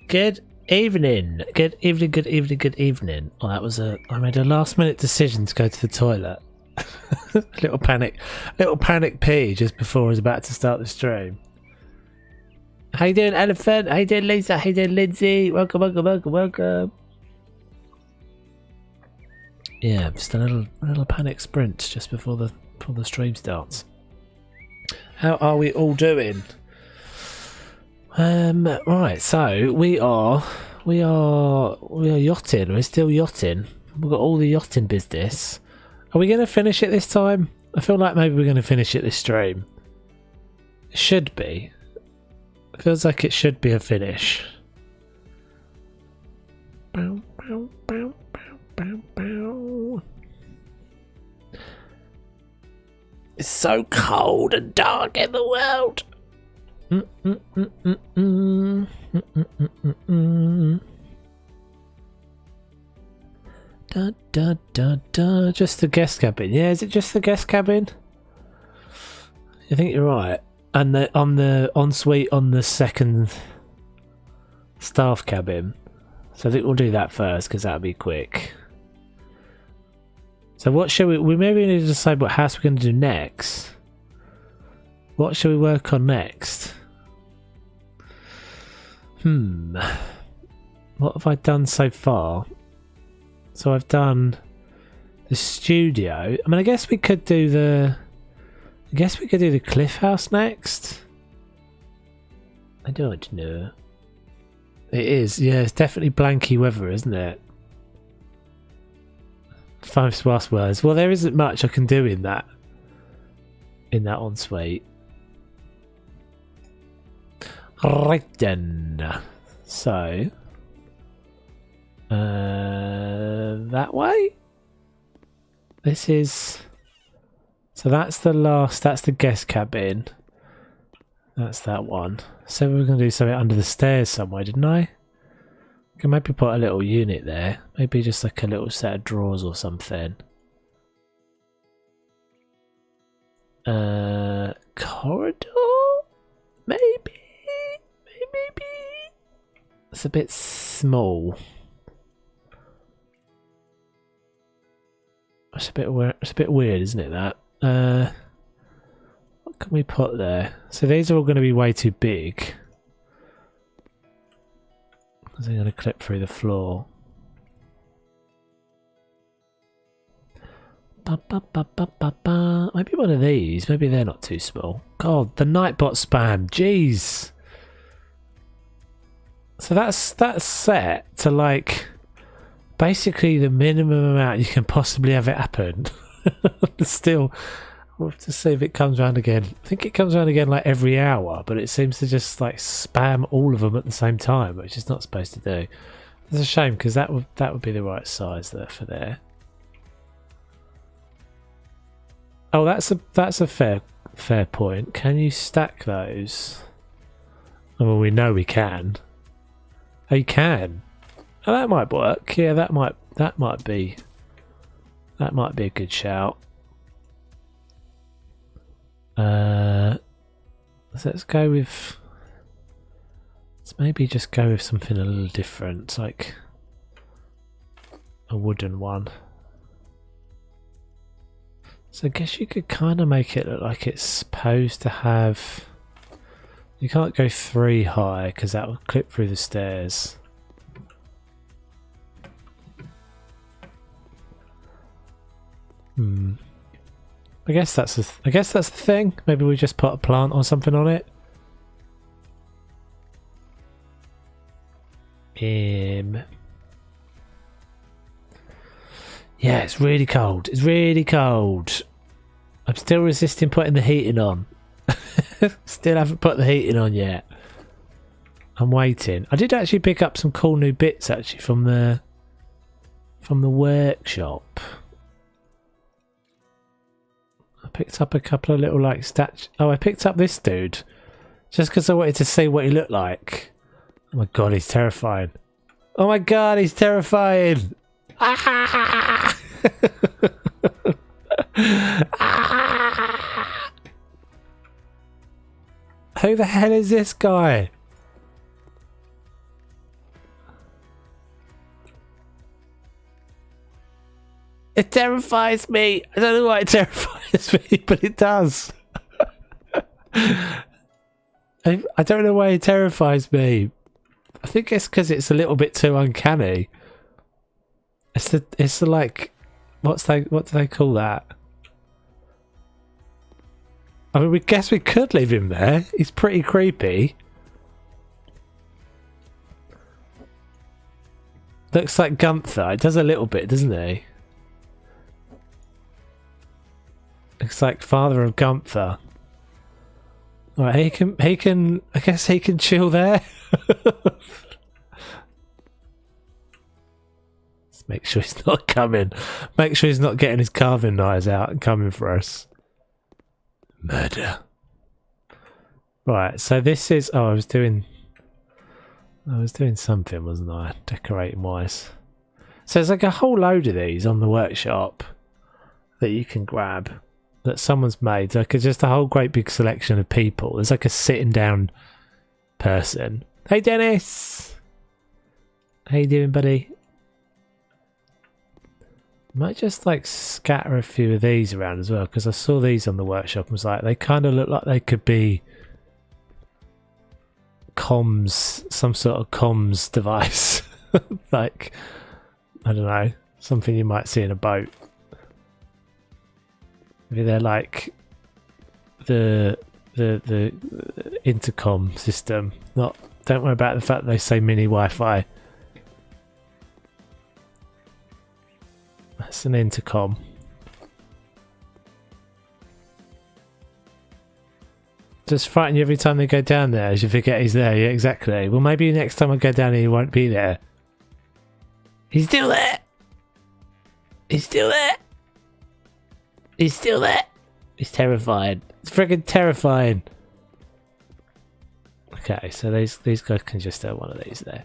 Good evening. Good evening, good evening, good evening. Oh, I made a last minute decision to go to the toilet. little panic pee just before I was about to start the stream. How you doing, Elephant? How you doing, Lisa? How you doing, Lindsay? Welcome. Yeah, just a little panic sprint just before the stream starts. How are we all doing? Right, so we are yachting. We're still yachting. We've got all the yachting business. Are we going to finish it this time? I feel like maybe we're going to finish it this stream. It should be. It feels like it should be a finish. Bow, bow, bow, bow, bow, bow. It's so cold and dark in the world. Da. Just the guest cabin. Yeah, is it just the guest cabin? I think you're right. And on the ensuite on the second staff cabin. So I think we'll do that first because that'll be quick. So what shall we maybe need to decide what house we're going to do next. What shall we work on next? What have I done so far? So I've done the studio. I mean, I guess we could do the cliff house next. I don't know. It is, yeah, it's definitely blanky weather, isn't it? 5 last words. Well, there isn't much I can do in that ensuite. Right then. So that way. This is. So that's the guest cabin. That's that one. So we're going to do something under the stairs somewhere, didn't I? Can maybe put a little unit there. Maybe just like a little set of drawers or something. Corridor? Maybe. It's a bit small. It's a bit weird, isn't it, that? What can we put there? So these are all going to be way too big. Because they're going to clip through the floor. Maybe one of these. Maybe they're not too small. God, the Nightbot spam. Jeez. So that's set to like basically the minimum amount you can possibly have it happen. Still, we'll have to see if it comes around again. I think it comes around again like every hour, but it seems to just like spam all of them at the same time, which it's not supposed to do. It's a shame because that would be the right size there for there. Oh, that's a fair point. Can you stack those? Well, we know we can. Oh, you can. Oh, that might work. Yeah, that might be a good shout. So let's go with. Let's maybe just go with something a little different, like a wooden one. So I guess you could kind of make it look like it's supposed to have. You can't go 3 high because that will clip through the stairs. I guess that's the thing. Maybe we just put a plant or something on it. Yeah, it's really cold. It's really cold. I'm still resisting putting the heating on. Still haven't put the heating on yet. I'm waiting. I did actually pick up some cool new bits actually from the workshop. I picked up a couple of little like I picked up this dude just because I wanted to see what he looked like. Oh my god, he's terrifying. Oh my god, he's terrifying. Ah! Ah! Who the hell is this guy? It terrifies me. I don't know why it terrifies me, but it does. I don't know why it terrifies me. I think it's because it's a little bit too uncanny. It's the like, what do they call that? I mean, we guess we could leave him there. He's pretty creepy. Looks like Gunther. It does a little bit, doesn't he? Looks like father of Gunther. Right, he can. I guess he can chill there. Let's make sure he's not coming. Make sure he's not getting his carving knives out and coming for us. Murder. Right, so this is. Oh, I was doing something, wasn't I? Decorating wise. So there's like a whole load of these on the workshop that you can grab. That someone's made, like just a whole great big selection of people. There's like a sitting down person. Hey Dennis! How you doing, buddy? Might just like scatter a few of these around as well, because I saw these on the workshop and was like, they kind of look like they could be comms, some sort of comms device. Like, I don't know, something you might see in a boat. Maybe they're like the intercom system. Don't worry about the fact that they say mini Wi-Fi. That's an intercom. Just frighten you every time they go down there as you forget he's there. Yeah, exactly. Well, maybe next time I go down here he won't be there. He's still there! He's still there! He's still there. He's terrifying. It's friggin' terrifying. Okay, so these guys can just have one of these there.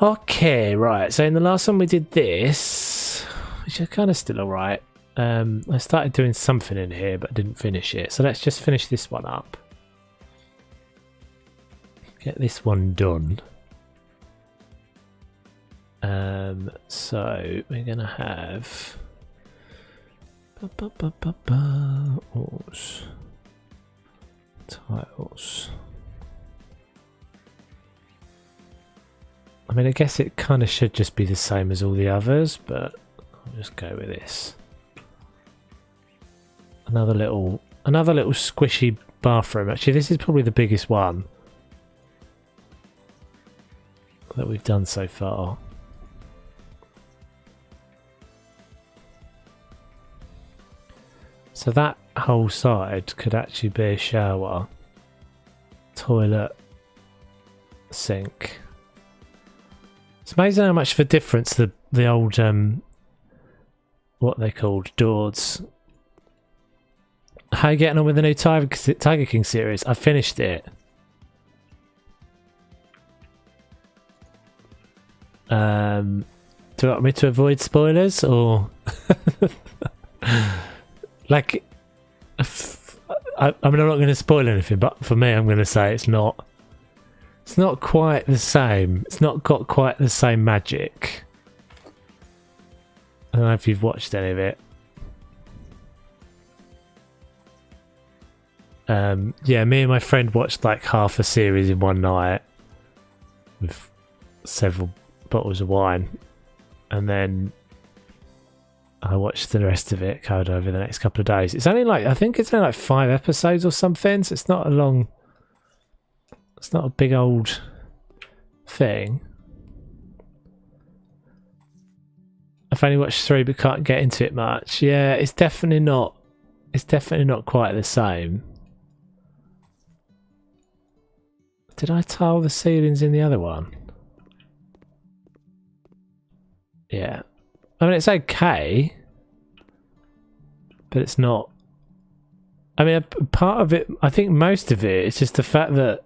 Okay, right. So in the last one we did this, which is kind of still alright. I started doing something in here, but I didn't finish it. So let's just finish this one up. Get this one done. So we're gonna have. Tiles. I mean, I guess it kind of should just be the same as all the others, but I'll just go with this. Another little squishy bathroom. Actually, this is probably the biggest one that we've done so far. So that whole side could actually be a shower, toilet, sink. It's amazing how much of a difference the old what they called doors. How are you getting on with the new Tiger King series? I finished it. Do you want me to avoid spoilers or? Like, I mean, I'm not going to spoil anything, but for me, I'm going to say it's not quite the same. It's not got quite the same magic. I don't know if you've watched any of it. Yeah, me and my friend watched like half a series in one night with several bottles of wine, and then I watched the rest of it covered over the next couple of days. It's only like, I think it's only like 5 episodes or something, so it's not a long, it's not a big old thing. I've only watched 3 but can't get into it much. Yeah, it's definitely not quite the same. Did I tile the ceilings in the other one? Yeah. I mean, it's okay, but it's not. I mean, part of it, I think most of it, is just the fact that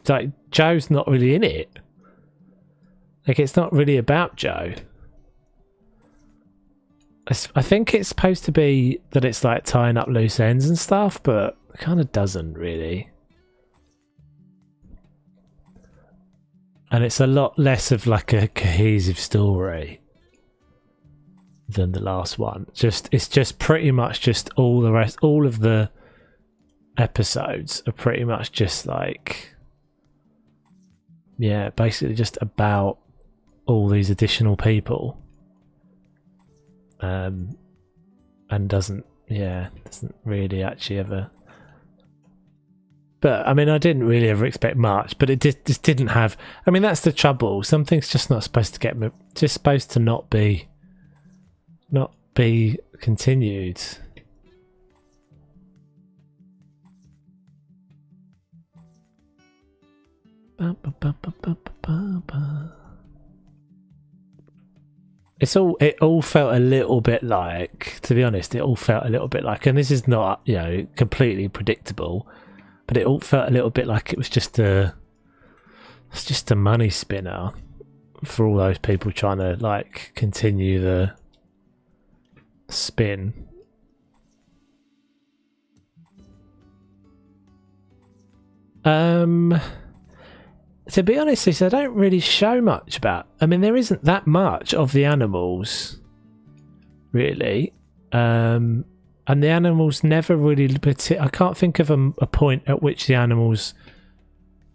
like Joe's not really in it. Like, it's not really about Joe. I think it's supposed to be that it's like tying up loose ends and stuff, but it kind of doesn't really. And it's a lot less of like a cohesive story. than the last one. It's just pretty much just all the rest. All of the episodes are pretty much just like, yeah, basically just about all these additional people. And doesn't really actually ever. But I mean, I didn't really ever expect much, but it just didn't have. I mean, that's the trouble. Something's just not supposed to just supposed to not be continued. It all felt a little bit like, to be honest, it all felt a little bit like, and this is not, completely predictable, but it all felt a little bit like it was just a money spinner for all those people trying to like continue the spin. To be honest, they don't really show much about. I mean, there isn't that much of the animals, really, and the animals never really. I can't think of a point at which the animals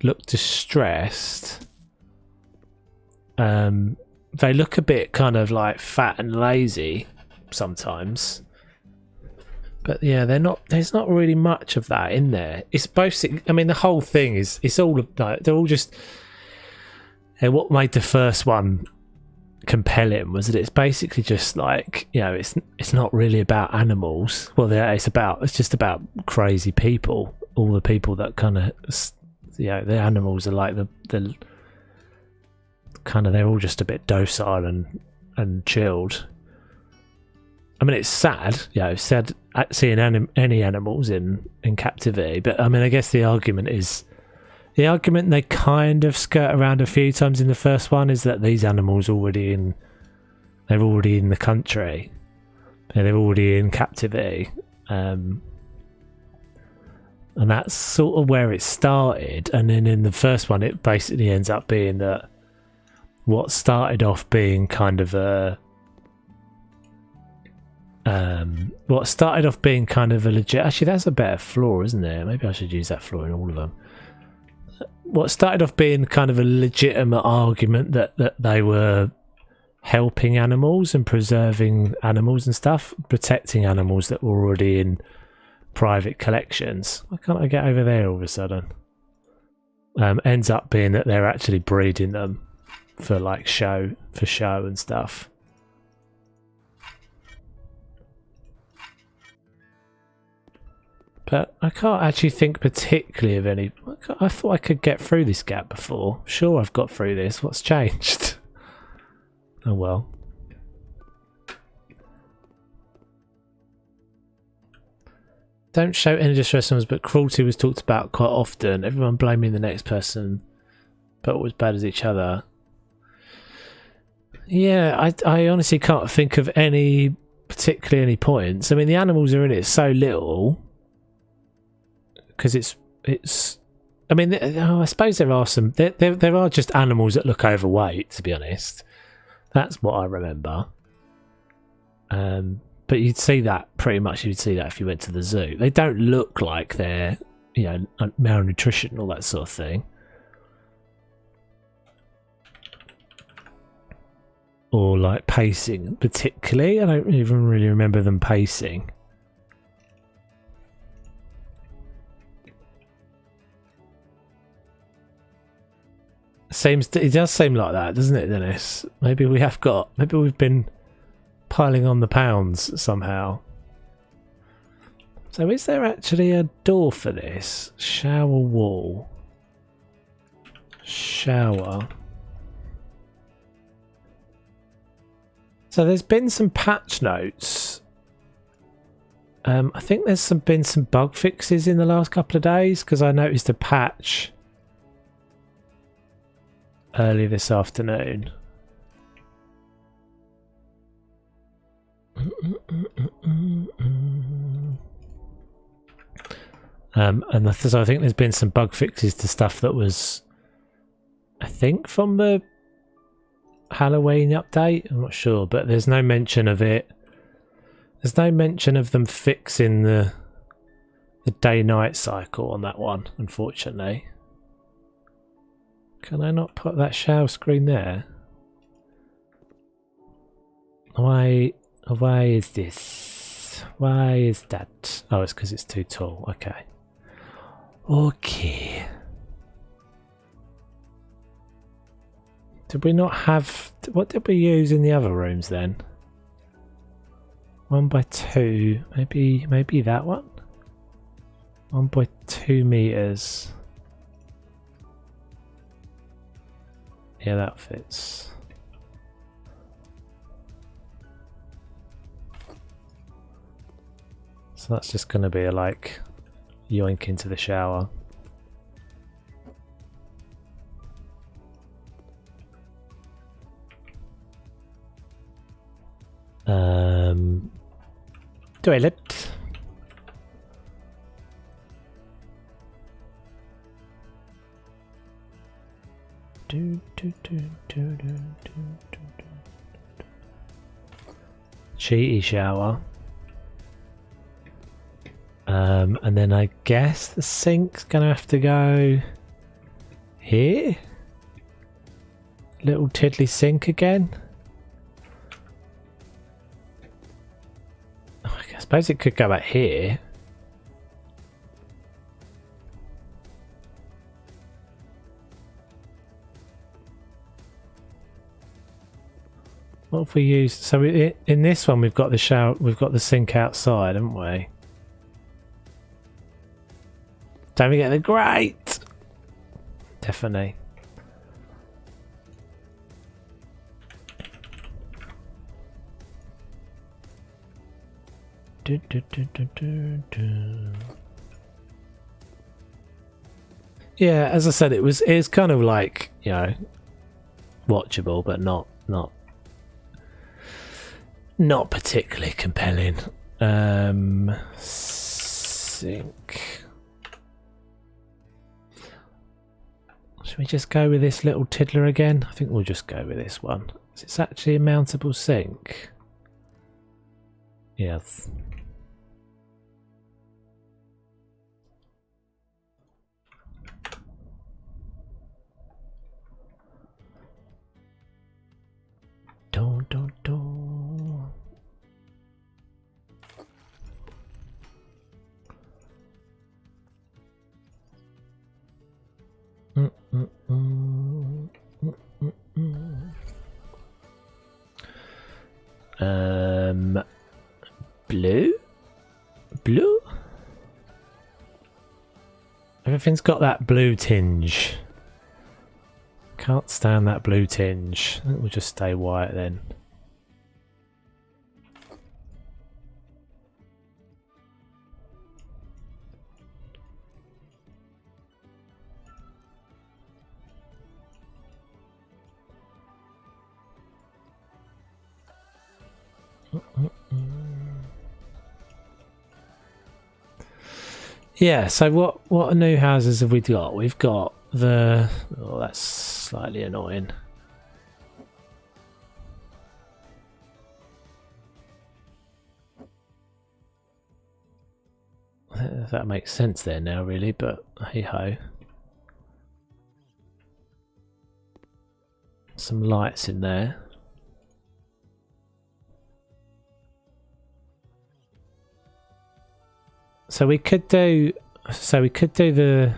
look distressed. They look a bit kind of like fat and lazy sometimes. But yeah, there's not really much of that in there. It's basically, I mean, the whole thing it's all like, they're all just. What made the first one compelling was that it's basically just like, it's not really about animals. Well, it's just about crazy people. All the people that kind of, the animals are like the kind of, they're all just a bit docile and chilled. I mean, it's sad, it's sad seeing any animals in captivity, but I mean, I guess the argument they kind of skirt around a few times in the first one is that these animals they're already in the country, they're already in captivity, and that's sort of where it started. And then in the first one, it basically ends up being that what started off being kind of a legit. Actually, that's a better floor, isn't it? Maybe I should use that floor in all of them. What started off being kind of a legitimate argument that they were helping animals and preserving animals and stuff, protecting animals that were already in private collections. Why can't I get over there all of a sudden? Ends up being that they're actually breeding them for like show and stuff. But I can't actually think particularly of any. I thought I could get through this gap before. Sure, I've got through this. What's changed? Oh well. Don't show any distress animals, but cruelty was talked about quite often. Everyone blaming the next person, but always bad as each other. Yeah, I honestly can't think of any points. I mean, the animals are in it so little. Because it's. I mean, I suppose there are some. There are just animals that look overweight. To be honest, that's what I remember. But you'd see that pretty much. You'd see that if you went to the zoo. They don't look like they're malnutrition and all that sort of thing, or like pacing particularly. I don't even really remember them pacing. It does seem like that, doesn't it, Dennis? Maybe we've been piling on the pounds somehow. So is there actually a door for this? Shower wall. Shower. So there's been some patch notes. I think there's been some bug fixes in the last couple of days, because I noticed a patch early this afternoon. And so I think there's been some bug fixes to stuff that was, I think, from the Halloween update? I'm not sure, but there's no mention of it. There's no mention of them fixing the day-night cycle on that one, unfortunately. Can I not put that shower screen there? Why is this? Why is that? Oh, it's because it's too tall. Okay. Okay. Did we not have... What did we use in the other rooms then? 1x2. Maybe that one? 1x2 meters. Yeah, that fits. So that's just going to be a like yoink into the shower. Toilet. Cheaty shower. And then I guess the sink's gonna have to go here. Little tiddly sink again. Oh, I suppose it could go back here. What if we use? So in this one we've got the shower. We've got the sink outside, haven't we? Don't forget the grate. Definitely. Yeah, as I said, it's kind of like, you know, watchable, but not particularly compelling. Sink. Should we just go with this little tiddler again? I think we'll just go with this one. It's actually a mountable sink. Yes. Don't. Blue? Everything's got that blue tinge. Can't stand that blue tinge. I think we'll just stay white then. Yeah, so what new houses have we got? We've got the... Oh, that's slightly annoying. That makes sense there now, really, but hey-ho. Some lights in there. So we could do the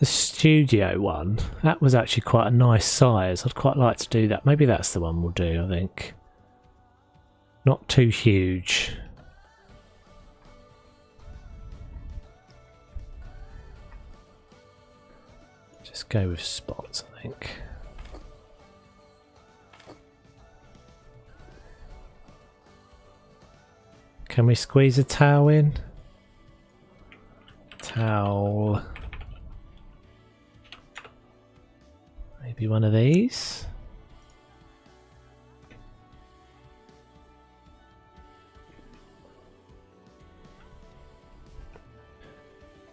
studio one. That was actually quite a nice size. I'd quite like to do that. Maybe that's the one we'll do, I think. Not too huge. Just go with spots, I think. Can we squeeze a towel in? Towel. Maybe one of these.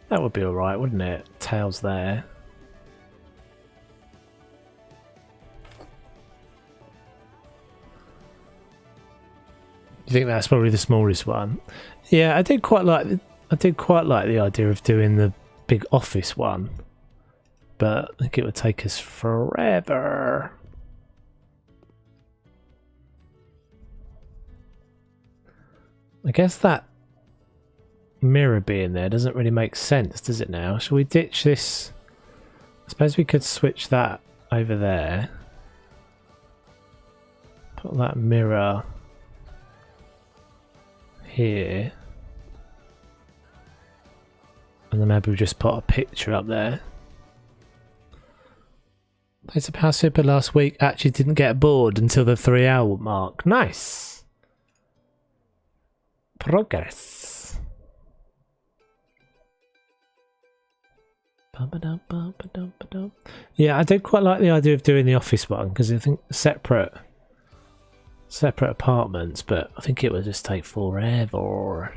That would be alright, wouldn't it? Towels there. You think that's probably the smallest one? Yeah, I did quite like the idea of doing the big office one, but I think it would take us forever. I guess that mirror being there doesn't really make sense, does it now? Shall we ditch this? I suppose we could switch that over there. Put that mirror here. And then maybe we just put a picture up there. Played Power Super last week. Actually didn't get bored until the 3-hour mark. Nice. Progress. Yeah, I did quite like the idea of doing the office one because I think separate apartments, but I think it would just take forever.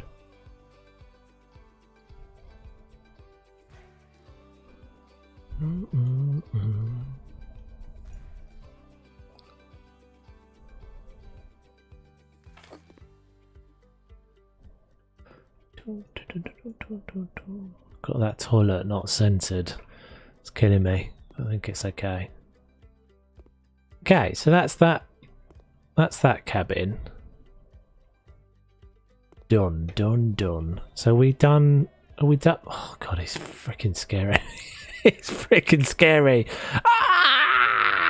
Got that toilet not centered. It's killing me. I think it's okay. Okay, so that's that cabin. Done. So are we done? Oh god, it's freaking scary. It's freaking scary. Ah!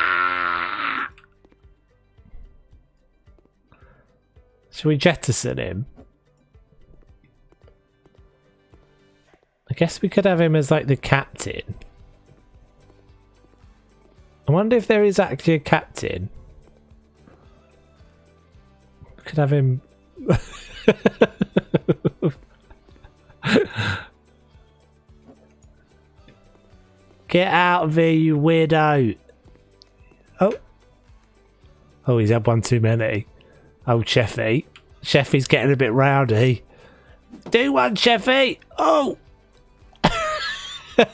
Should we jettison him? I guess we could have him as like the captain. I wonder if there is actually a captain. We could have him. Get out of here, you weirdo. Oh, he's had one too many. Oh, Sheffy. Sheffy's getting a bit rowdy. Do one, Sheffy. Oh. I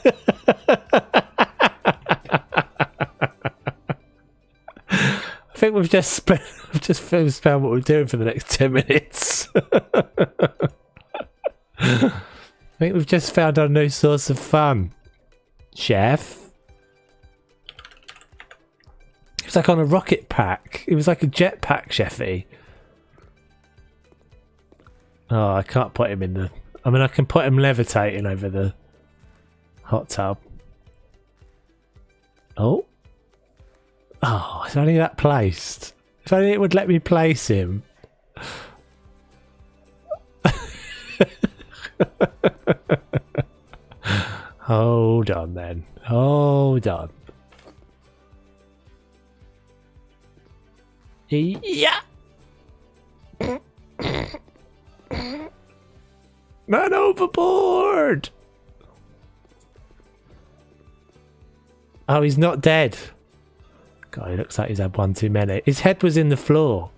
think we've just found what we're doing for the next 10 minutes. I think we've just found our new source of fun. Chef. It was like on a rocket pack. It was like a jetpack, Sheffy. Oh, I can't put him in the... I mean, I can put him levitating over the hot tub. Oh. Oh, if only that placed. If only it would let me place him. Hold on then. Hold on. Yeah. Man overboard. Oh, he's not dead. God, he looks like he's had one too many. His head was in the floor.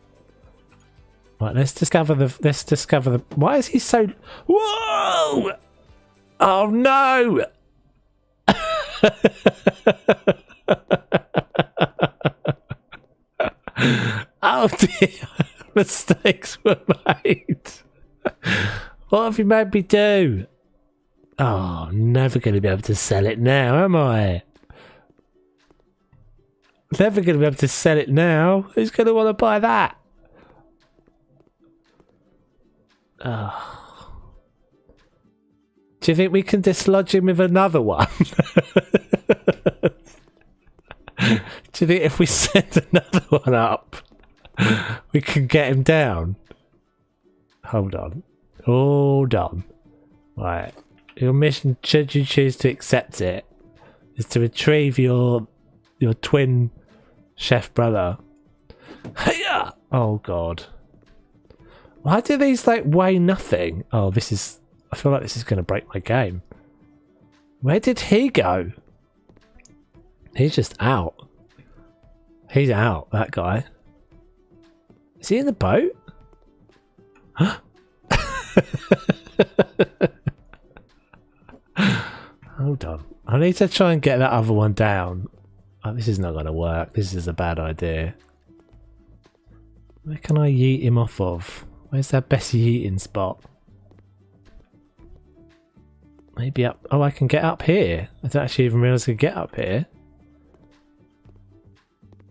Right, let's discover the... Why is he so... Whoa! Oh, no! Oh, dear. Mistakes were made. What have you made me do? Oh, I'm never going to be able to sell it now, am I? Never going to be able to sell it now. Who's going to want to buy that? Oh. Do you think we can dislodge him with another one? Do you think if we send another one up, we can get him down? Hold on. Hold on. Right. Your mission, should you choose to accept it, is to retrieve your twin chef brother. Hiya! Oh god. Why do these like weigh nothing? Oh, this is... I feel like this is going to break my game. Where did he go? He's just out. He's out, that guy. Is he in the boat? Hold on. I need to try and get that other one down. Oh, this is not going to work. This is a bad idea. Where can I yeet him off of? Where's that Bessie eating spot? Maybe up... Oh, I can get up here. I don't actually even realise I could get up here.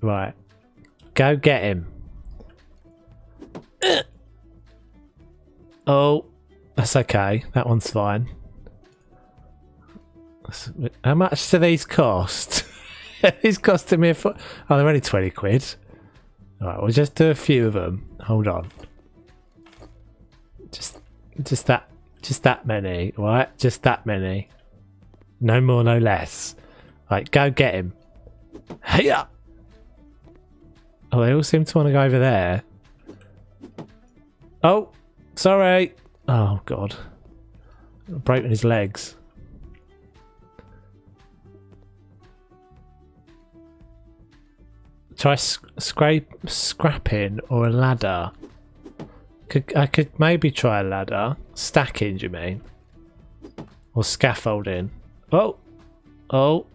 Right. Go get him. Oh, that's okay. That one's fine. How much do these cost? These costing me a foot. Oh, they're only 20 quid. Alright, we'll just do a few of them. Hold on. Just that many, right? Just that many. No more, no less. Right, go get him. Hey-ya! Oh, they all seem to want to go over there. Oh, sorry. Oh, God. Breaking his legs. Try scrapping or a ladder. I could maybe try a ladder. Stacking, do you mean? Or scaffolding. Oh! Oh!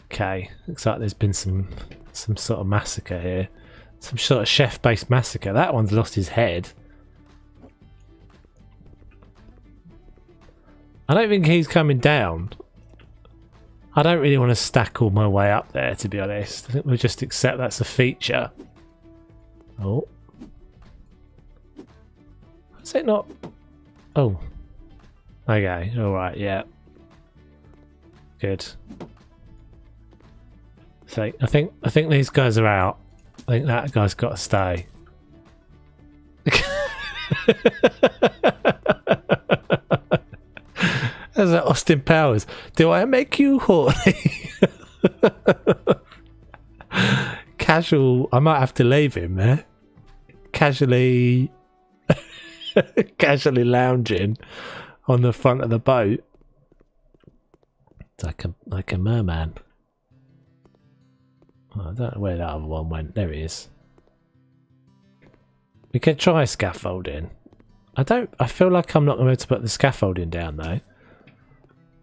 Okay. Looks like there's been some sort of massacre here. Some sort of chef-based massacre. That one's lost his head. I don't think he's coming down. I don't really want to stack all my way up there, to be honest. I think we'll just accept that's a feature. Oh. Is it not? Oh. Okay, alright, yeah. Good. So I think these guys are out. I think that guy's got to stay. There's that Austin Powers. Do I make you horny? Casual. I might have to leave him there. Casually lounging on the front of the boat. It's like a merman. Oh, I don't know where that other one went. There he is. We could try scaffolding. I feel like I'm not going to put the scaffolding down though.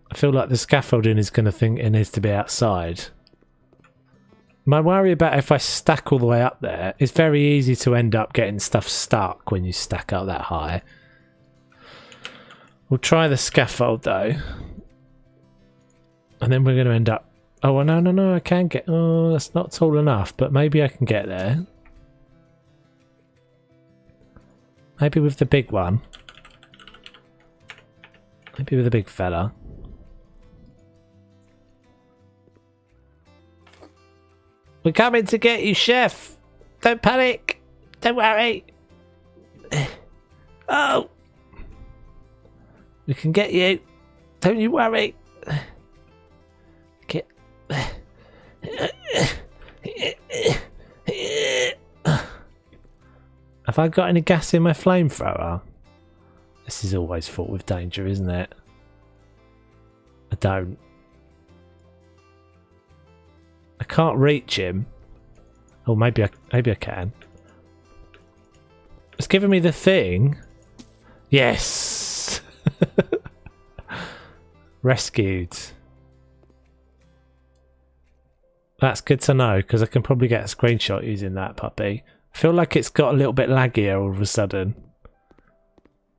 I feel like the scaffolding is going to think it needs to be outside. My worry about if I stack all the way up there, it's very easy to end up getting stuff stuck when you stack up that high. We'll try the scaffold though. And then we're going to end up... Oh, well, no, I can get... Oh, that's not tall enough, but maybe I can get there. Maybe with the big one. Maybe with the big fella. We're coming to get you, chef. Don't panic. Don't worry. Oh. We can get you. Don't you worry. Get. Have I got any gas in my flamethrower? This is always fraught with danger, isn't it? I don't. I can't reach him. Oh, maybe I can. It's giving me the thing. Yes. Rescued. That's good to know because I can probably get a screenshot using that puppy. I feel like it's got a little bit laggier all of a sudden.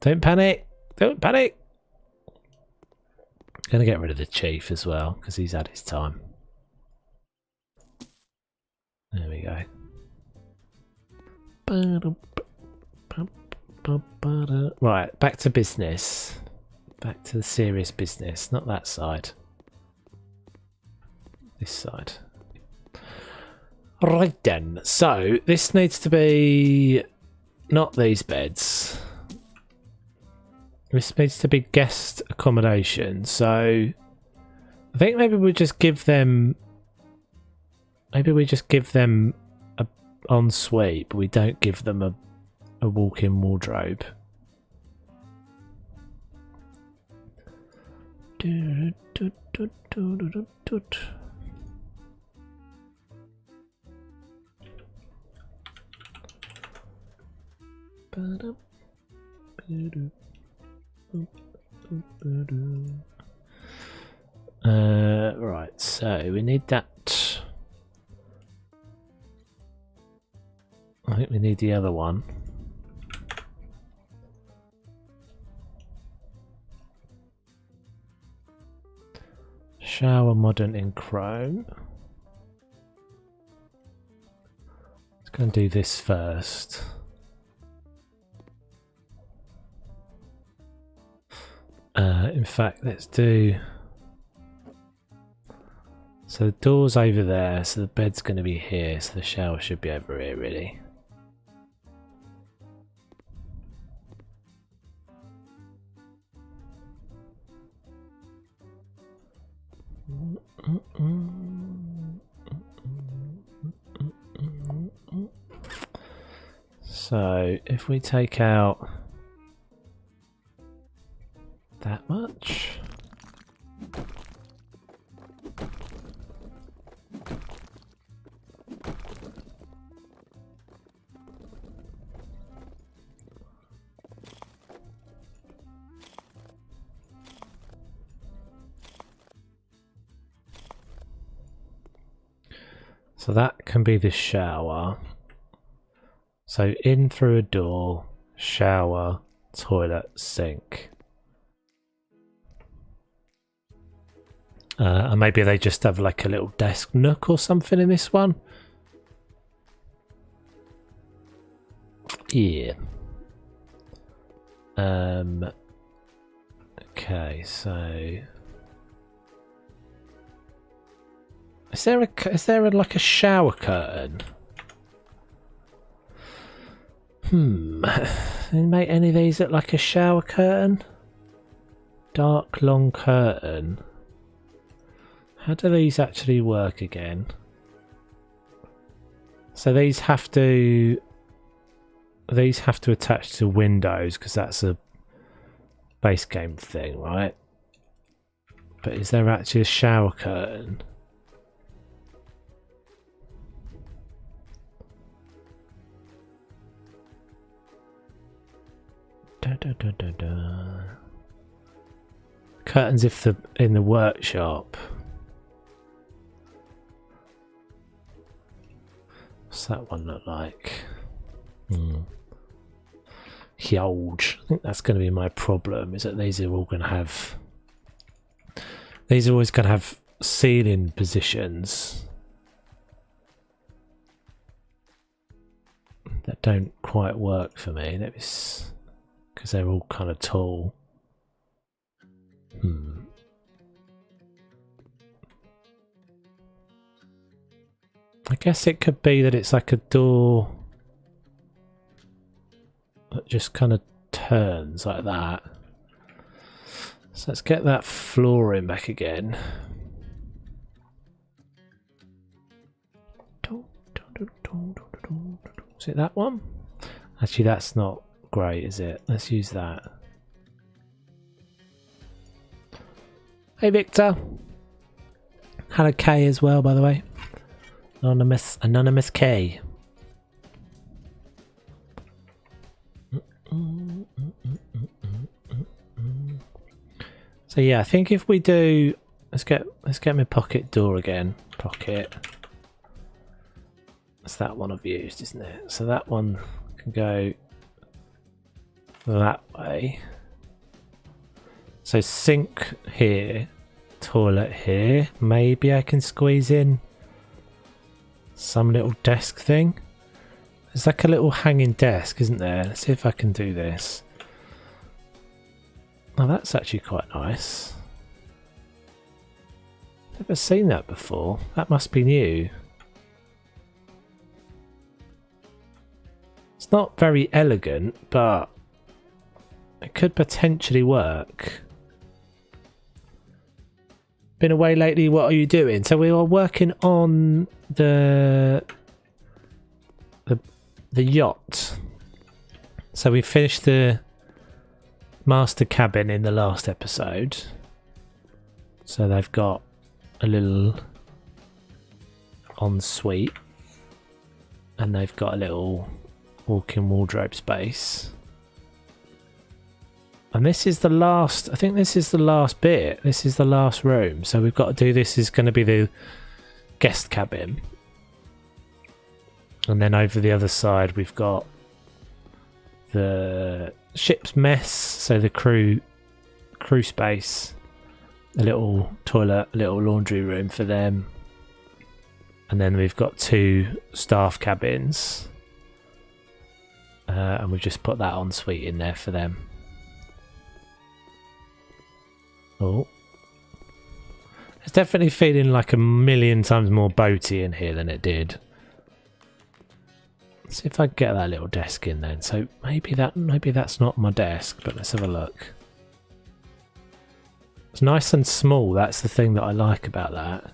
Don't panic. Don't panic. Gonna get rid of the chief as well because he's had his time. There we go. Right, back to business. Back to the serious business, not that side. This side. Right then, so this needs to be not these beds. This needs to be guest accommodation. So I think maybe we just give them a ensuite, but we don't give them a walk-in wardrobe. Right, so we need that. I think we need the other one. Shower modern in chrome. Let's go and do this first. In fact, let's do... So the door's over there, so the bed's going to be here, so the shower should be over here, really. So if we take out that much, so that can be the shower. So in through a door, shower, toilet, sink. And maybe they just have like a little desk nook or something in this one. Yeah. Okay, so is there like a shower curtain? Make any of these look like a shower curtain? Dark long curtain. How do these actually work again? So these have to attach to windows because that's a base game thing, right? But is there actually a shower curtain? Curtains in the workshop. What's that one look like? Huge. I think that's going to be my problem, is that these are all going to have... These are always going to have ceiling positions that don't quite work for me. That is because they're all kind of tall. I guess it could be that it's like a door that just kind of turns like that. So let's get that flooring back again. Is it that one? Actually, that's not great, is it? Let's use that. Hey, Victor. Hello, K as well, by the way. Anonymous K. So yeah, I think if we do, let's get my pocket door again. Pocket. That's that one I've used, isn't it? So that one can go that way. So sink here, toilet here. Maybe I can squeeze in some little desk thing. There's like a little hanging desk, isn't there? Let's see if I can do this. Oh, that's actually quite nice. Never seen that before. That must be new. It's not very elegant, but it could potentially work. Been away lately, what are you doing? So we are working on the yacht. So we finished the master cabin in the last episode. So they've got a little ensuite and they've got a little walk-in wardrobe space. And this is the last, I think this is the last bit. This is the last room. So we've got to do, this is going to be the guest cabin. And then over the other side we've got the ship's mess, so the crew space. a little toilet, a little laundry room for them. And then we've got 2 staff cabins. And we've just put that ensuite in there for them. Oh. It's definitely feeling like a million times more boaty in here than it did. Let's see if I can get that little desk in then. So maybe that's not my desk, but let's have a look. It's nice and small, that's the thing that I like about that.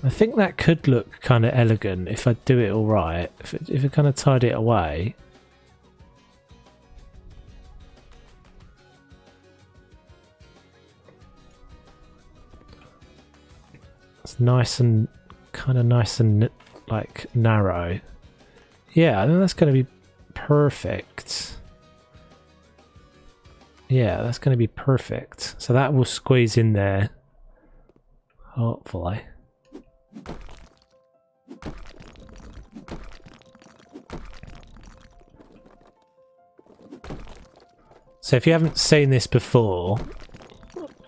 I think that could look kind of elegant if I do it all right. If I kind of tidy it away. It's nice and like narrow. Yeah, I think that's going to be perfect. Yeah, that's going to be perfect. So that will squeeze in there. Hopefully. So if you haven't seen this before,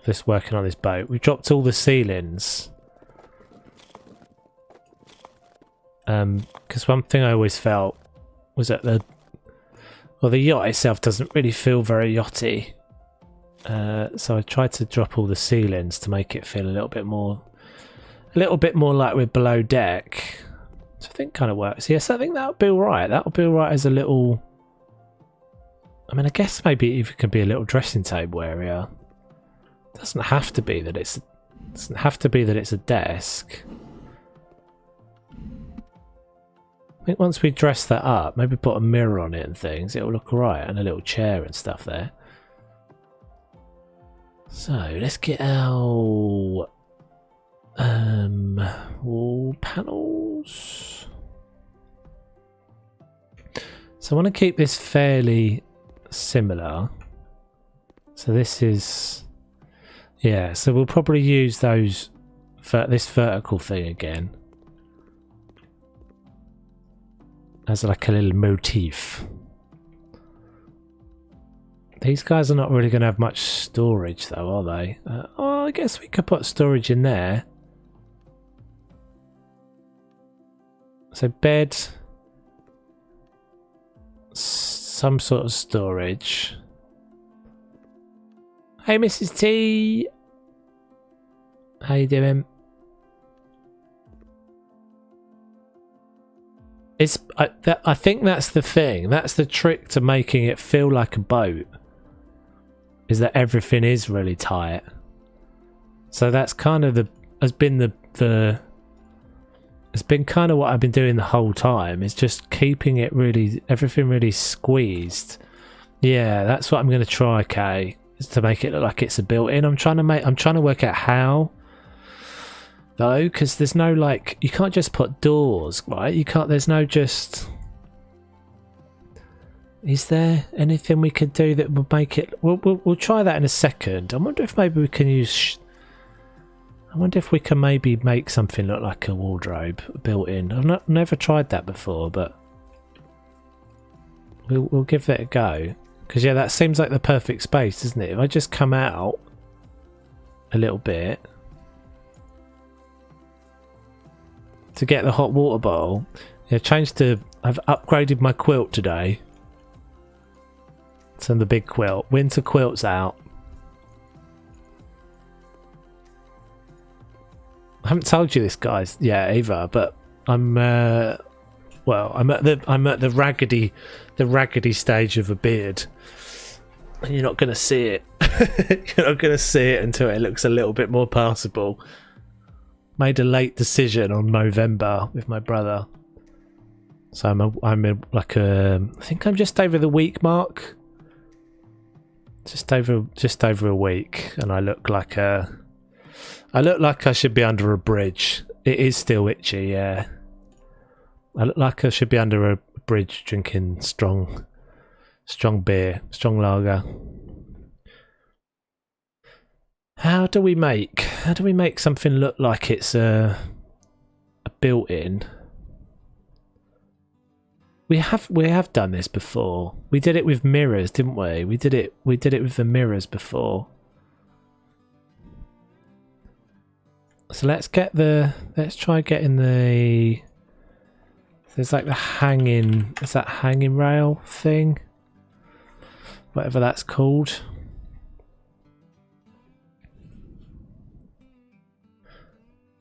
just working on this boat, we dropped all the ceilings. Because one thing I always felt was that the yacht itself doesn't really feel very yachty. So I tried to drop all the ceilings to make it feel a little bit more like we're below deck. So I think kind of works. Yes, I think that'll be alright. That'll be alright as a little. I mean, I guess maybe it can be a little dressing table area. It doesn't have to be that it's a desk. I think once we dress that up, maybe put a mirror on it and things, it'll look alright, and a little chair and stuff there. So let's get our wall panels. So I want to keep this fairly similar. So this is, yeah, so we'll probably use those this vertical thing again as like a little motif. These guys are not really going to have much storage though, are they? Oh, I guess we could put storage in there. So bed, some sort of storage. Hey Mrs. T, how you doing? I think that's the thing. That's the trick to making it feel like a boat. Is that everything is really tight. So that's kind of has been kind of what I've been doing the whole time. Is just keeping it everything really squeezed. Yeah, that's what I'm going to try, Kay. Is to make it look like it's a built-in. I'm trying to work out how. Though, because there's no like, you can't just put doors, right? You can't. There's no just. Is there anything we could do that would make it? We'll try that in a second. I wonder if maybe we can use. I wonder if we can maybe make something look like a wardrobe built in. I've never tried that before, but we'll give that a go. Because yeah, that seems like the perfect space, doesn't it? If I just come out a little bit. To get the hot water bottle, yeah, I've upgraded my quilt today. It's on the big quilt. Winter quilt's out. I haven't told you this, guys, yet either, but I'm at the raggedy stage of a beard, and you're not going to see it. You're not going to see it until it looks a little bit more passable. Made a late decision on Movember with my brother, so I think I'm just over the week mark, just over a week, and I look like I should be under a bridge. It is still itchy, yeah. I look like I should be under a bridge drinking strong beer, strong lager. How do we make something look like it's a built-in? We have done this before. We did it with mirrors, didn't we? We did it with the mirrors before. So let's try getting the, there's like the hanging, is that hanging rail thing? Whatever that's called.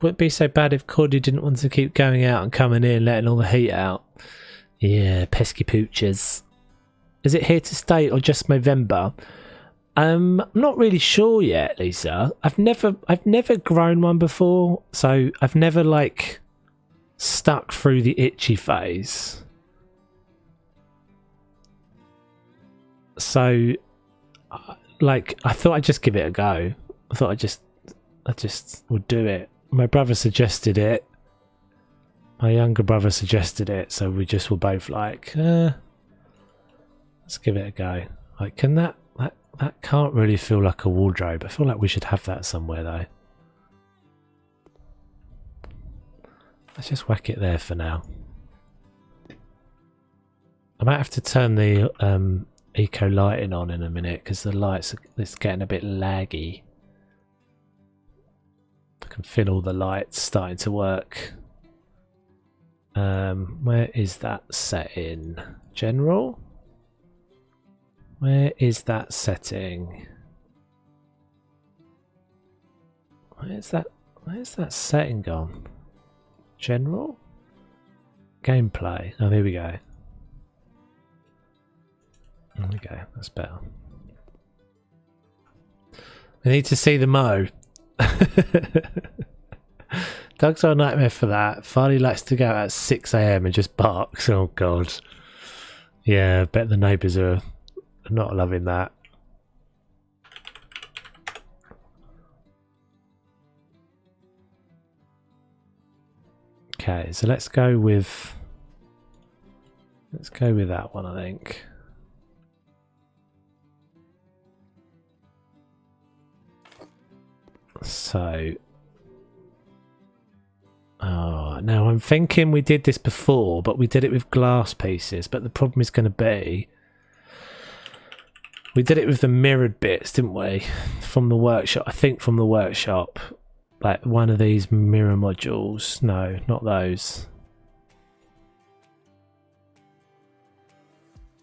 Would it be so bad if Cordy didn't want to keep going out and coming in, letting all the heat out? Yeah, pesky pooches. Is it here to stay or just Movember? I'm not really sure yet, Lisa. I've never grown one before, so I've never like stuck through the itchy phase. So, like, I thought I'd just give it a go. I thought I just would do it. My brother suggested it. My younger brother suggested it, so we just were both like, let's give it a go. Like, can that can't really feel like a wardrobe. I feel like we should have that somewhere though. Let's just whack it there for now. I might have to turn the eco lighting on in a minute because the it's getting a bit laggy. I can feel all the lights starting to work. Where is that setting? General? Where is that setting? Where's that setting gone? General? Gameplay. Oh, there we go. There we go. That's better. We need to see the Mo. Dogs are a nightmare for that. Farley likes to go out at 6 AM and just barks. Oh god. Yeah, I bet the neighbours are not loving that. Okay, so let's go with that one, I think. So now I'm thinking we did this before, but we did it with glass pieces, but the problem is going to be we did it with the mirrored bits, didn't we? From the workshop. I think from the workshop. Like one of these mirror modules. No, not those.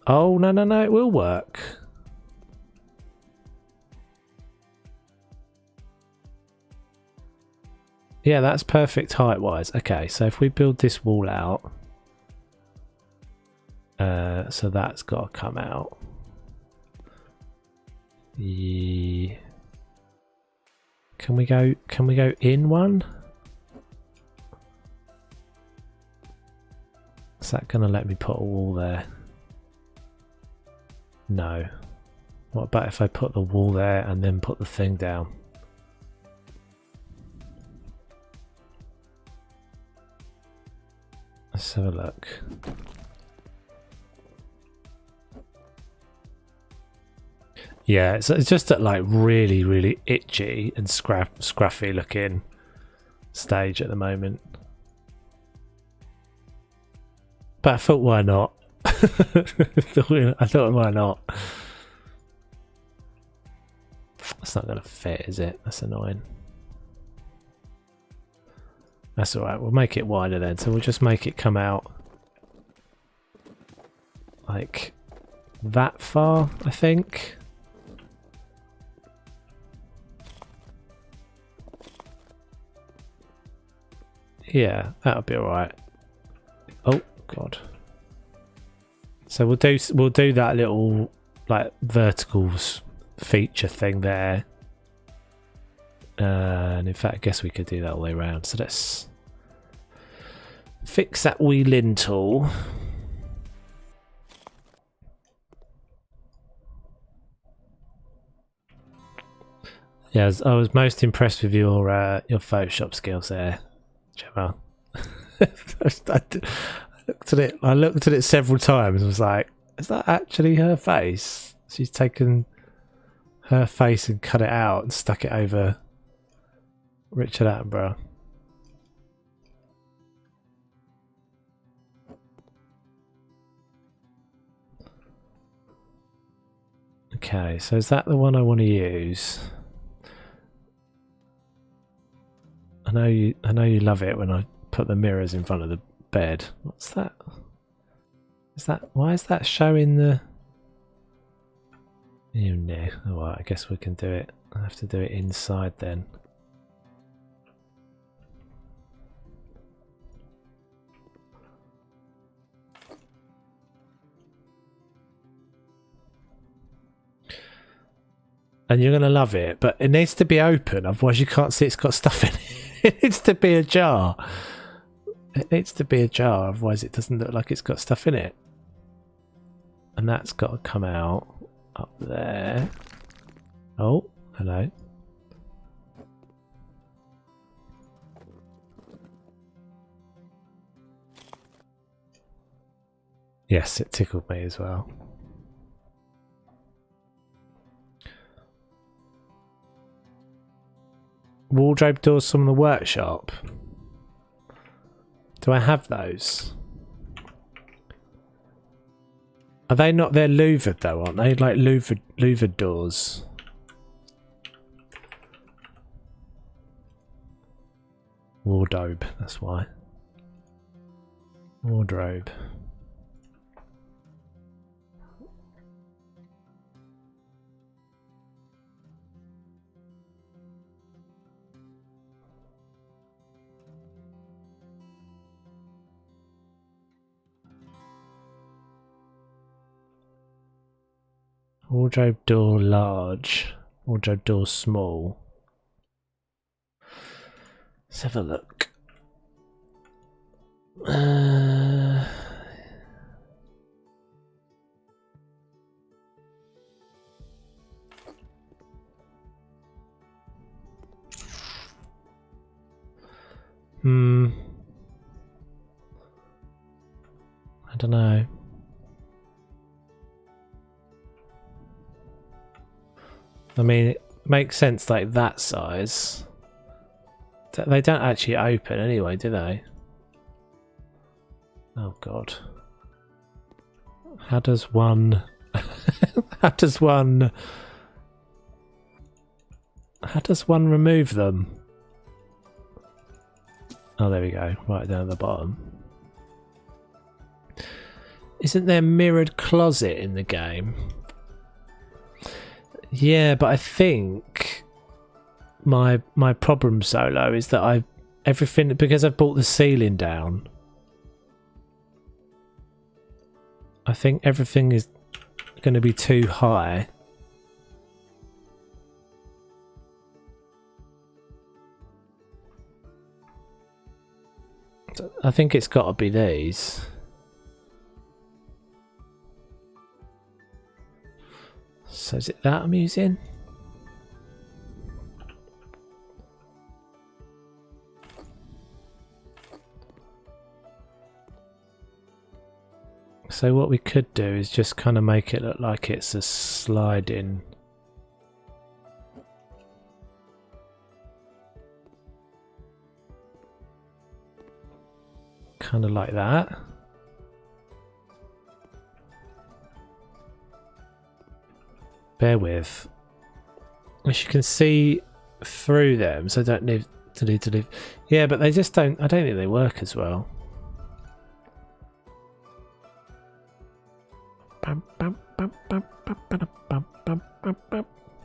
Oh, no, it will work. Yeah, that's perfect height-wise. Okay, so if we build this wall out, so that's got to come out. Yeah. Can we go in one? Is that going to let me put a wall there? No. What about if I put the wall there and then put the thing down? Let's have a look. Yeah, it's just at like really itchy and scruffy looking stage at the moment. But I thought, why not? I thought, why not? That's not going to fit, is it? That's annoying. That's alright, we'll make it wider then. So we'll just make it come out like that far, I think. Yeah, that'll be alright. Oh god. So we'll do that little like verticals feature thing there. And in fact I guess we could do that all the way around. So let's fix that wee lintel. Yeah, I was most impressed with your Photoshop skills there, Gemma. I looked at it several times and was like, is that actually her face? She's taken her face and cut it out and stuck it over Richard Attenborough. Okay, so is that the one I want to use? I know you love it when I put the mirrors in front of the bed. What's that? Why is that showing the... Oh no. Alright, I guess we can do it. I have to do it inside then. And you're going to love it, but it needs to be open, otherwise you can't see it's got stuff in it. It needs to be a jar. It needs to be a jar, otherwise it doesn't look like it's got stuff in it. And that's got to come out up there. Oh, hello. Yes, it tickled me as well. Wardrobe doors from the workshop. Do I have those? Are they not? They're louvered though, aren't they? Like louvered doors. Wardrobe, that's why. Wardrobe. Wardrobe door large. Wardrobe door small. Let's have a look. I don't know. I mean, it makes sense like that size. They don't actually open anyway, do they? Oh god. How does one... How does one remove them? Oh, there we go. Right down at the bottom. Isn't there a mirrored closet in the game? Yeah, but I think my problem solo is that everything, because I've brought the ceiling down, I think everything is going to be too high. So I think it's got to be these. So is it that I'm using? So what we could do is just kind of make it look like it's a sliding. Kind of like that. Bear with. As you can see through them, so I don't need to leave. Yeah, but they just don't, I don't think they work as well.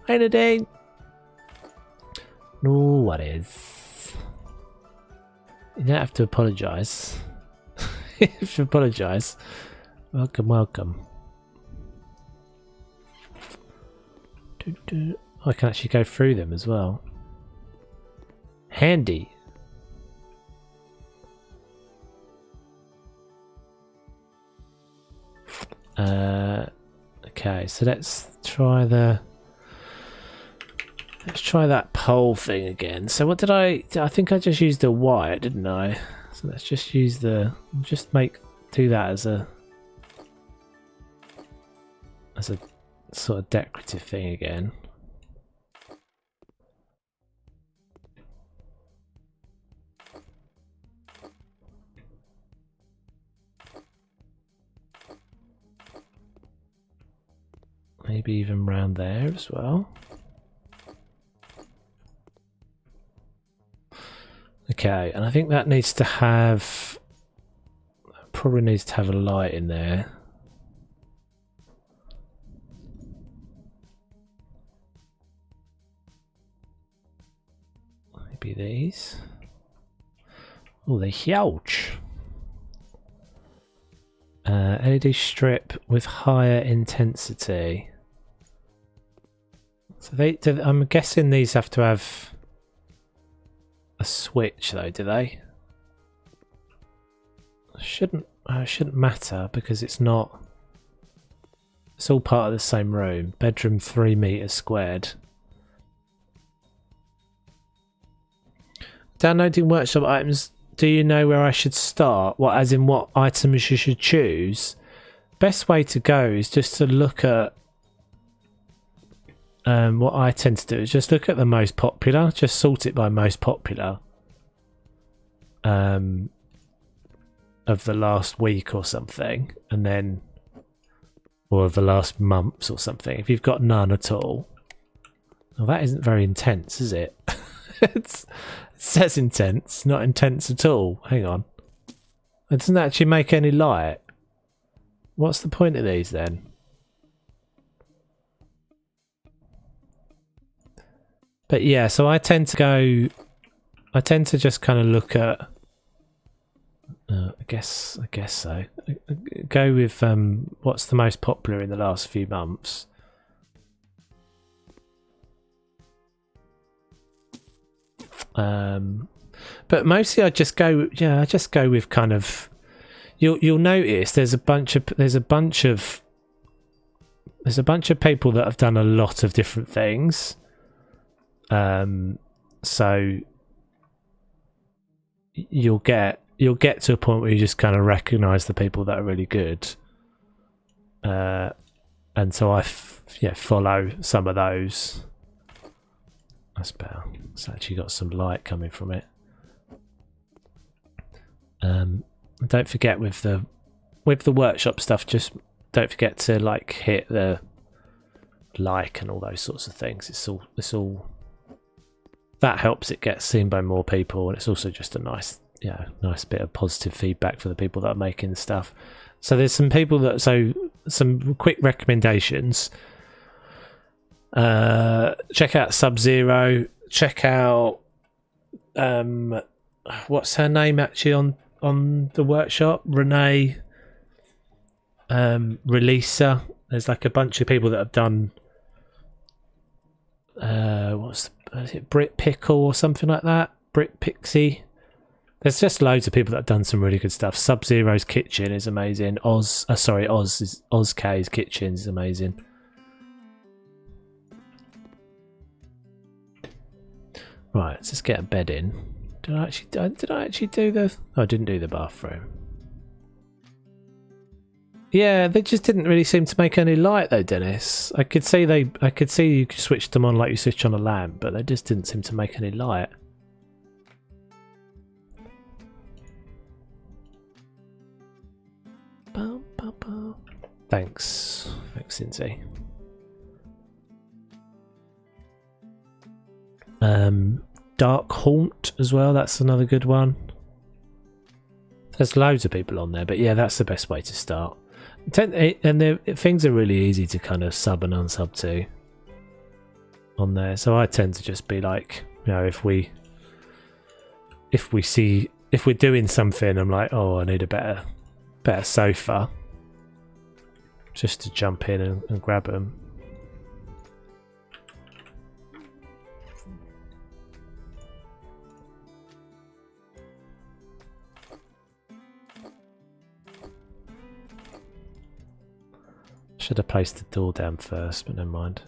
Anything? No worries. You don't have to apologise. You have to apologise. Welcome, welcome. I can actually go through them as well. Handy. Okay, so let's try that pole thing again. So what did I think I just used the wire, didn't I? So let's just use do that as a sort of decorative thing again. Maybe even round there as well. Okay, and I think that needs to have... Probably needs to have a light in there. Maybe these. Oh, they're huge. LED strip with higher intensity. So I'm guessing these have to have a switch though, do they? Shouldn't matter because it's not. It's all part of the same room. Bedroom 3 meters squared. Downloading workshop items. Do you know where I should start? What, as in what items you should choose? Best way to go is just to look at. What I tend to do is just look at the most popular. Just sort it by most popular. Of the last week or something, and then, or of the last months or something. If you've got none at all, well, that isn't very intense, is it? It says intense, not intense at all. Hang on, it doesn't actually make any light. What's the point of these then? But yeah, so I tend to just kind of look at. I guess so. Go with what's the most popular in the last few months. But mostly I just go with kind of. You'll notice there's a bunch of people that have done a lot of different things. So you'll get to a point where you just kind of recognise the people that are really good, and so I follow some of those. That's better. It's actually got some light coming from it. Don't forget with the workshop stuff, just don't forget to like hit the like and all those sorts of things. It's all that helps it get seen by more people, and it's also just a nice bit of positive feedback for the people that are making the stuff. So there's some people that, so some quick recommendations. Check out Sub-Zero. Check out what's her name actually on the workshop? Renee, Releaser. There's like a bunch of people that have done is it Brit Pickle or something like that? Brit Pixie. There's just loads of people that have done some really good stuff. Sub-Zero's kitchen is amazing. OzK's kitchen is amazing. Right, let's just get a bed in. Did I actually do the? Oh, I didn't do the bathroom. Yeah, they just didn't really seem to make any light though, Dennis. I could see you switched them on like you switch on a lamp, but they just didn't seem to make any light. Thanks, Cincy. Dark Haunt as well. That's another good one. There's loads of people on there, but yeah, that's the best way to start. And things are really easy to kind of sub and unsub to on there. So I tend to just be like, you know, if we're doing something, I'm like, oh, I need a better sofa, just to jump in and grab them. Should have placed the door down first, but never mind.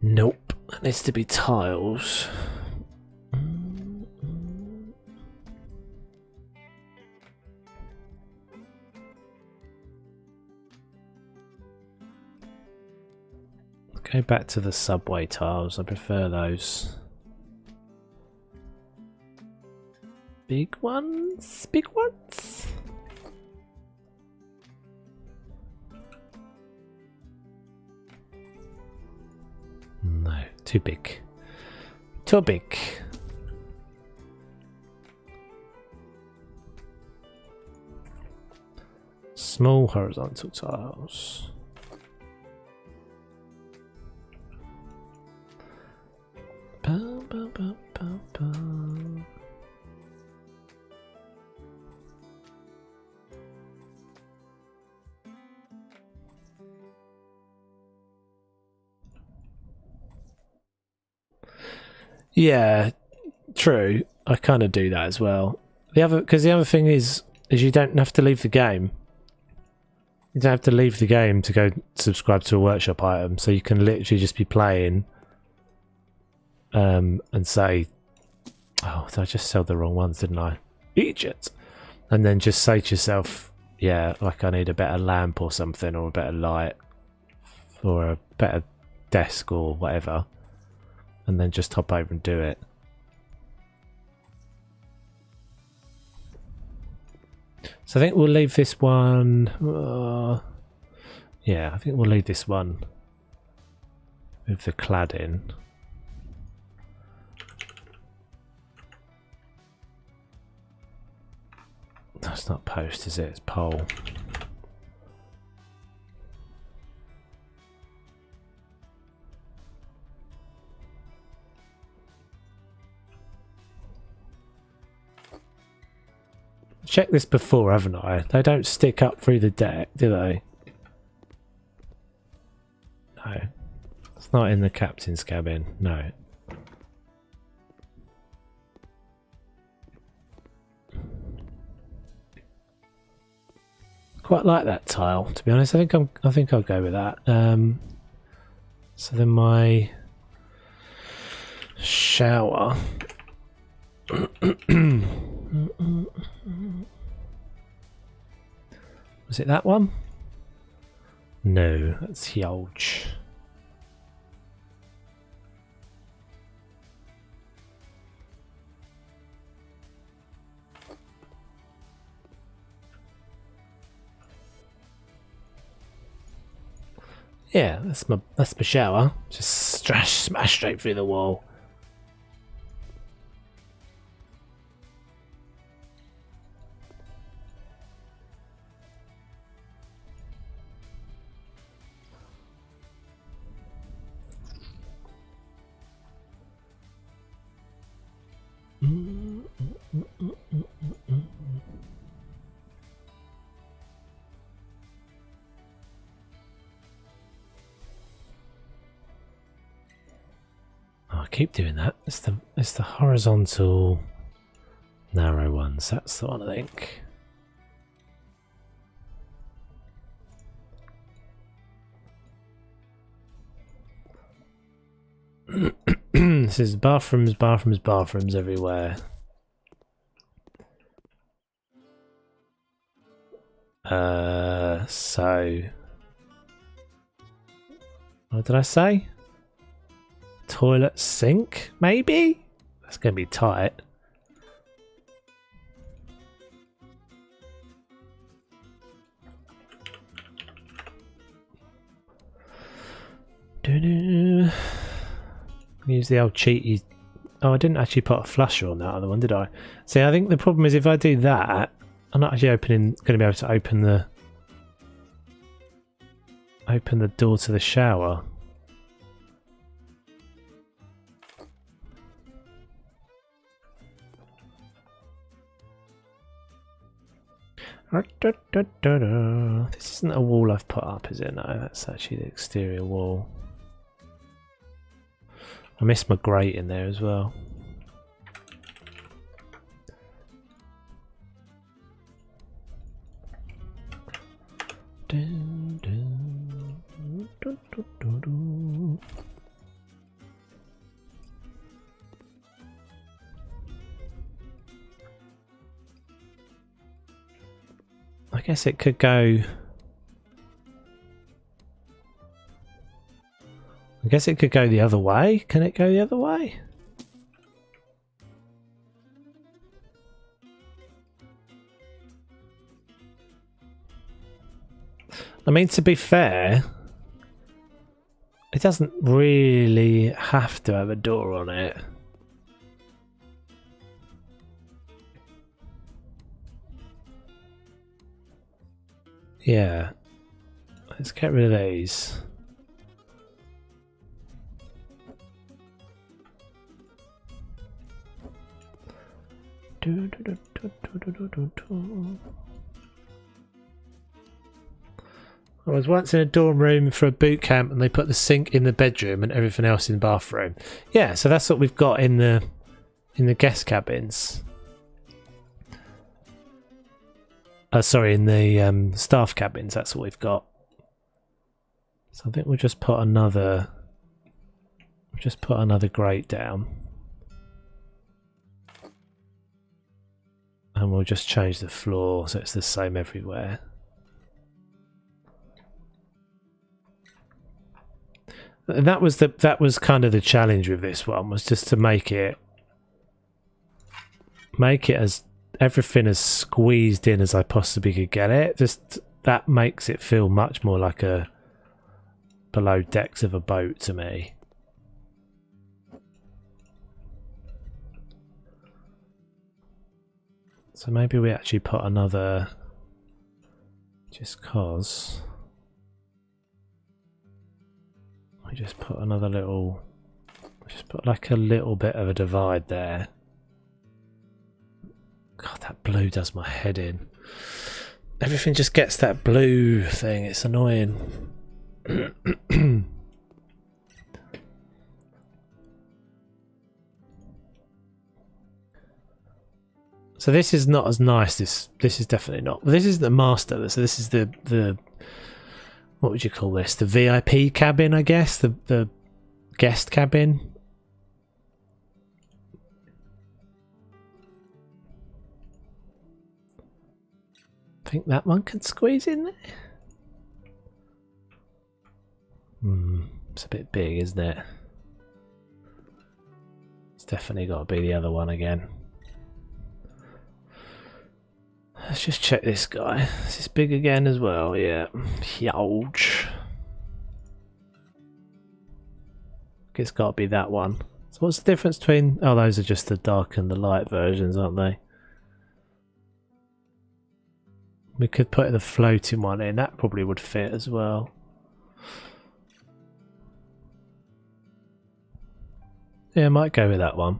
Nope, that needs to be tiles. Go back to the subway tiles, I prefer those. Big ones, big ones. No, too big. Too big. Small horizontal tiles. Ba, ba, ba, ba, ba. Yeah, true. I kind of do that as well. The other thing is you don't have to leave the game. You don't have to leave the game to go subscribe to a workshop item, so you can literally just be playing and say, oh, did I just sell the wrong ones, didn't I? Idiot. And then just say to yourself, yeah, like I need a better lamp or something, or a better light, or a better desk or whatever, and then just hop over and do it. So I think we'll leave this one. Yeah, I think we'll leave this one with the cladding. That's not post, is it? It's pole. Checked this before, haven't I? They don't stick up through the deck, do they? No. It's not in the captain's cabin. No. Quite like that tile, to be honest. I think I'll go with that. So then my shower. Was it that one? No, that's huge. Yeah, that's my shower. Just smash straight through the wall. I keep doing that. It's the horizontal narrow ones. That's the one, I think. This is bathrooms everywhere. So what did I say? Toilet sink, maybe? That's gonna be tight. Use the old cheaty. Oh, I didn't actually put a flusher on that other one, did I? See, I think the problem is if I do that, I'm not actually going to be able to open the door to the shower. This isn't a wall I've put up, is it? No, that's actually the exterior wall. I missed my grate in there as well. I guess it could go. I guess it could go the other way. Can it go the other way? I mean, to be fair, It doesn't really have to have a door on it. Yeah. Let's get rid of these. I was once in a dorm room for a boot camp and they put the sink in the bedroom and everything else in the bathroom. Yeah, so that's what we've got in the guest cabins. Sorry, in the staff cabins, that's what we've got. So I think we'll just put another grate down. And we'll just change the floor so it's the same everywhere. And that was kind of the challenge with this one, was just to make it as everything as squeezed in as I possibly could get it. Just that makes it feel much more like a below decks of a boat to me. So maybe we actually put another, just cause we just put another little, just put like a little bit of a divide there. God, that blue does my head in. Everything just gets that blue thing, it's annoying. So this is not as nice, this is definitely not. This is the master, so this is the what would you call this? The VIP cabin, I guess, the guest cabin. I think that one can squeeze in there. It's a bit big, isn't it? It's definitely got to be the other one again. Let's just check this guy. Is this big again as well? Yeah. Huge. It's got to be that one. So what's the difference between... Oh, those are just the dark and the light versions, aren't they? We could put the floating one in. That probably would fit as well. Yeah, I might go with that one.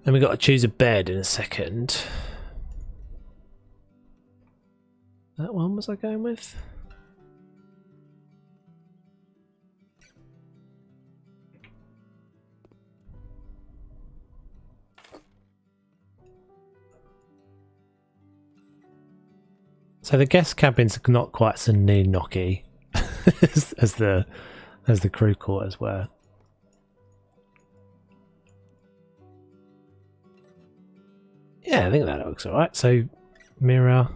Then we got to choose a bed in a second. That one was I going with? So the guest cabins are not quite so knee-knocky as the crew quarters were. Yeah, I think that looks alright. So, mirror.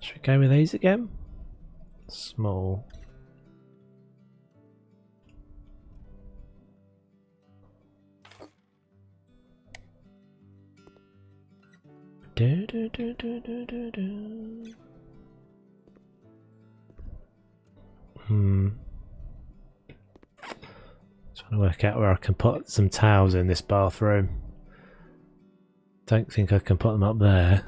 Should we go with these again? Small. Do, do, do, do, do, do, do. Trying to work out where I can put some towels in this bathroom. Don't think I can put them up there.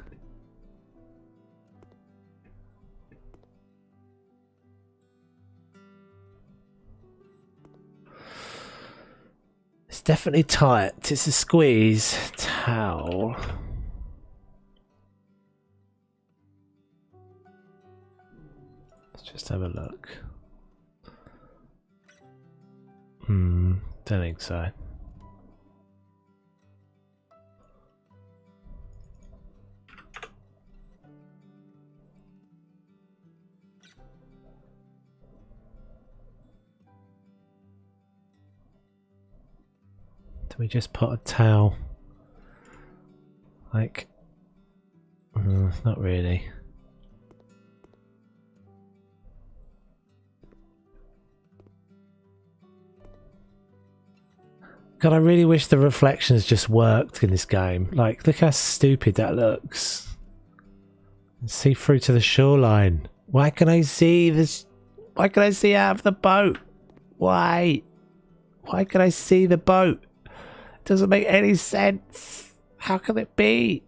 It's definitely tight. It's a squeeze towel. Let's just have a look. Don't think so. Do we just put a towel? Like, not really. God, I really wish the reflections just worked in this game. Like, look how stupid that looks. See through to the shoreline. Why can I see this? Why can I see out of the boat? Why? Why can I see the boat? It doesn't make any sense. How can it be?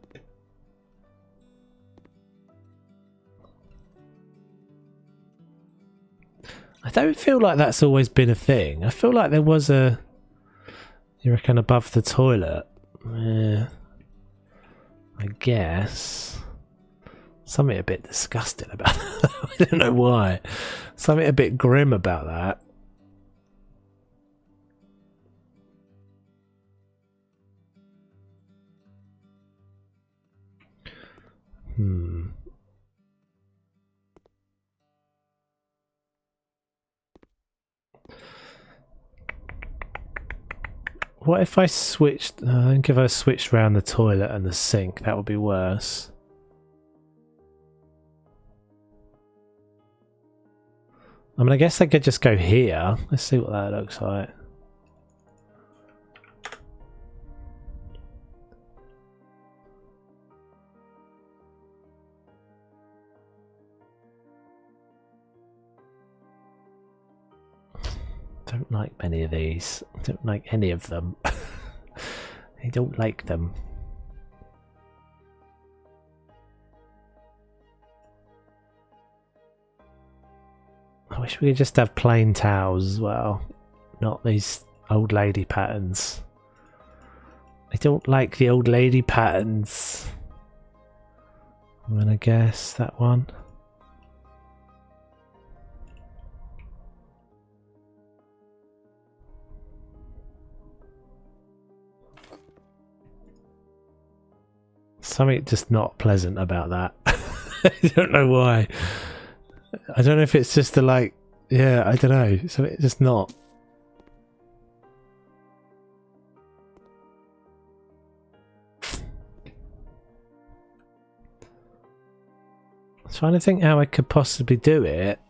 I don't feel like that's always been a thing. I feel like there was a... You reckon above the toilet? I guess. Something a bit disgusting about that. I don't know why. Something a bit grim about that. What if I switched... I think if I switched around the toilet and the sink, that would be worse. I mean, I guess I could just go here. Let's see what that looks like. Don't like many of these. Don't like any of them. I don't like them. I wish we could just have plain towels as well, not these old lady patterns. I don't like the old lady patterns. I'm gonna guess that one. Something just not pleasant about that. I don't know why. I don't know if it's just the like, yeah, I don't know. Something just not. I'm trying to think how I could possibly do it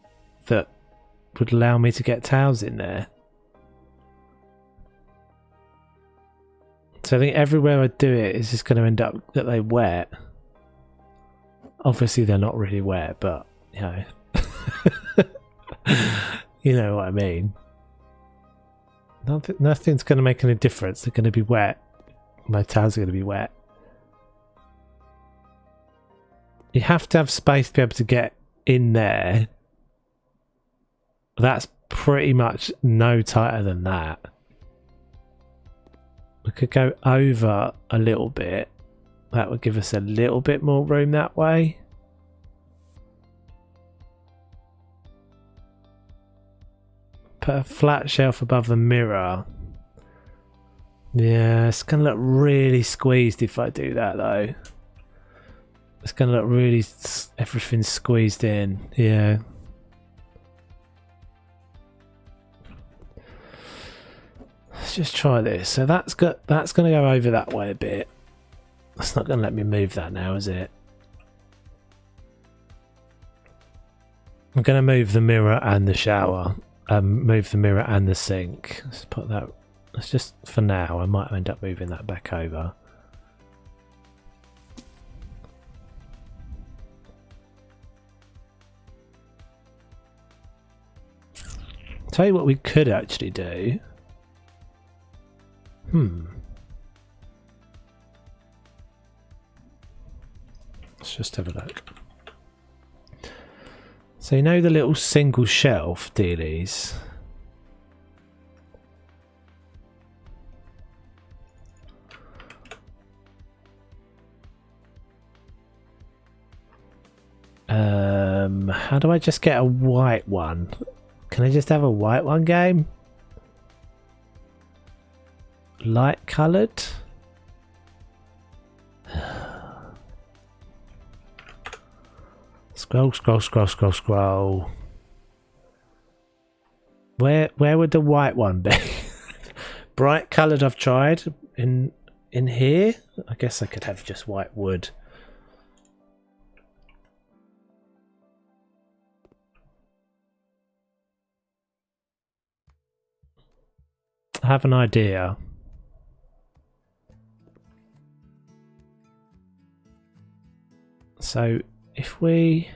that would allow me to get towels in there. So I think everywhere I do it is just going to end up that they're wet. Obviously they're not really wet, but you know. You know what I mean. Nothing's going to make any difference. They're going to be wet. My towels are going to be wet. You have to have space to be able to get in there. That's pretty much no tighter than that. We could go over a little bit. That would give us a little bit more room that way. Put a flat shelf above the mirror. Yeah, it's going to look really squeezed if I do that though. It's going to look really... everything's squeezed in. Yeah. Let's just try this. So that's going to go over that way a bit. That's not going to let me move that now, is it? I'm going to move the mirror and the shower. Move the mirror and the sink. Let's put that. Let's just for now. I might end up moving that back over. Tell you what we could actually do. Let's just have a look. So you know the little single shelf dealies? How do I just get a white one? Can I just have a white one, game? Light coloured? Scroll, scroll, scroll, scroll, scroll. Where would the white one be? bright coloured I've tried in here. I guess I could have just white wood. I have an idea. So if we...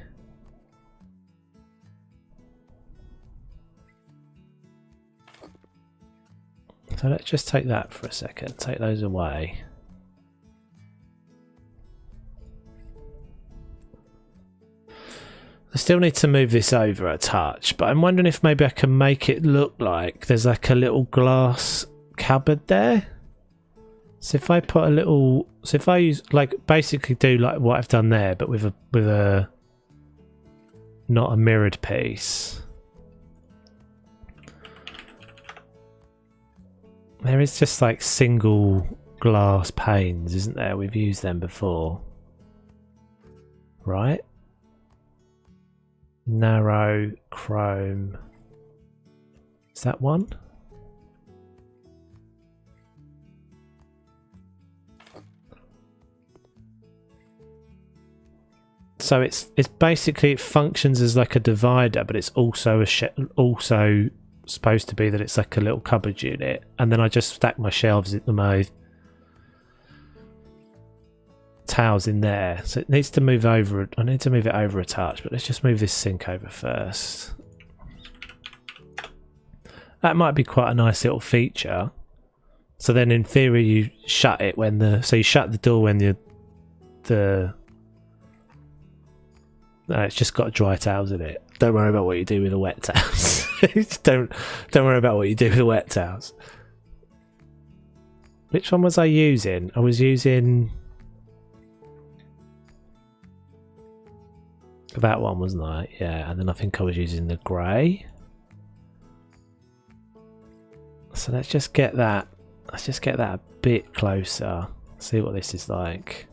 So let's just take that for a second, take those away. I still need to move this over a touch, but I'm wondering if maybe I can make it look like there's like a little glass cupboard there. So if I put a little, so if I use like basically do like what I've done there, but with a not a mirrored piece. There is just like single glass panes, isn't there? We've used them before. Right? Narrow, chrome. Is that one? So it's basically, it functions as like a divider, but it's also also supposed to be that it's like a little cupboard unit, and then I just stack my shelves in my towels in there. So it needs to move over. I need to move it over a touch, but let's just move this sink over first. That might be quite a nice little feature. So then in theory you shut it when the, so you shut the door when the no, it's just got dry towels in it. Don't worry about what you do with the wet towels. don't worry about what you do with the wet towels. Which one was I using? I was using that one, wasn't I? Yeah, and then I think I was using the grey. So let's just get that. Let's just get that a bit closer. See what this is like.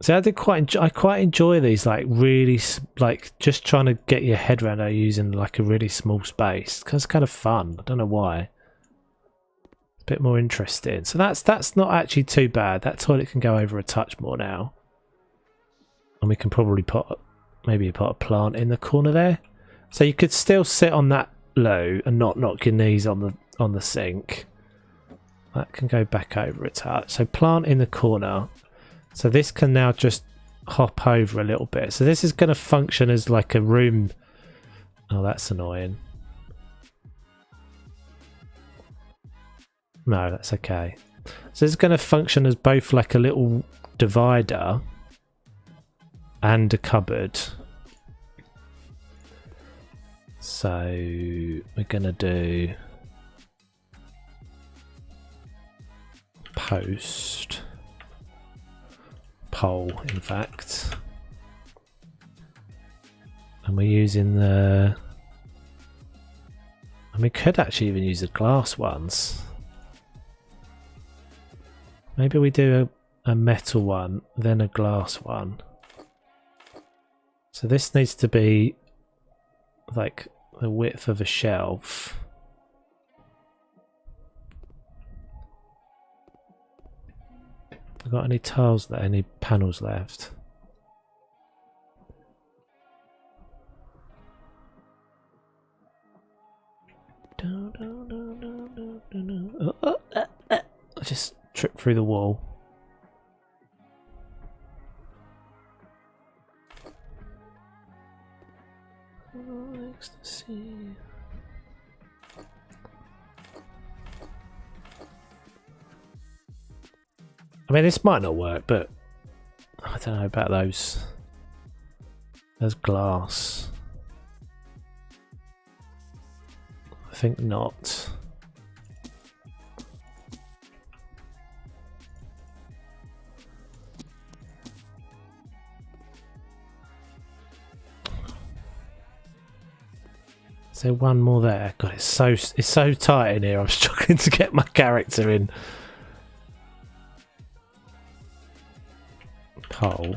So I quite enjoy these, like really, like just trying to get your head around using like a really small space, because it's kind of fun. I don't know why. It's a bit more interesting. So that's not actually too bad. That toilet can go over a touch more now, and we can probably maybe put a plant in the corner there. So you could still sit on that low and not knock your knees on the sink. That can go back over a touch. So plant in the corner. So this can now just hop over a little bit. So this is going to function as like a room. Oh, that's annoying. No, that's okay. So it's going to function as both like a little divider and a cupboard. So we're going to do post. Pole, in fact, and we're using the, and we could actually even use the glass ones. Maybe we do a metal one, then a glass one. So this needs to be like the width of a shelf. Got any tiles there? Any panels left? I just tripped through the wall. Ecstasy. I mean, this might not work, but I don't know about those. There's glass. I think not. Is there one more there? God, it's so tight in here. I'm struggling to get my character in. Pole.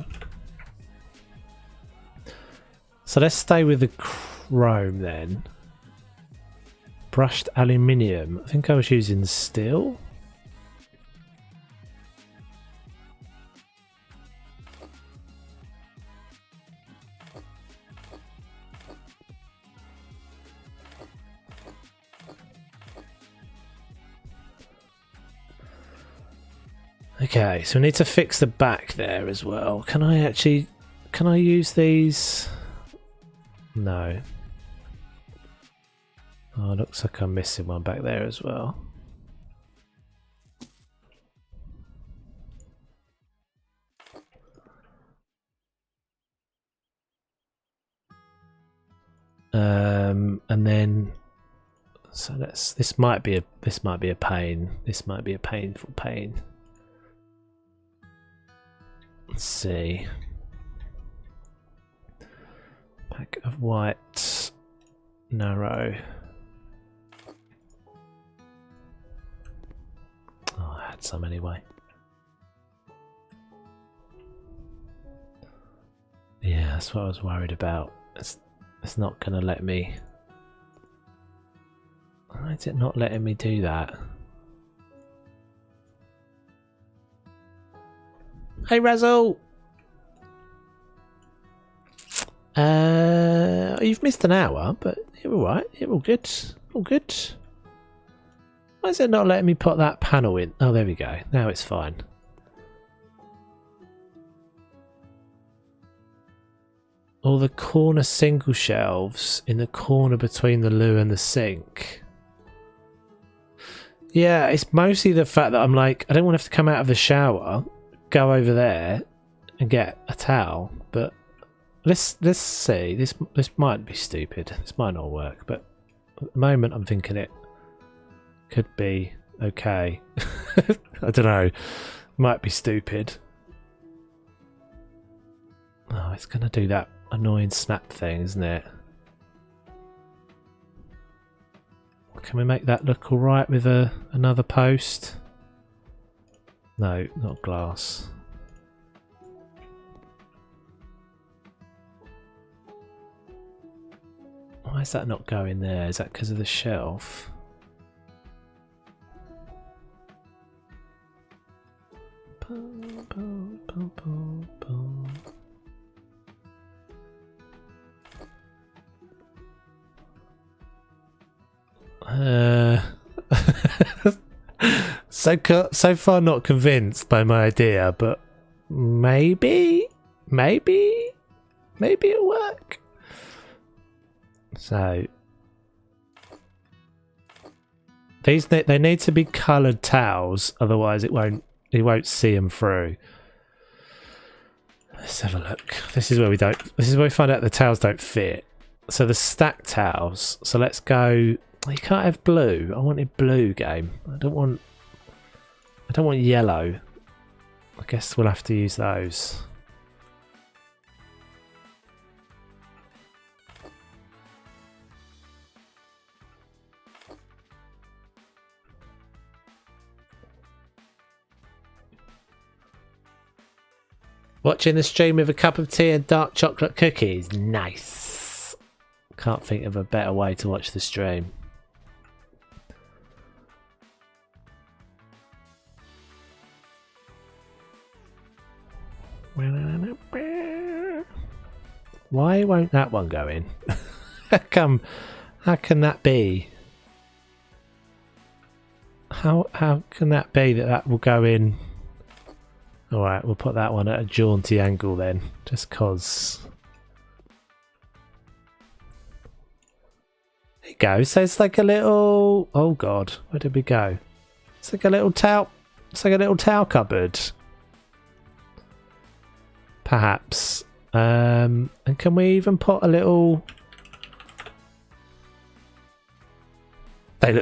So let's stay with the chrome then. brushed aluminium. I think I was using steel. Okay, so we need to fix the back there as well. Can I use these? No. Oh, looks like I'm missing one back there as well. And then, so this might be a pain. This might be a painful pain. Let's see. Pack of white, narrow. Oh, I had some anyway. Yeah, that's what I was worried about. It's not going to let me. Why is it not letting me do that? Hey Razzle! You've missed an hour, but you're alright. You're all good. All good. Why is it not letting me put that panel in? Oh, there we go. Now it's fine. All the corner single shelves in the corner between the loo and the sink. Yeah, it's mostly the fact that I'm like, I don't want to have to come out of the shower, go over there and get a towel, but let's see. This might be stupid. This might not work, but at the moment I'm thinking it could be okay. I don't know. Might be stupid. Oh, it's gonna do that annoying snap thing, isn't it? Can we make that look alright with another post? No, not glass. Why is that not going there? Is that because of the shelf? So far not convinced by my idea, but maybe it'll work. So they need to be coloured towels, otherwise it won't see them through. Let's have a look. This is where we find out the towels don't fit. So the stacked towels. So let's go. You can't have blue. I wanted blue, game. I don't want yellow. I guess we'll have to use those. Watching the stream with a cup of tea and dark chocolate cookies. Nice. Can't think of a better way to watch the stream. Why won't that one go in? How can that be? How can that be that will go in? Alright, we'll put that one at a jaunty angle then, just cause. There you go, so it's like a little, oh god, where did we go? It's like a little towel cupboard. Perhaps. And can we even put a little... They do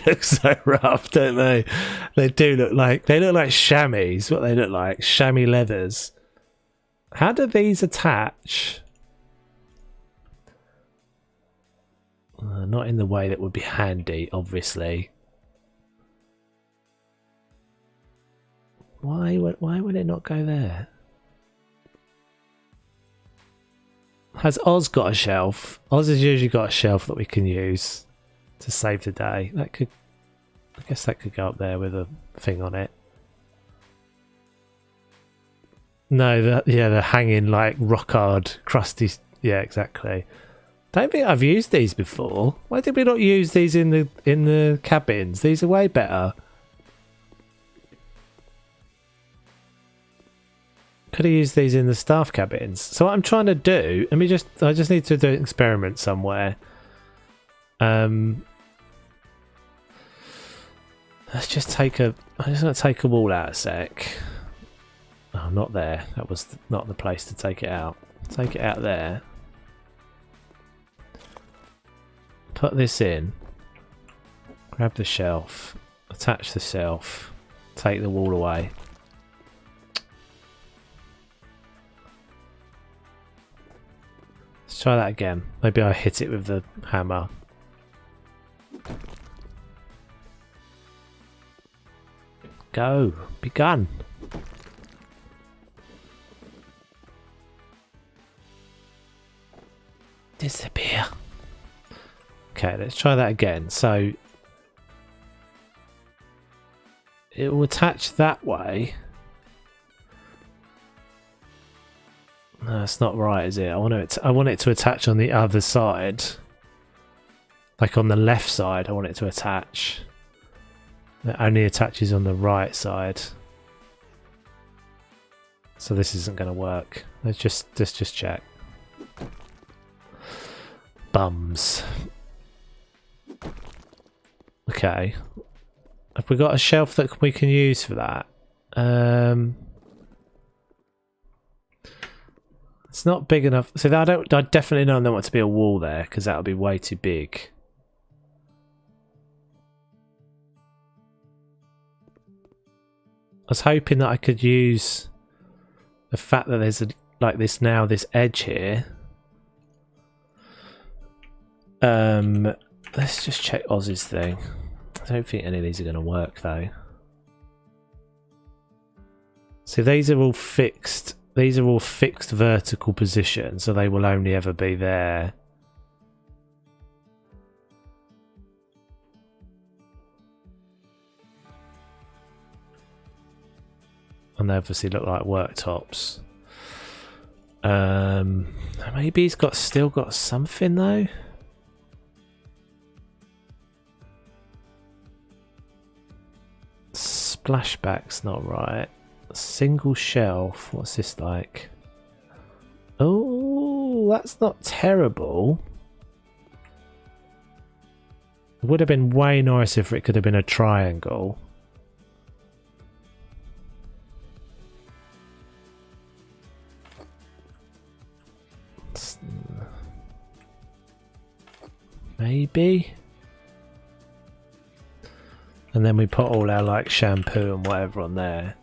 look so rough, don't they? They look like chamois. What they look like, chamois leathers. How do these attach? Not in the way that would be handy, obviously. Why would it not go there? Has Oz got a shelf? Oz has usually got a shelf that we can use. to save the day. That could, I guess that could go up there with a thing on it. No, the hanging like rock hard, crusty. Yeah, exactly. Don't think I've used these before. Why did we not use these in the cabins? These are way better. Could have used these in the staff cabins. So what I'm trying to do, I just need to do an experiment somewhere. Let's just take I'm just going to take a wall out a sec. Oh, not there. That was not the place to take it out. Take it out there. Put this in. Grab the shelf. Attach the shelf. Take the wall away. Let's try that again. Maybe I hit it with the hammer. Go. Begun. Disappear. Okay, let's try that again. So it will attach that way. No, that's not right, is it? I want it to attach on the other side. Like on the left side, I want it to attach. It only attaches on the right side. So this isn't going to work. Let's just check. Bums. Okay. Have we got a shelf that we can use for that? It's not big enough. So I definitely don't want it to be a wall there because that would be way too big. I was hoping that I could use the fact that there's this edge here. Let's just check Oz's thing. I don't think any of these are going to work though. So these are all fixed. These are all fixed vertical positions, so they will only ever be there. And they obviously look like worktops. Maybe he's still got something though. Splashback's not right. Single shelf. What's this like? Oh, that's not terrible. It would have been way nice if it could have been a triangle. Maybe. And then we put all our like shampoo and whatever on there.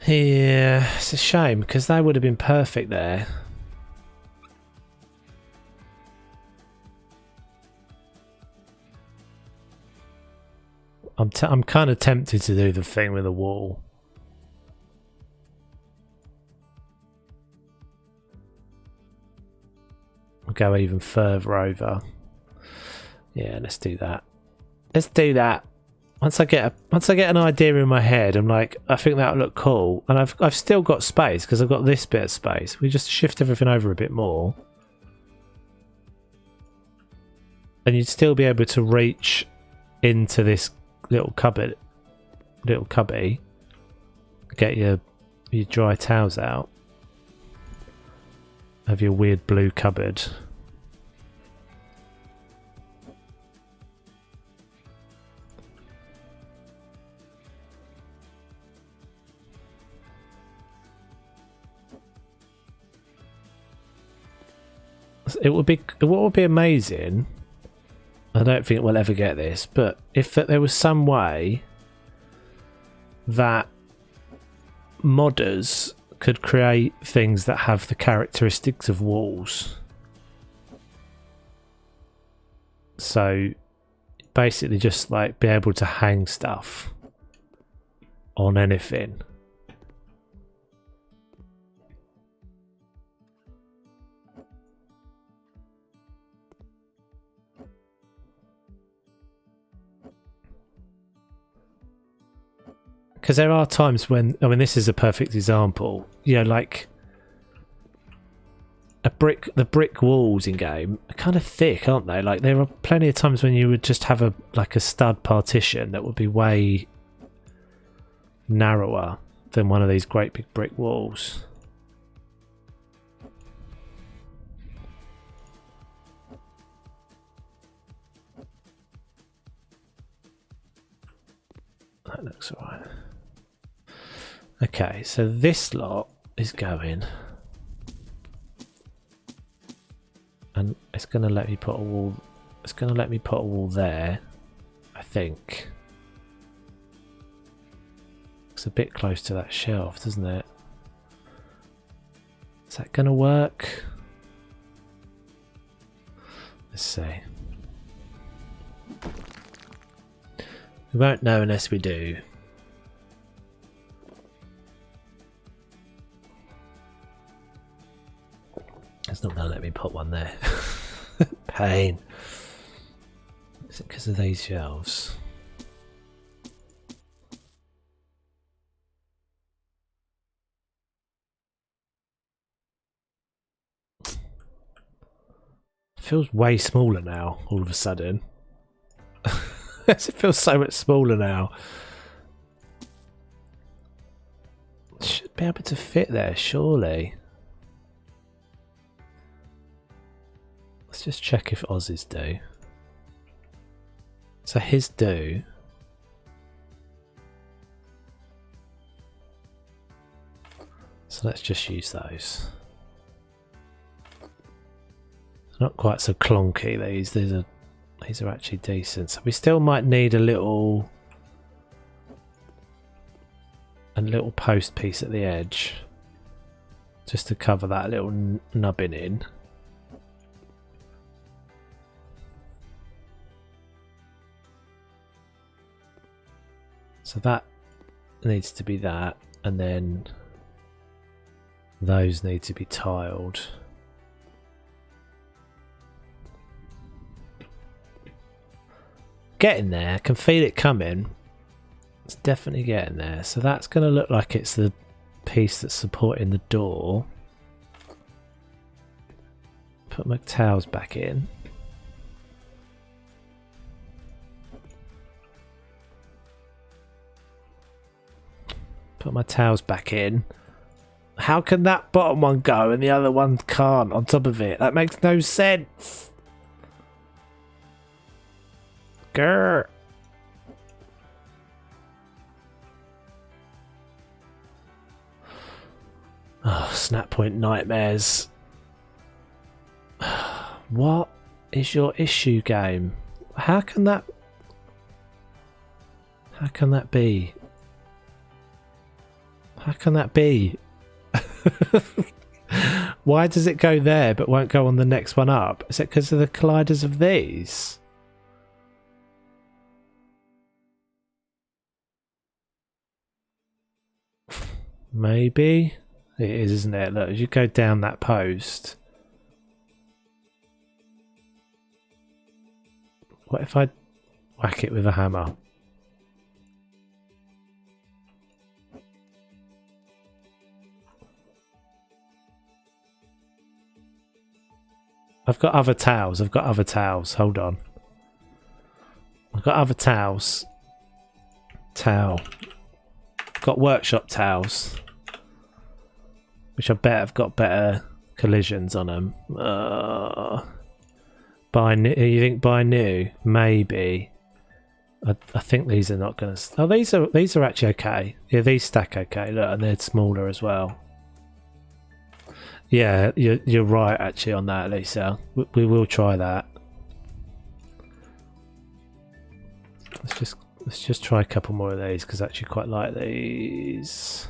Yeah, it's a shame because they would have been perfect there. I'm kind of tempted to do the thing with the wall. I'll go even further over. Yeah, let's do that. Let's do that. Once I get an idea in my head, I'm like, I think that would look cool, and I've still got space because I've got this bit of space. We just shift everything over a bit more, and you'd still be able to reach into this little cubby. Get your dry towels out of your weird blue cupboard. It would be amazing. I don't think we'll ever get this, but if there was some way that modders could create things that have the characteristics of walls. So basically just like be able to hang stuff on anything. because there are times when, I mean, this is a perfect example. You know, like the brick walls in game are kind of thick, aren't they? Like there are plenty of times when you would just have a stud partition that would be way narrower than one of these great big brick walls. That looks alright. Okay, so this lot is going, and it's going to let me put a wall. It's going to let me put a wall there, I think. It's a bit close to that shelf, doesn't it? Is that going to work? Let's see. We won't know unless we do. It's not going to let me put one there. Pain. Is it because of these shelves? Feels way smaller now, all of a sudden. It feels so much smaller now. Should be able to fit there, surely. Let's just check if Oz's do. So his do. So let's just use those. Not quite so clunky, these are actually decent. So we still might need a little post piece at the edge just to cover that little nubbin in. So that needs to be that, and then those need to be tiled. Getting there, I can feel it coming. It's definitely getting there. So that's going to look like it's the piece that's supporting the door. Put my towels back in. Put my towels back in. How can that bottom one go and the other one can't on top of it? That makes no sense. Grr. Oh, snap point nightmares. What is your issue, game? How can that be? How can that be? Why does it go there but won't go on the next one up? Is it because of the colliders of these? Maybe it is, isn't it? Look, as you go down that post. What if I whack it with a hammer? I've got other towels. Hold on. I've got other towels. Towel. I've got workshop towels, which I bet have got better collisions on them. Buy new? You think buy new? Maybe. I think these are not going to. Oh, these are actually okay. Yeah, these stack okay. Look, and they're smaller as well. Yeah, you're right actually on that, Lisa. We will try that. Let's just try a couple more of these because I actually quite like these.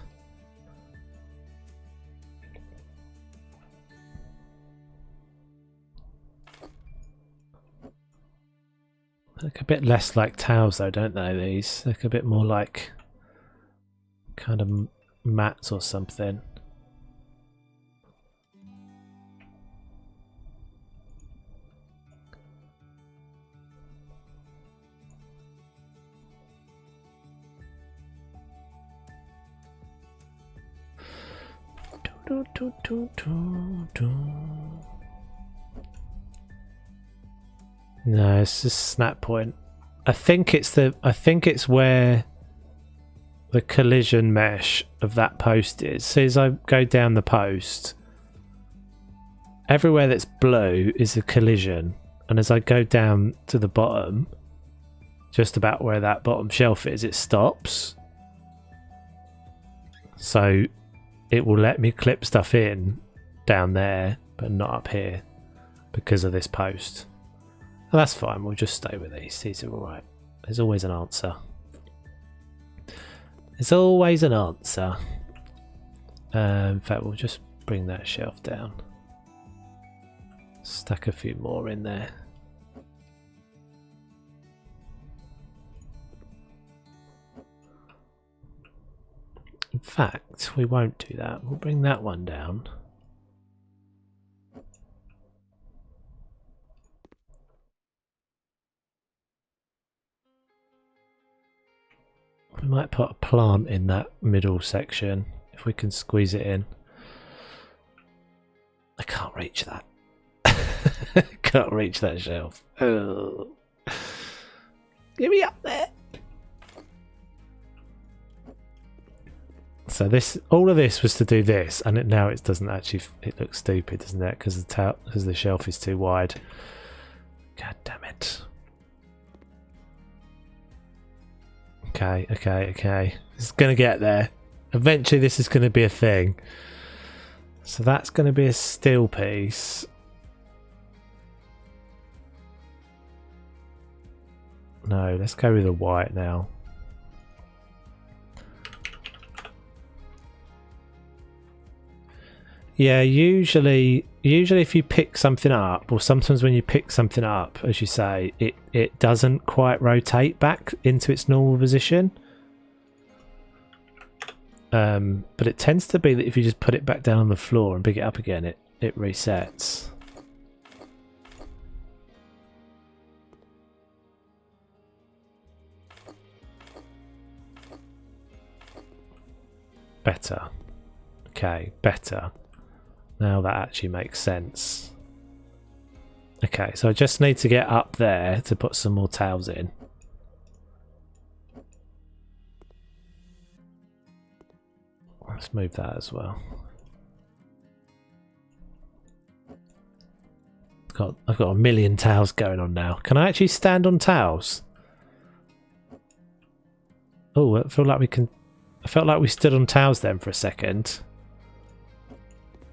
Look a bit less like towels though, don't they? These look a bit more like kind of mats or something. No, it's just snap point. I think it's where the collision mesh of that post is. So as I go down the post, everywhere that's blue is a collision, and as I go down to the bottom, just about where that bottom shelf is, it stops. So it will let me clip stuff in down there, but not up here because of this post. Well, that's fine, we'll just stay with these. These are alright. There's always an answer. There's always an answer. In fact, we'll just bring that shelf down. Stack a few more in there. In fact, we won't do that. We'll bring that one down. We might put a plant in that middle section if we can squeeze it in. I can't reach that. Can't reach that shelf. Oh. Get me up there. So this, all of this was to do this, and now it doesn't actually. It looks stupid, doesn't it? Because the shelf is too wide. God damn it. Okay. It's going to get there. Eventually this is going to be a thing. So that's going to be a steel piece. No, let's go with the white now. Yeah, usually if you pick something up, or sometimes when you pick something up, as you say, it doesn't quite rotate back into its normal position. But it tends to be that if you just put it back down on the floor and pick it up again, it resets. Better. Okay, better. Now that actually makes sense. Okay, so I just need to get up there to put some more tiles in. Let's move that as well. I've got a million tiles going on now. Can I actually stand on tiles? Oh, I feel like we can. I felt like we stood on tiles then for a second.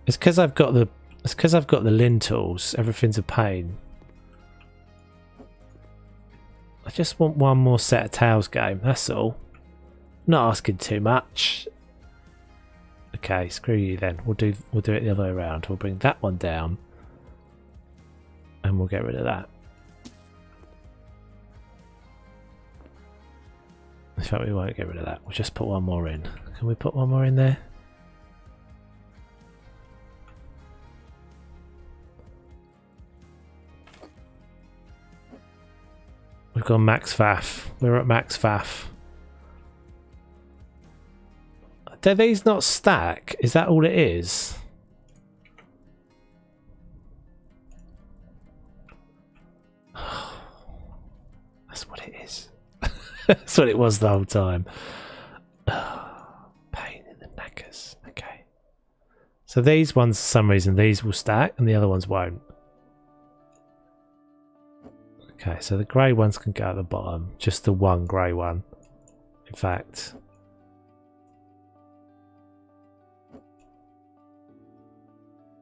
It's because I've got the. It's because I've got the lintels. Everything's a pain. I just want one more set of tiles game. That's all. Not asking too much. Okay, screw you then. We'll do it the other way around. We'll bring that one down, and we'll get rid of that. In fact, we won't get rid of that. We'll just put one more in. Can we put one more in there? We've gone max faff. We're at max faff. Do these not stack? Is that all it is? That's what it is. That's what it was the whole time. Pain in the knackers. Okay. So these ones, for some reason, these will stack and the other ones won't. Okay, so the grey ones can go at the bottom. Just the one grey one. In fact.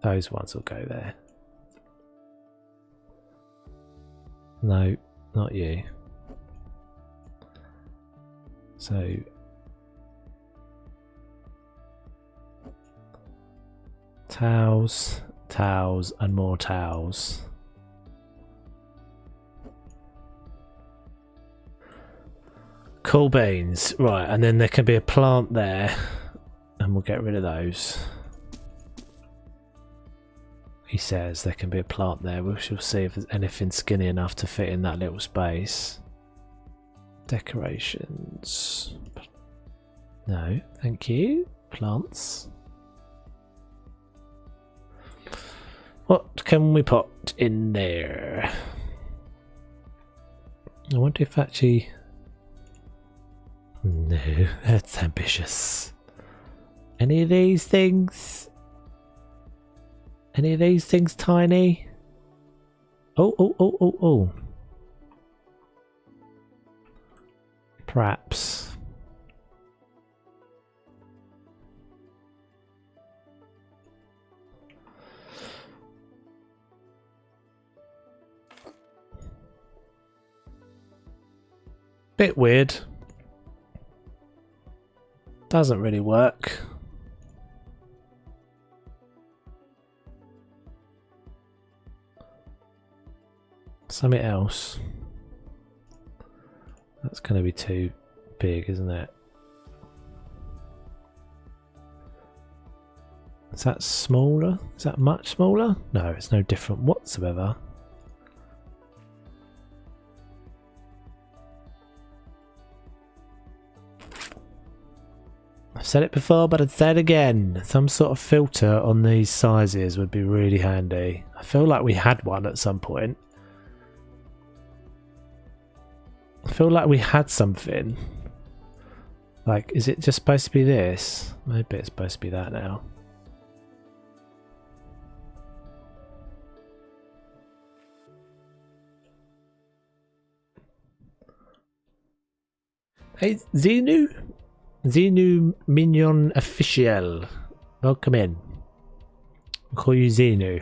Those ones will go there. No, not you. So towels, towels, and more towels. Cool beans, right, and then there can be a plant there, and we'll get rid of those. He says there can be a plant there. We shall see if there's anything skinny enough to fit in that little space. Decorations. No, thank you. Plants. What can we put in there? I wonder if actually... No, that's ambitious. Any of these things? Any of these things tiny? Oh. Perhaps. Bit weird. Doesn't really work. Something else. That's going to be too big, isn't it? Is that smaller? Is that much smaller? No, it's no different whatsoever. I've said it before, but I'd say it again. Some sort of filter on these sizes would be really handy. I feel like we had one at some point. I feel like we had something. Like, is it just supposed to be this? Maybe it's supposed to be that now. Hey, Xenu? Xenu Minion Official. Welcome in. I'll call you Xenu.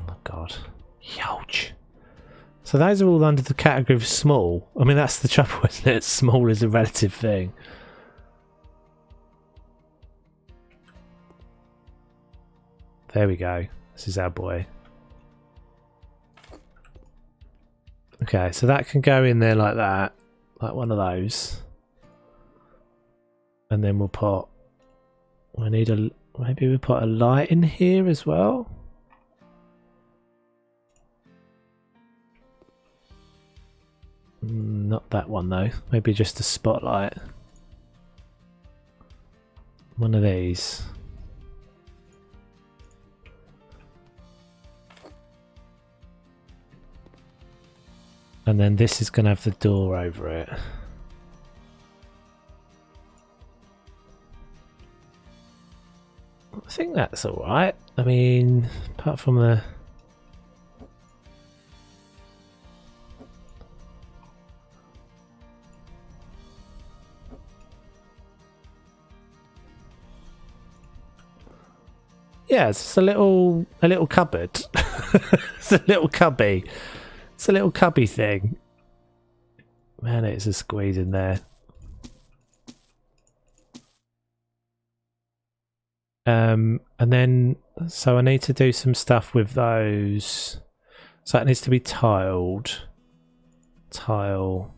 Oh god. Huge. So those are all under the category of small. I mean, that's the trouble, isn't it? Small is a relative thing. There we go. This is our boy. Okay, so that can go in there like that. Like one of those. And then we'll put... We need a... Maybe we'll put a light in here as well. Not that one though. Maybe just a spotlight. One of these. And then this is going to have the door over it. I think that's alright. I mean, apart from the... Yeah, it's just a little cupboard. It's a little cubby. It's a little cubby thing. Man, it's a squeeze in there. And then, so I need to do some stuff with those. So that needs to be tiled. Tile.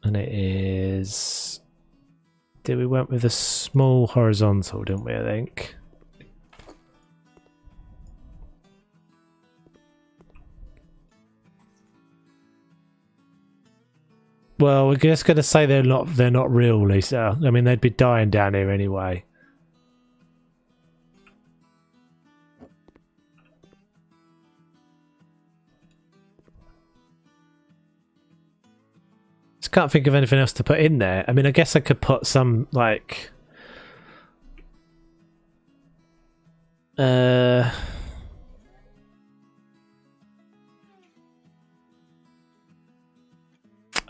And it is... We went with a small horizontal, didn't we, I think? Well, we're just going to say they're not real, Lisa. I mean, they'd be dying down here anyway. Just can't think of anything else to put in there. I mean, I guess I could put some, like...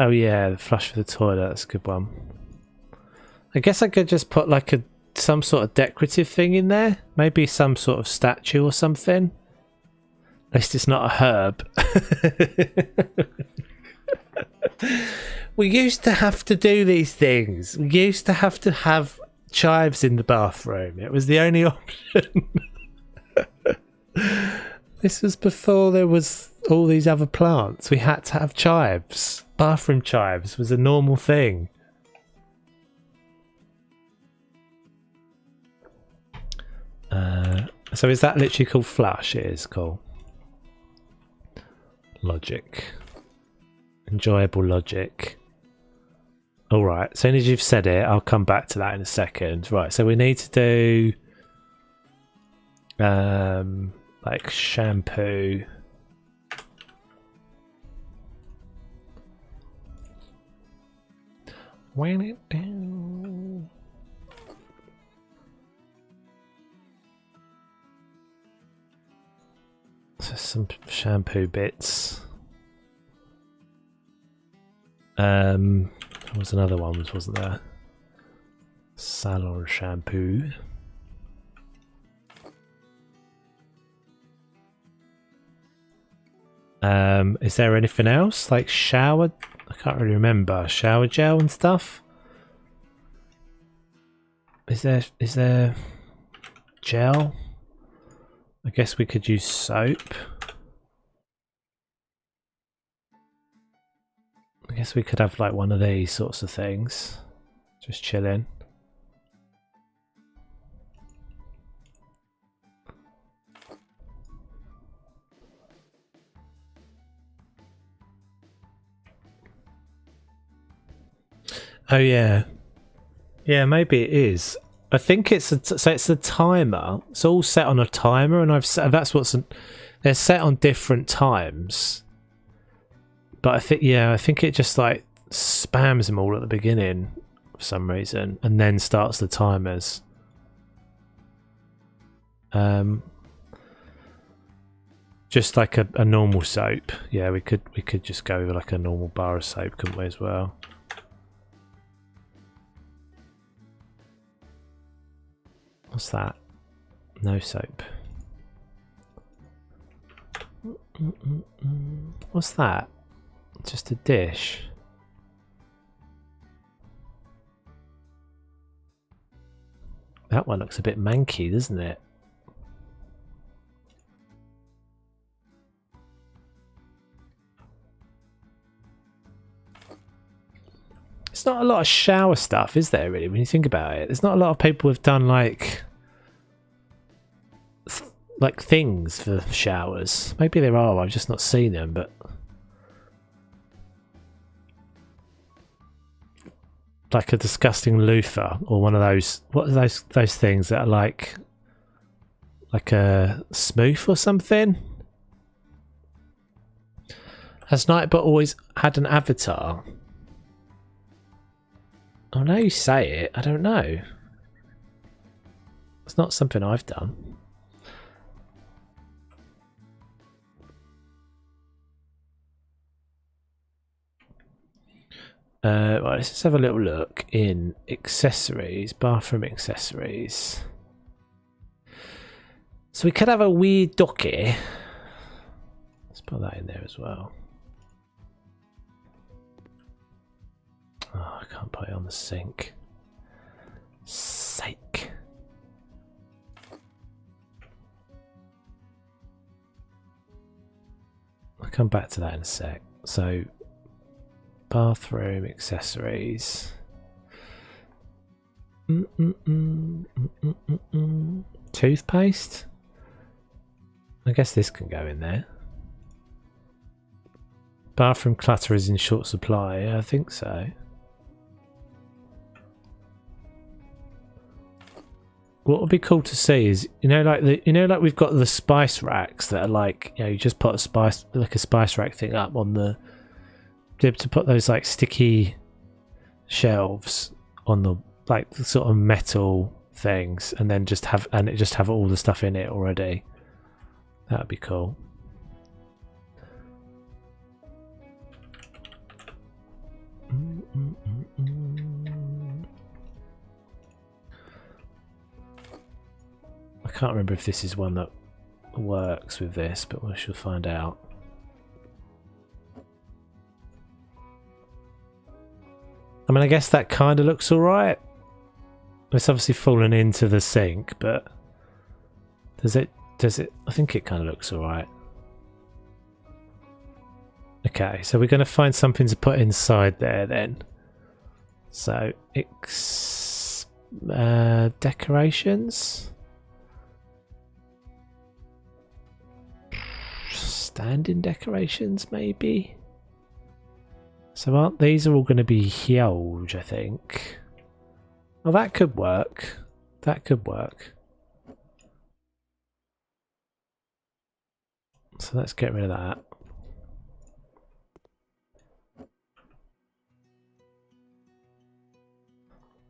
Oh yeah, the flush for the toilet, that's a good one. I guess I could just put like some sort of decorative thing in there. Maybe some sort of statue or something. At least it's not a herb. We used to have to do these things. We used to have chives in the bathroom. It was the only option. This was before there was all these other plants. We had to have chives. Bathroom chives was a normal thing. So is that literally called flush? It is cool. Logic. Enjoyable logic. All right. As soon as you've said it, I'll come back to that in a second. Right. So we need to do like shampoo. When it down. So some shampoo bits. There was another one, wasn't there? Salon shampoo. Is there anything else like shower? I can't really remember. Shower gel and stuff. Is there gel? I guess we could use soap. I guess we could have like one of these sorts of things. Just chilling. Oh yeah. Yeah, maybe it is. I think it's so it's a timer. It's all set on a timer, and I've set, that's what's they're set on different times. But I think it just like spams them all at the beginning for some reason, and then starts the timers. Just like a normal soap. Yeah, we could just go with like a normal bar of soap, couldn't we, as well? What's that? No soap. What's that? Just a dish. That one looks a bit manky, doesn't it? It's not a lot of shower stuff, is there, really, when you think about it? There's not a lot of people who've done like things for showers. Maybe there are, I've just not seen them, but like a disgusting loofah or one of those, what are those things that are like a smooth or something? Has Nightbot always had an avatar? Oh, now you say it, I don't know. It's not something I've done. Right, let's just have a little look in accessories, bathroom accessories. So we could have a weird docky. Let's put that in there as well. Oh, I can't put it on the sink. Sake. I'll come back to that in a sec. So, bathroom accessories. Toothpaste? I guess this can go in there. Bathroom clutter is in short supply. I think so. What would be cool to see is, like we've got the spice racks that are like, you just put a spice rack thing up on the, to put those like sticky shelves on the like the sort of metal things, and then just have all the stuff in it already. That'd be cool. I can't remember if this is one that works with this, but we shall find out. I mean, I guess that kind of looks alright. It's obviously fallen into the sink, but does it? I think it kind of looks alright. Okay, so we're going to find something to put inside there then. So, decorations? Standing decorations, maybe? So aren't these are all going to be huge, I think. Well, that could work. That could work. So let's get rid of that.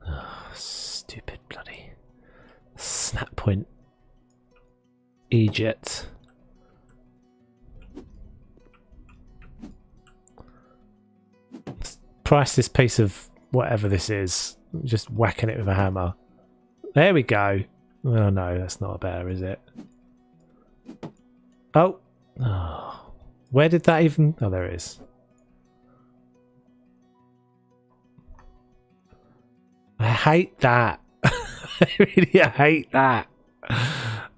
Oh, stupid bloody snap point Egypt. Let's price this piece of whatever this is. Just whacking it with a hammer. There we go. Oh no, that's not better, is it? Oh. Oh. Where did that even... Oh, there it is. I hate that. I really hate that.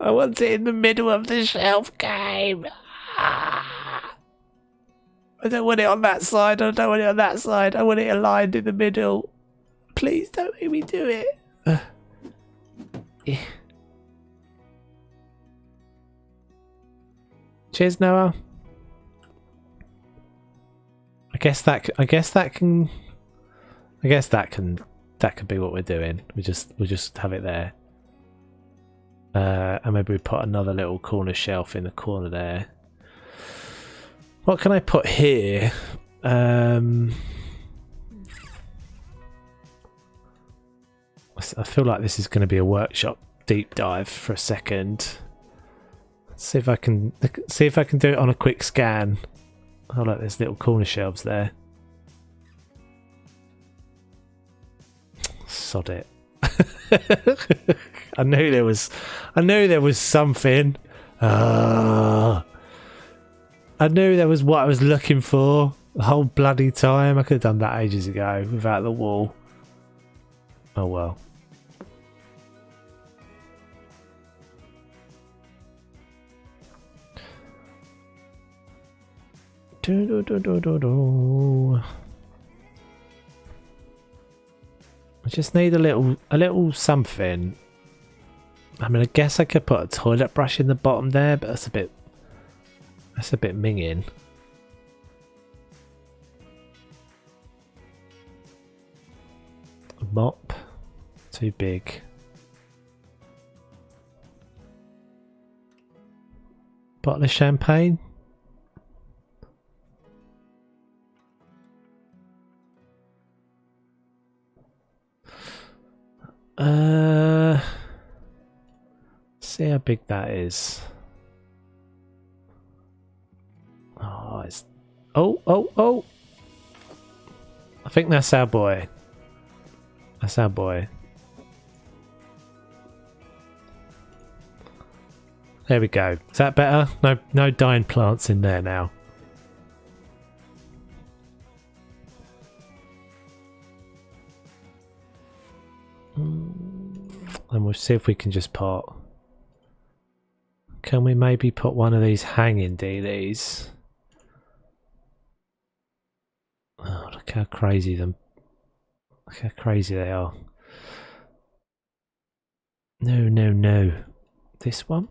I want it in the middle of the shelf game. Ah. I don't want it on that side. I don't want it on that side. I want it aligned in the middle. Please don't make me do it. Yeah. Cheers, Noah. I guess that can be what we're doing. We'll just have it there. And maybe we put another little corner shelf in the corner there. What can I put here? I feel like this is going to be a workshop deep dive for a second. Let's see if I can do it on a quick scan. Oh, look, there's little corner shelves there. Sod it. I knew there was something. I knew there was what I was looking for the whole bloody time. I could have done that ages ago without the wall. Oh well. I just need a little something. I mean, I guess I could put a toilet brush in the bottom there, but that's a bit minging. A mop, too big. Bottle of champagne. See how big that is. Oh, it's... Oh! I think that's our boy. That's our boy. There we go. Is that better? No dying plants in there now. And we'll see if we can just put... Can we maybe put one of these hanging dealies? Oh, look how crazy them... Look how crazy they are. No. This one?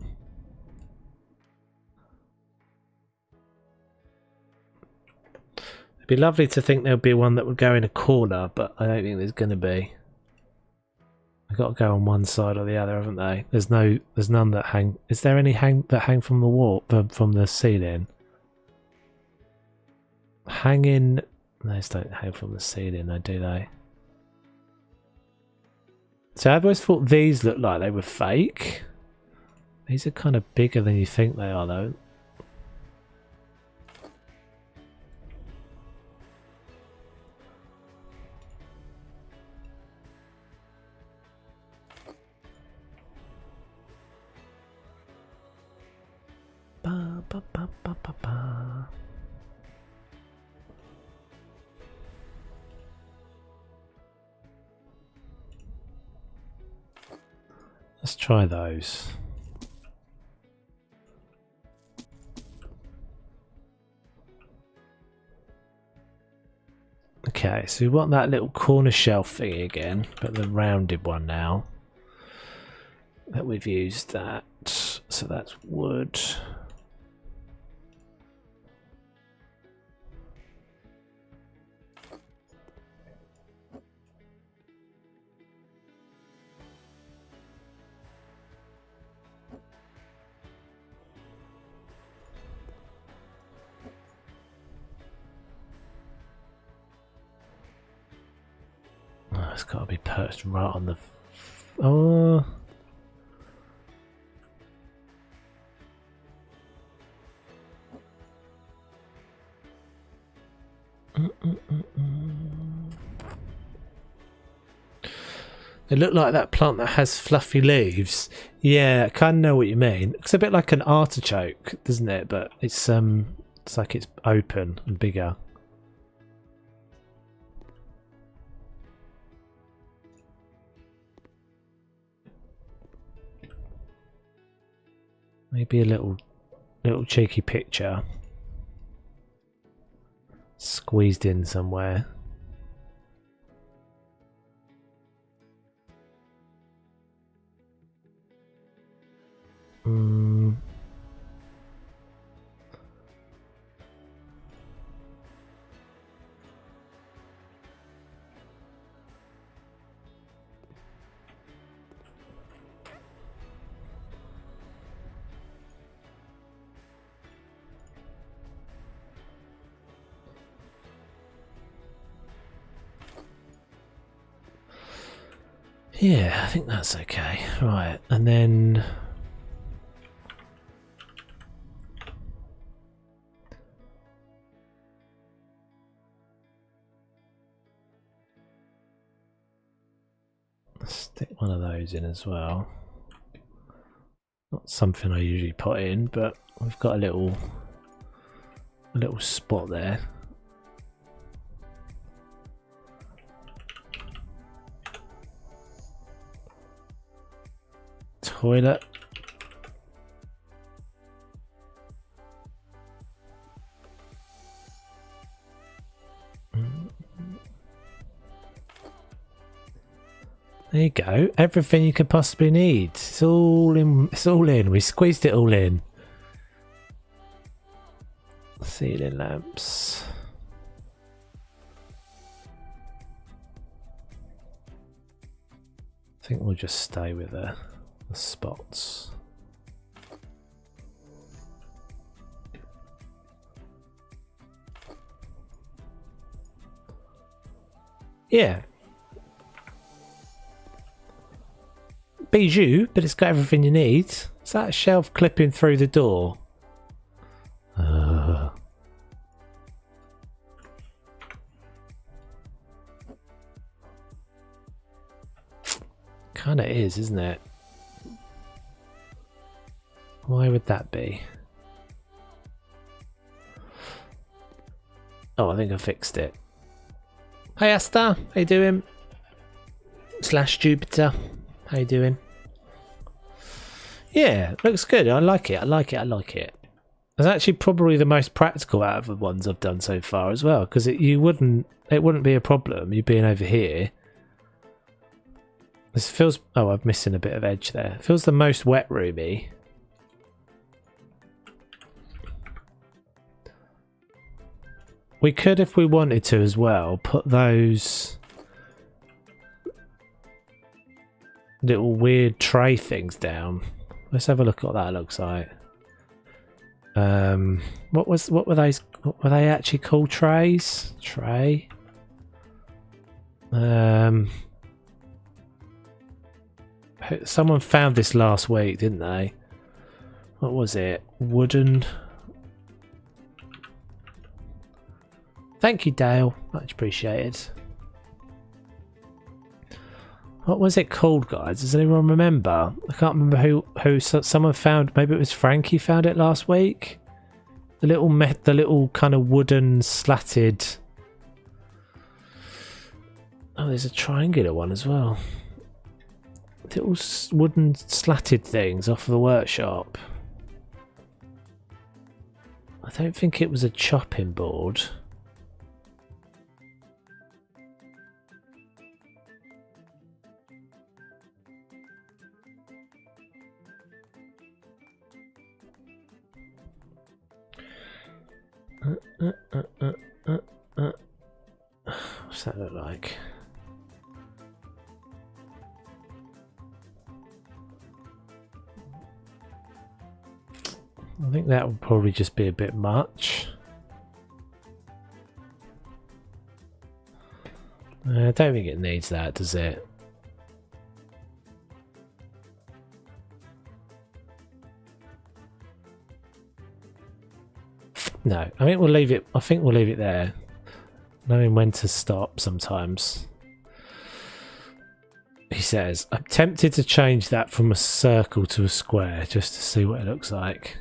It'd be lovely to think there'd be one that would go in a corner, but I don't think there's going to be. They've got to go on one side or the other, haven't they? There's none that hang. Is there any that hang from the wall, from the ceiling? Hanging. Those don't hang from the ceiling, though, do they? So I've always thought these looked like they were fake. These are kind of bigger than you think they are, though. Let's try those. Okay, so we want that little corner shelf thingy again, but the rounded one now. That we've used that. So that's wood. it's got to be perched right on the... Oh... They look like that plant that has fluffy leaves. Yeah, I kind of know what you mean. It's a bit like an artichoke, doesn't it? But it's like it's open and bigger. Maybe a little cheeky picture squeezed in somewhere. Yeah, I think that's okay. Right, and then... stick one of those in as well. Not something I usually put in, but we've got a little spot there. Toilet. There you go. Everything you could possibly need. It's all in. It's all in. We squeezed it all in. Ceiling lamps. I think we'll just stay with the spots. Yeah. Bijou, but it's got everything you need. Is that a shelf clipping through the door? Kinda is, isn't it? Why would that be? Oh, I think I fixed it. Hey Asta, how you doing? Slash Jupiter, how you doing? Yeah, looks good. I like it. I like it. I like it. It's actually probably the most practical out of the ones I've done so far as well, because it wouldn't be a problem you being over here. This feels... oh, I'm missing a bit of edge there. It feels the most wet roomy. We could, if we wanted to as well, put those little weird tray things down. Let's have a look at what that looks like. What were those? What were they actually called? Trays? Tray? Someone found this last week, didn't they? What was it? Wooden. Thank you, Dale. Much appreciated. What was it called, guys? Does anyone remember? I can't remember who someone found. Maybe it was Frankie found it last week. The little kind of wooden slatted. Oh, there's a triangular one as well. Little wooden slatted things off of the workshop. I don't think it was a chopping board. What's that look like? I think that would probably just be a bit much. I don't think it needs that, does it? No, I think we'll leave it. I think we'll leave it there. Knowing when to stop sometimes. He says, I'm tempted to change that from a circle to a square just to see what it looks like.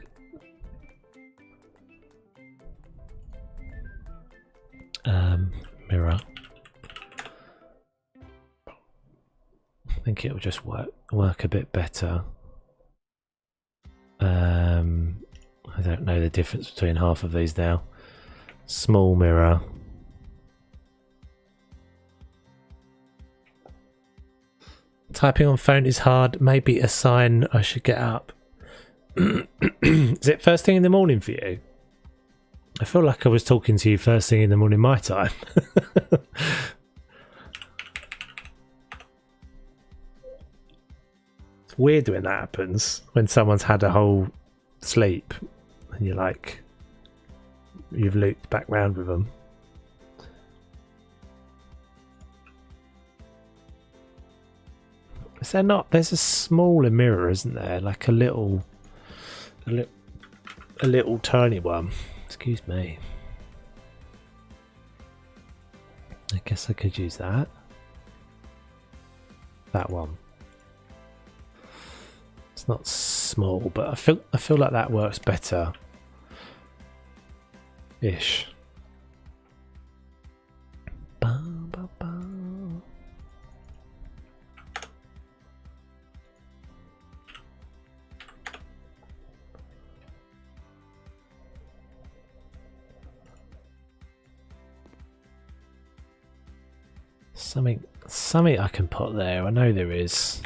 Mirror. I think it'll just work a bit better. I don't know the difference between half of these now. Small mirror. Typing on phone is hard. Maybe a sign I should get up. Is it first thing in the morning for you? I feel like I was talking to you first thing in the morning my time. It's weird when that happens. When someone's had a whole sleep and you're like, you've looped back round with them. Is there not? There's a smaller mirror, isn't there? Like a little tiny one. Excuse me. I guess I could use that. That one. It's not small, but I feel like that works better. Ish. Ba, ba, ba. Something I can put there. I know there is.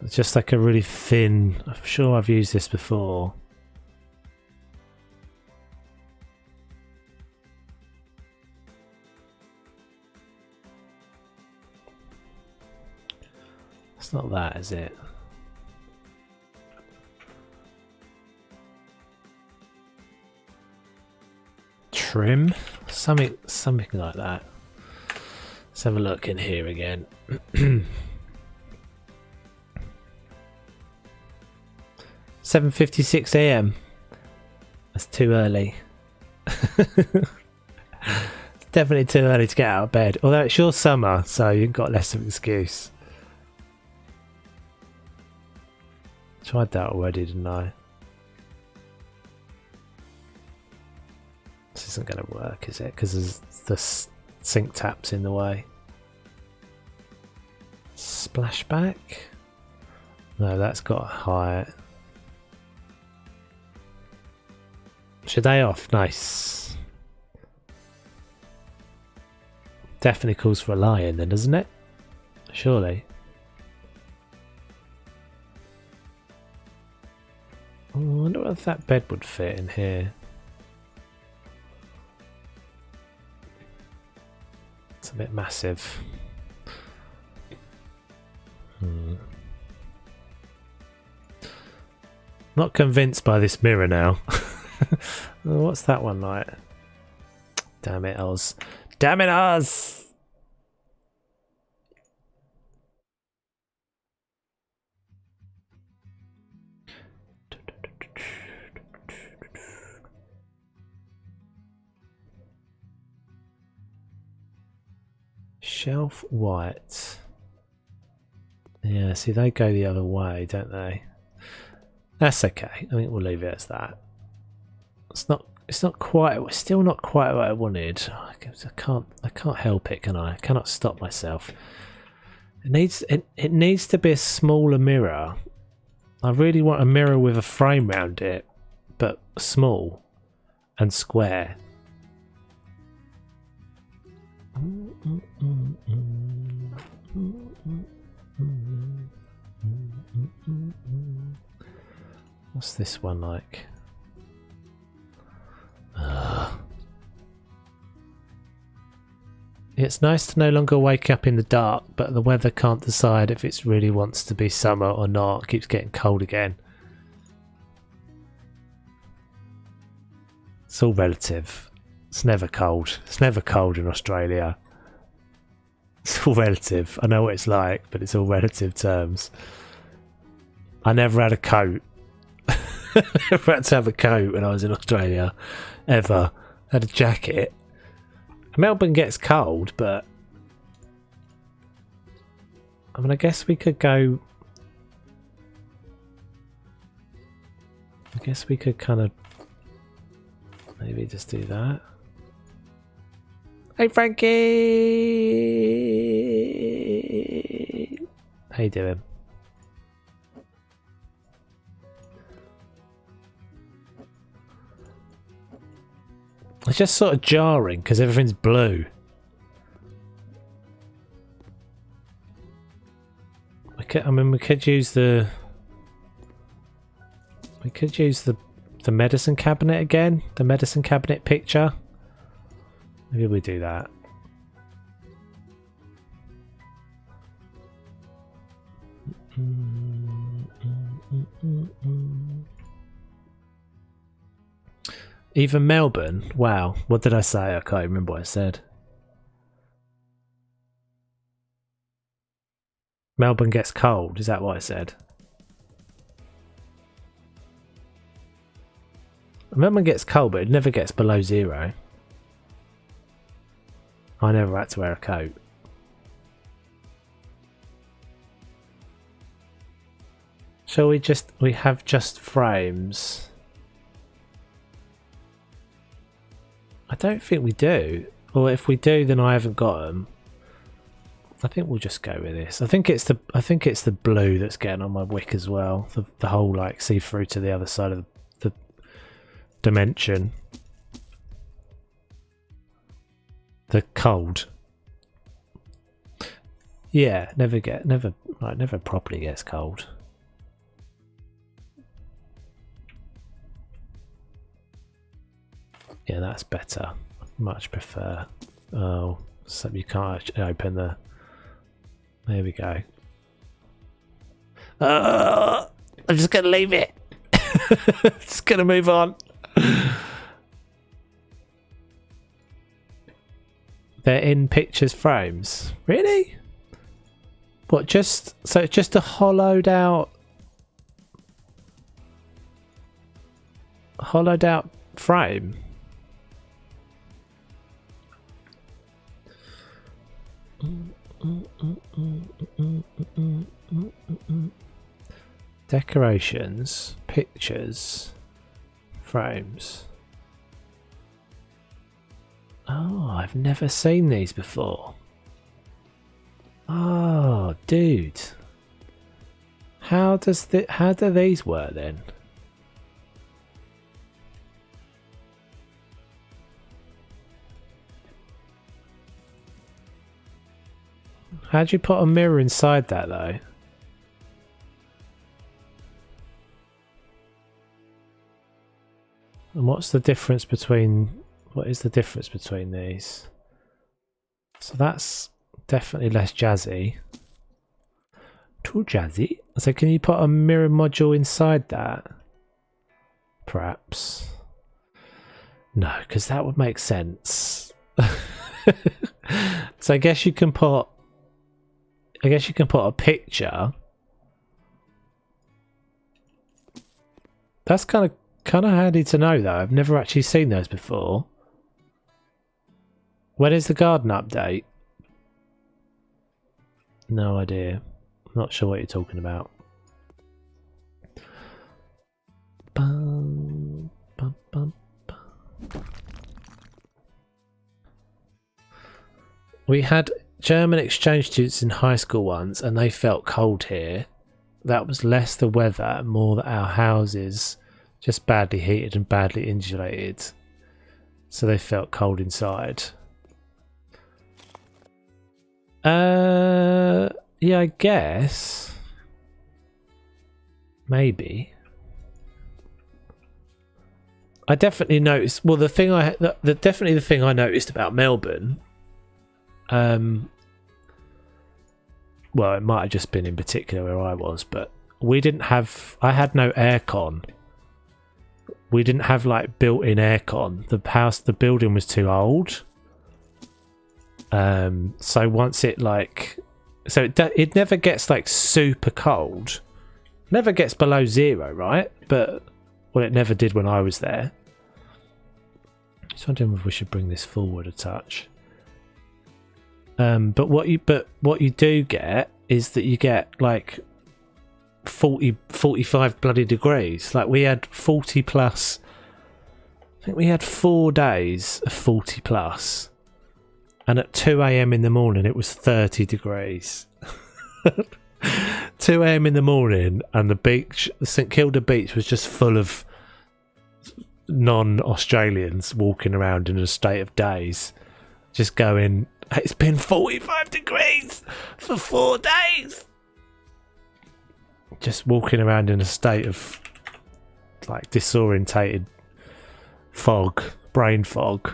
It's just like a really thin. I'm sure I've used this before. It's not that, is it? Trim? Something like that. Let's have a look in here again. 7:56 AM. That's too early. It's definitely too early to get out of bed. Although it's your summer, so you've got less of an excuse. Tried that already, didn't I? This isn't going to work, is it? Because the sink tap's in the way. Splashback? No, that's got higher. Today off, nice. Definitely calls for a lion then, doesn't it? Surely. Oh, I wonder if that bed would fit in here. It's a bit massive. Not convinced by this mirror now. What's that one like? Damn it, Oz. Damn it, Oz! Shelf white. Yeah, see, they go the other way, don't they? That's okay. I think we'll leave it as that. It's not quite. It's still not quite what I wanted. I can't help it, can I? I cannot stop myself. It needs to be a smaller mirror. I really want a mirror with a frame round it, but small and square. What's this one like? It's nice to no longer wake up in the dark, but the weather can't decide if it really wants to be summer or not. It keeps getting cold again. It's all relative. It's never cold. It's never cold in Australia. It's all relative. I know what it's like, but it's all relative terms. I never had a coat. I never had to have a coat when I was in Australia. Ever. I had a jacket. Melbourne gets cold, but I mean, I guess we could go. I guess we could kind of maybe just do that. Hey, Frankie! How you doing? It's just sort of jarring because everything's blue. I mean, we could use the medicine cabinet again. The medicine cabinet picture. Maybe we do that. Even Melbourne? Wow. What did I say? I can't remember what I said. Melbourne gets cold. Is that what I said? Melbourne gets cold, but it never gets below 0. I never had to wear a coat. Shall we have just frames? I don't think we do. Or if we do, then I haven't got them. I think we'll just go with this. I think it's the blue that's getting on my wick as well. The whole like see through to the other side of the dimension. The cold. Yeah, never properly gets cold. Yeah, that's better. Much prefer. Oh, so you can't actually open the. There we go. I'm just gonna leave it. Just gonna move on. They're in pictures frames. Really? What? It's just a hollowed out frame. Decorations, pictures, frames. Oh, I've never seen these before. Oh, dude. How do these work then? How do you put a mirror inside that though? And what is the difference between these? So that's definitely less jazzy. Too jazzy. So can you put a mirror module inside that? Perhaps. No, because that would make sense. So I guess you can put a picture. That's kind of handy to know though. I've never actually seen those before. When is the garden update? No idea. Not sure what you're talking about. Bum, bum, bum, bum. We had German exchange students in high school once, and they felt cold here. That was less the weather and more that our houses just badly heated and badly insulated, so they felt cold inside. Yeah, I guess maybe. I definitely noticed. Well, the thing I noticed about Melbourne. Well, it might have just been in particular where I was, but I had no aircon. We didn't have like built-in aircon. The building was too old. So once it like, so it never gets like super cold, never gets below 0, right? But well, it never did when I was there. Just wondering if we should bring this forward a touch. But what you do get is that you get like 45 bloody degrees. Like we had 40 plus. I think we had 4 days of 40 plus, and at 2 a.m. in the morning it was 30 degrees. 2 a.m. in the morning, and the beach, St Kilda beach, was just full of non-Australians walking around in a state of daze, just going, it's been 45 degrees for 4 days. Just walking around in a state of like disorientated fog, brain fog.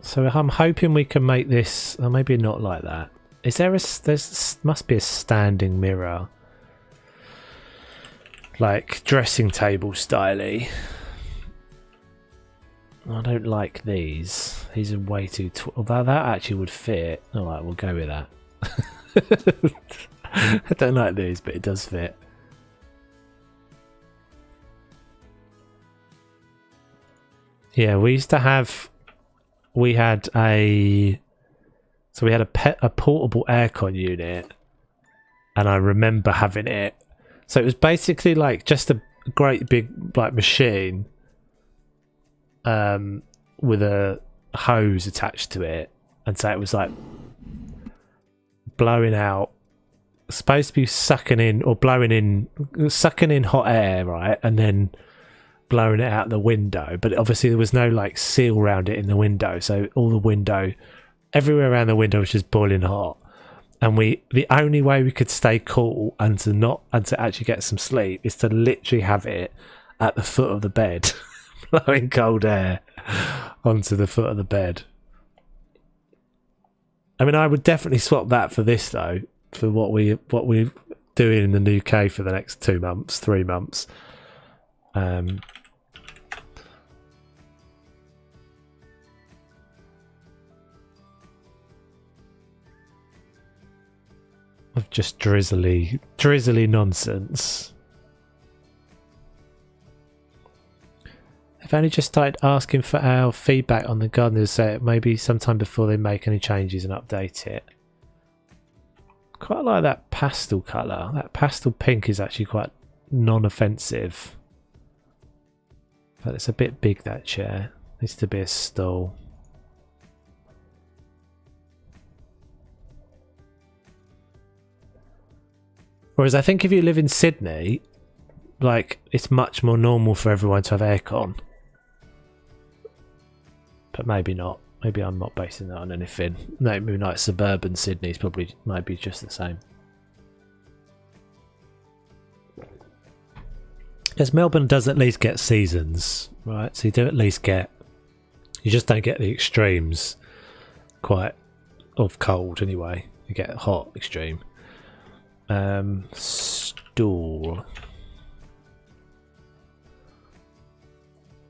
So I'm hoping we can make this, or maybe not like that. Is there must be a standing mirror, like dressing table styly. I don't like these. These are way too. Although that actually would fit. All right, we'll go with that. I don't like these, but it does fit. Yeah, we used to have. We had a portable aircon unit, and I remember having it. So it was basically like just a great big like machine, with a hose attached to it, and so it was like blowing out, supposed to be sucking in hot air, right, and then blowing it out the window. But obviously there was no like seal around it in the window, so all the window, everywhere around the window was just boiling hot. And the only way we could stay cool and to actually get some sleep is to literally have it at the foot of the bed, blowing cold air onto the foot of the bed. I mean, I would definitely swap that for this though, for what we're doing in the UK for the next 2 months, 3 months. Of just drizzly nonsense. I've only just started asking for our feedback on the gardeners, so maybe sometime before they make any changes and update it. Quite like that pastel colour. That pastel pink is actually quite non-offensive. But it's a bit big, that chair. Needs to be a stool. Whereas I think if you live in Sydney, like, it's much more normal for everyone to have aircon. But maybe not. Maybe I'm not basing that on anything. No, maybe like suburban Sydney's probably might be just the same. Because Melbourne does at least get seasons, right? So you do at least get, you just don't get the extremes quite of cold anyway. You get hot extreme. Stool.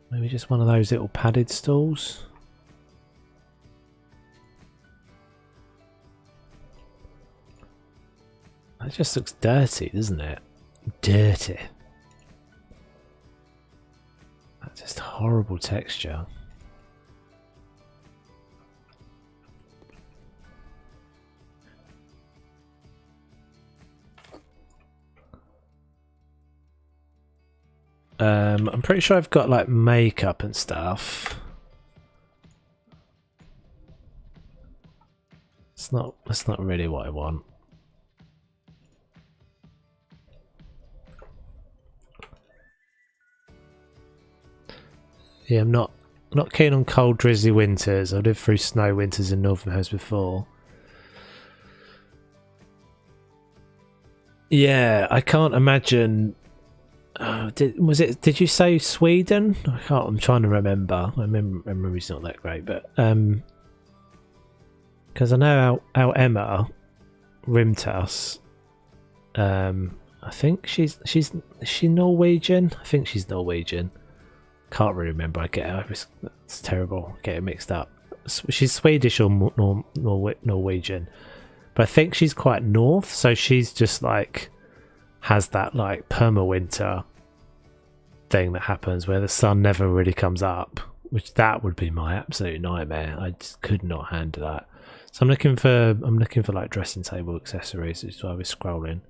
Maybe just one of those little padded stools. That just looks dirty, doesn't it? Dirty. That's just horrible texture. I'm pretty sure I've got like makeup and stuff. That's not really what I want. Yeah, I'm not keen on cold, drizzly winters. I've lived through snow winters in Northern Hemisphere before. Yeah, I can't imagine Did you say Sweden? I'm trying to remember. My memory's not that great, but because I know our Emma Rimtas. I think is she Norwegian? I think she's Norwegian. Can't really remember. It's terrible. I get it mixed up. She's Swedish or Norwegian, but I think she's quite north. So she's just like has that like perma-winter thing that happens where the sun never really comes up, which that would be my absolute nightmare. I just could not handle that. So I'm looking for like dressing table accessories, which is why I was scrolling.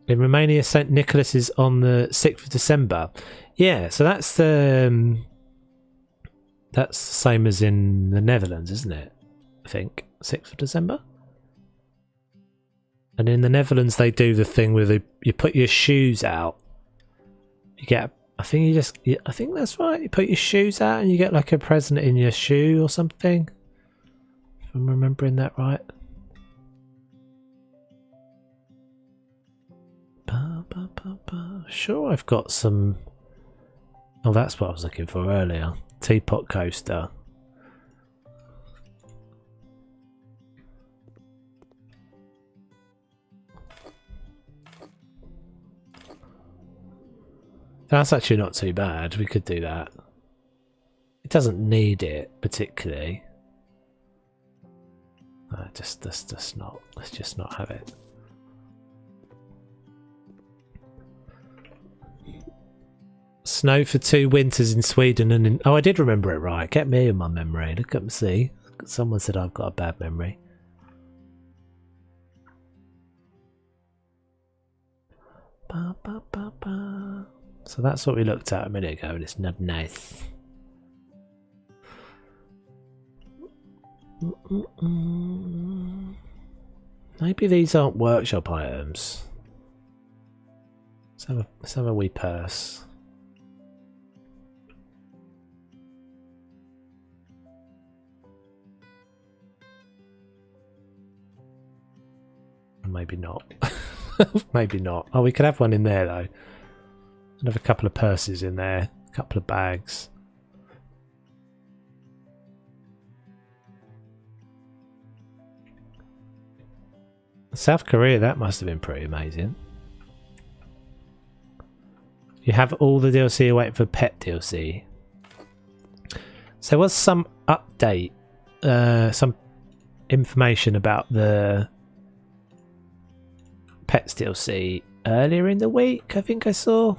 In Romania, St. Nicholas is on the 6th of December. Yeah, so that's the same as in the Netherlands, isn't it? I think 6th of December. And in the Netherlands, they do the thing where you put your shoes out. You get, I think that's right. You put your shoes out and you get like a present in your shoe or something. If I'm remembering that right. Sure, I've got some. Oh, that's what I was looking for earlier. Teapot coaster. That's actually not too bad. We could do that. It doesn't need it particularly. Let's just not have it. Snow for 2 winters in Sweden and in... Oh, I did remember it right. Get me in my memory. Look up and see. Someone said I've got a bad memory. Ba, ba, ba, ba. So that's what we looked at a minute ago and it's not nice. Maybe these aren't workshop items. Let's have a wee purse. Maybe not. Maybe not. Oh, we could have one in there though. And have a couple of purses in there, a couple of bags. South Korea, that must have been pretty amazing. You have all the DLC, you're waiting for pet DLC. So there was some update, some information about the Pets DLC earlier in the week. I think I saw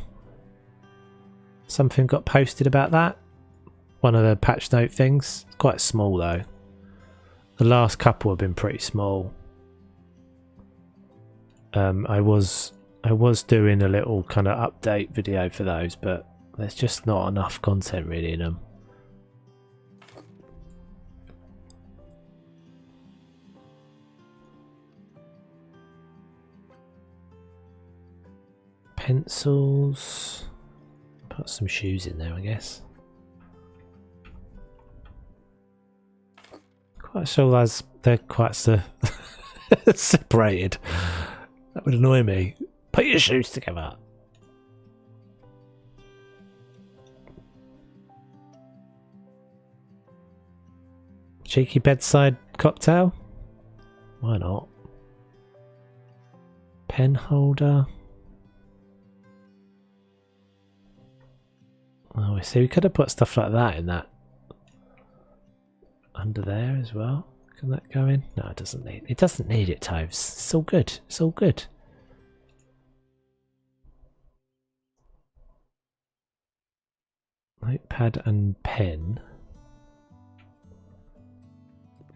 something got posted about that. One of the patch note things. Quite small though. The last couple have been pretty small. I was doing a little kind of update video for those, but there's just not enough content really in them. Pencils. Put some shoes in there, I guess. Quite sure they're quite separated. That would annoy me. Put your shoes together. Cheeky bedside cocktail? Why not? Pen holder. Oh, we see. We could have put stuff like that in that under there as well. Can that go in? No, it doesn't need. It doesn't need it, Toves. It's all good. It's all good. Notepad and pen.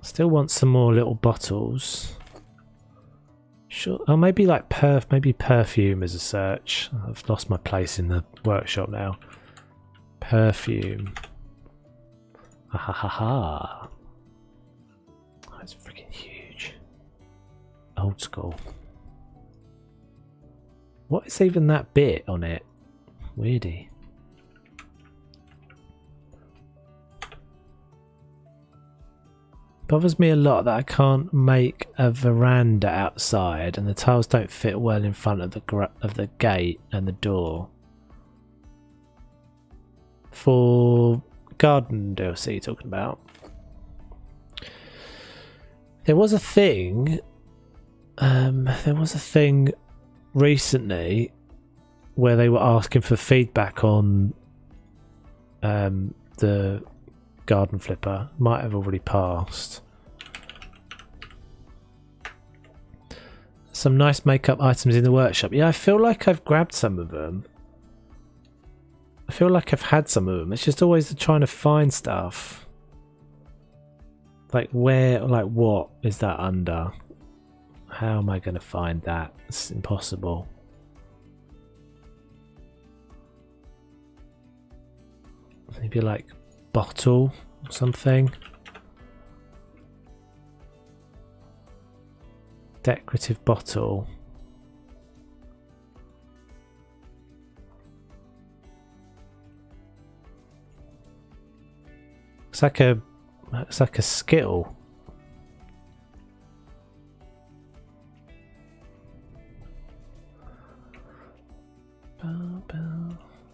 Still want some more little bottles. Sure. Oh, maybe like maybe perfume as a search. I've lost my place in the workshop now. Perfume. Ha ha ha ha. Oh, it's freaking huge. Old school. What is even that bit on it? Weirdy. bothers me a lot that I can't make a veranda outside and the tiles don't fit well in front of the gate and the door. For garden DLC you're talking about? There was a thing recently where they were asking for feedback on the garden flipper. Might have already passed. Some nice makeup items in the workshop. Yeah, I feel like I've grabbed some of them. I feel like I've had some of them. It's just always trying to find stuff. Like where, like what is that under? How am I going to find that? It's impossible. Maybe like bottle or something. Decorative bottle. It's like a skill.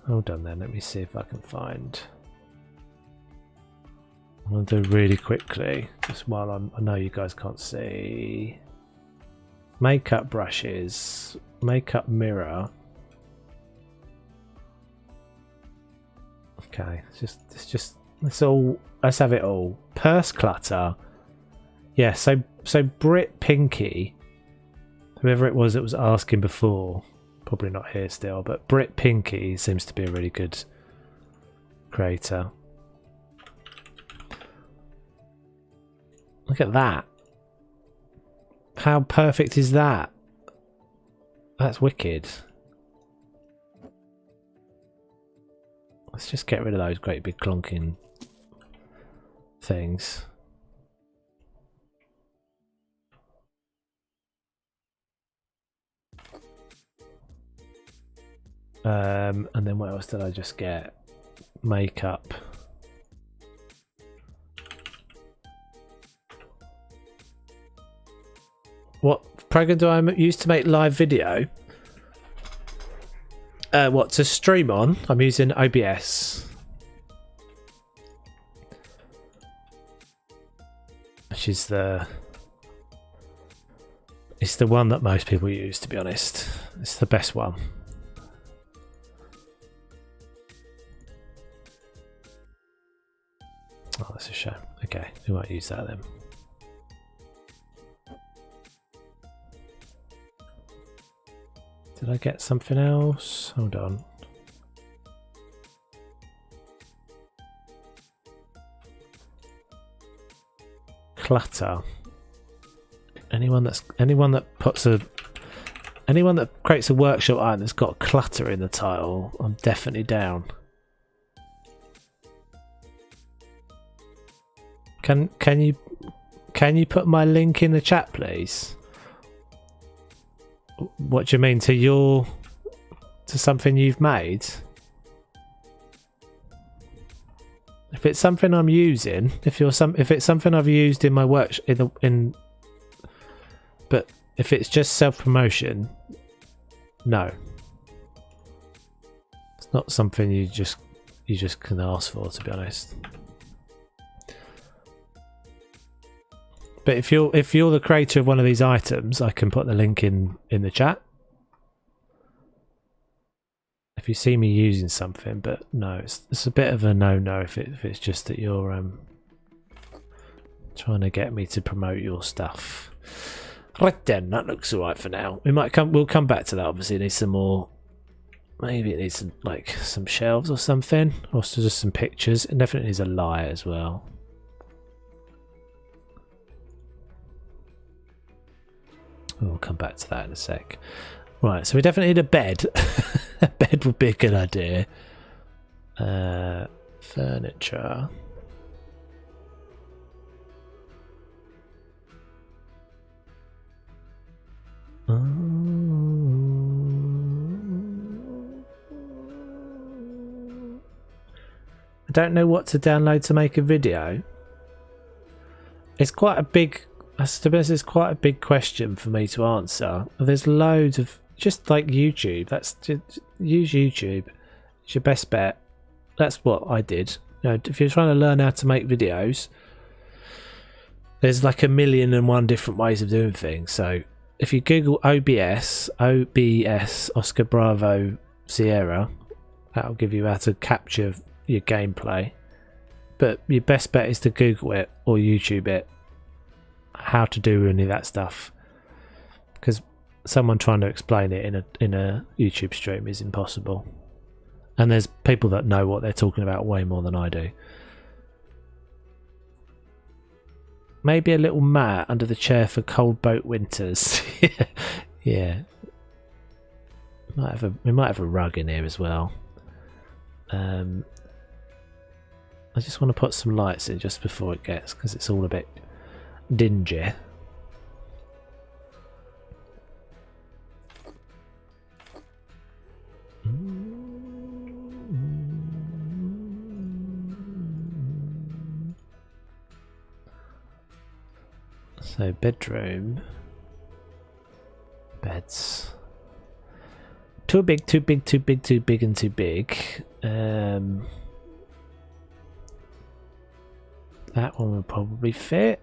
Hold on then, let me see if I can find. I'm going to do really quickly, just while I know you guys can't see. Makeup brushes, makeup mirror. Okay, let's have it all. Purse clutter. Yeah, so Brit Pinky, whoever it was that was asking before, probably not here still, but Brit Pinky seems to be a really good creator. Look at that. How perfect is that? That's wicked. Let's just get rid of those great big clunking things. And then what else did I just get? Makeup. What program do I use to make live video? What to stream on? I'm using OBS, which is it's the one that most people use, to be honest. It's the best one. Oh, that's a shame. Okay, we might use that then. Did I get something else? Hold on. Clutter. Anyone that creates a workshop item that's got clutter in the title, I'm definitely down. Can you put my link in the chat, please? What do you mean, to something you've made? If it's something I'm using, if it's something I've used in my work but if it's just self-promotion, no. It's not something you just can ask for, to be honest. But if you're the creator of one of these items, I can put the link in the chat. If you see me using something, but no, it's a bit of a no-no if it's just that you're trying to get me to promote your stuff. Right then, that looks alright for now. We'll come back to that. Obviously, it needs some more. Maybe it needs some, like some shelves or something, or just some pictures. It definitely needs a light as well. We'll come back to that in a sec. Right, so we definitely need a bed. A bed would be a good idea. Furniture. I don't know what to download to make a video. it's quite a big. To be honest, it's quite a big question for me to answer. There's loads of just like YouTube. That's just, use YouTube. It's your best bet. That's what I did. You know, if you're trying to learn how to make videos, there's like 1,000,001 different ways of doing things. So if you Google OBS, Oscar Bravo Sierra, that'll give you how to capture your gameplay. But your best bet is to Google it or YouTube it. How to do any of that stuff, because someone trying to explain it in a YouTube stream is impossible, and there's people that know what they're talking about way more than I do. Maybe a little mat under the chair for cold boat winters. Yeah, we might have a rug in here as well. I just want to put some lights in just before it gets, because it's all a bit dingy. So bedroom, beds, too big, too big, too big, too big, and too big. That one will probably fit.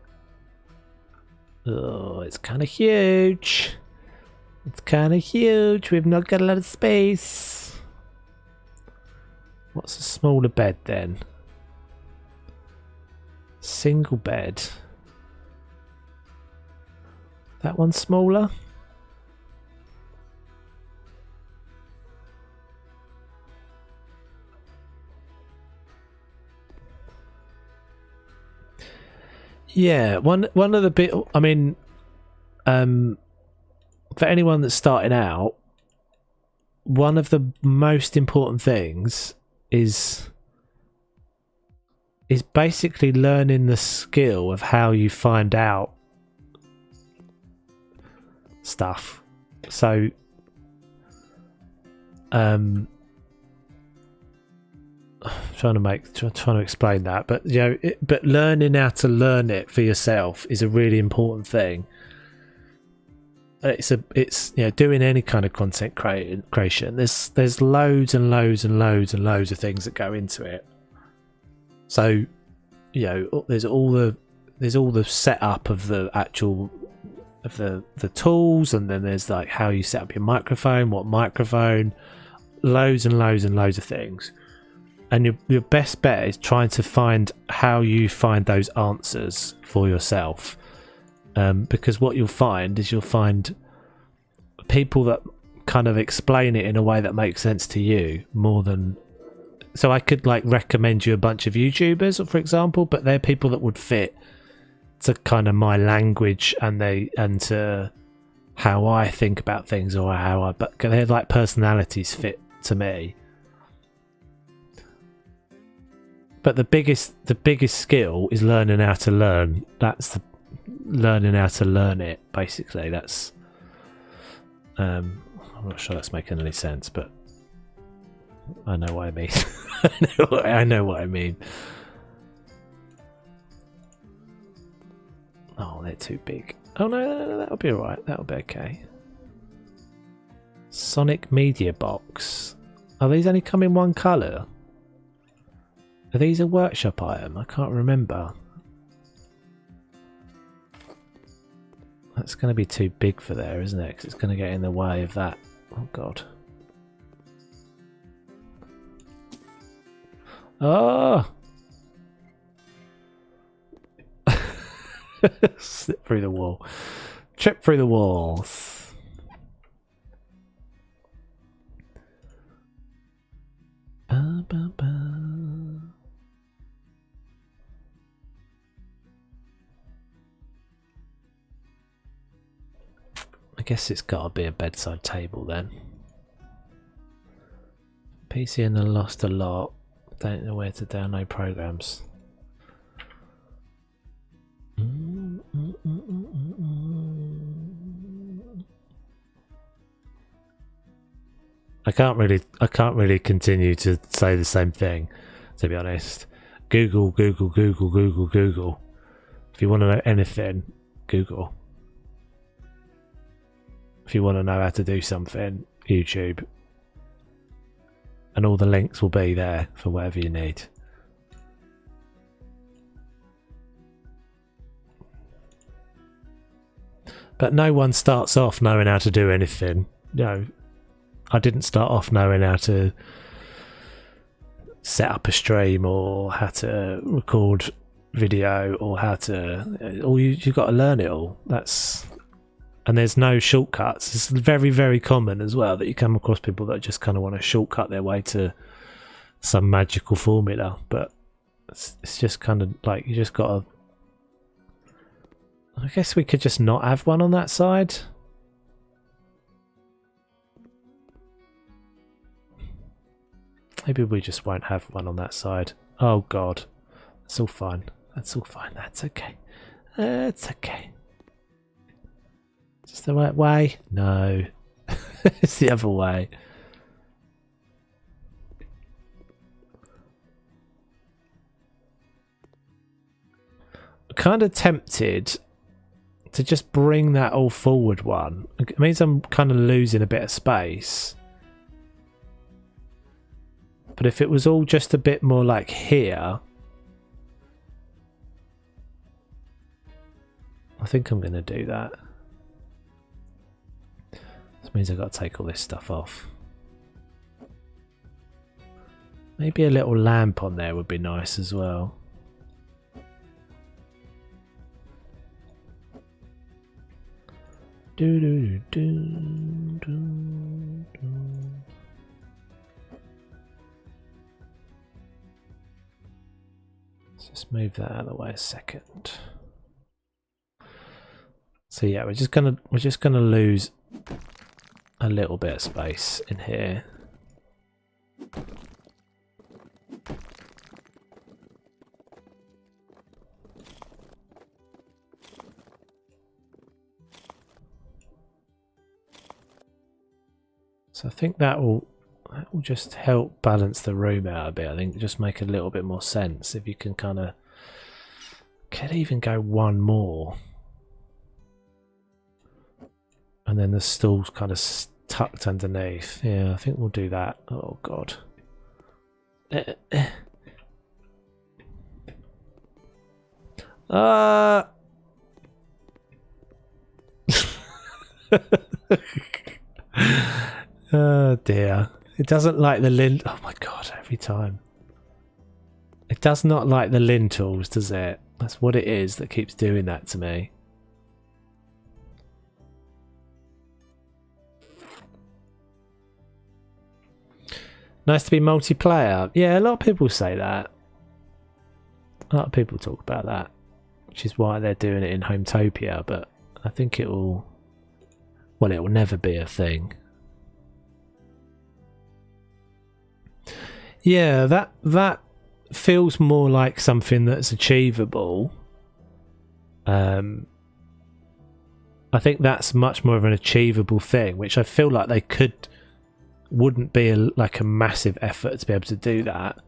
Oh, it's kind of huge. It's kind of huge. We've not got a lot of space. What's a smaller bed then? Single bed. That one's smaller. Yeah, one of the bit. I mean, for anyone that's starting out, one of the most important things is basically learning the skill of how you find out stuff. So, trying to explain that, but you know, but learning how to learn it for yourself is a really important thing. It's you know, doing any kind of content creation. There's loads and loads and loads and loads of things that go into it. So, you know, there's all the setup of the actual of the tools, and then there's like how you set up your microphone, what microphone, loads and loads and loads of things. And your best bet is trying to find how you find those answers for yourself. Because what you'll find is you'll find people that kind of explain it in a way that makes sense to you more than... So I could like recommend you a bunch of YouTubers, for example, but they're people that would fit to kind of my language and to how I think about things, or but they're like personalities fit to me. But the biggest skill is learning how to learn. Learning how to learn it, basically. That's I'm not sure that's making any sense, but I know what I mean. I know what I mean. Oh, they're too big. Oh no, that'll be alright. That'll be okay. Sonic Media Box. Are these only come in one colour? Are these a workshop item? I can't remember. That's going to be too big for there, isn't it? Because it's going to get in the way of that. Oh god. Oh! Slip through the wall. Trip through the walls. Ba, ba, ba. I guess it's got to be a bedside table then. PC and I lost a lot. Don't know where to download programs. I can't really continue to say the same thing, to be honest. Google If you want to know anything, Google. If you want to know how to do something, YouTube. And all the links will be there for whatever you need. But no one starts off knowing how to do anything. You know, I didn't start off knowing how to set up a stream or how to record video or how to... you've got to learn it all. And there's no shortcuts. It's very, very common as well that you come across people that just kind of want to shortcut their way to some magical formula. But it's just kind of like you just got to... I guess we could just not have one on that side. Maybe we just won't have one on that side. Oh god. That's all fine. That's all fine. That's okay. It's okay. Is this the right way? No. It's the other way. I'm kind of tempted to just bring that all forward one. It means I'm kind of losing a bit of space. But if it was all just a bit more like here, I think I'm going to do that. This means I've got to take all this stuff off. Maybe a little lamp on there would be nice as well. Do, do, do, do, do. Let's just move that out of the way a second. So yeah, we're just gonna lose a little bit of space in here. So I think that will just help balance the room out a bit. I think just make a little bit more sense if you can kind of... Could even go one more. And then the stool's kind of tucked underneath. Yeah, I think we'll do that. Oh god. Oh dear. It doesn't like the lint. Oh my god, every time. It does not like the lintels, does it? That's what it is that keeps doing that to me. Nice to be multiplayer. Yeah, a lot of people say that. A lot of people talk about that, which is why they're doing it in Hometopia, but I think it will... Well, it will never be a thing. Yeah, that feels more like something that's achievable. I think that's much more of an achievable thing, which I feel like they wouldn't be like a massive effort to be able to do that.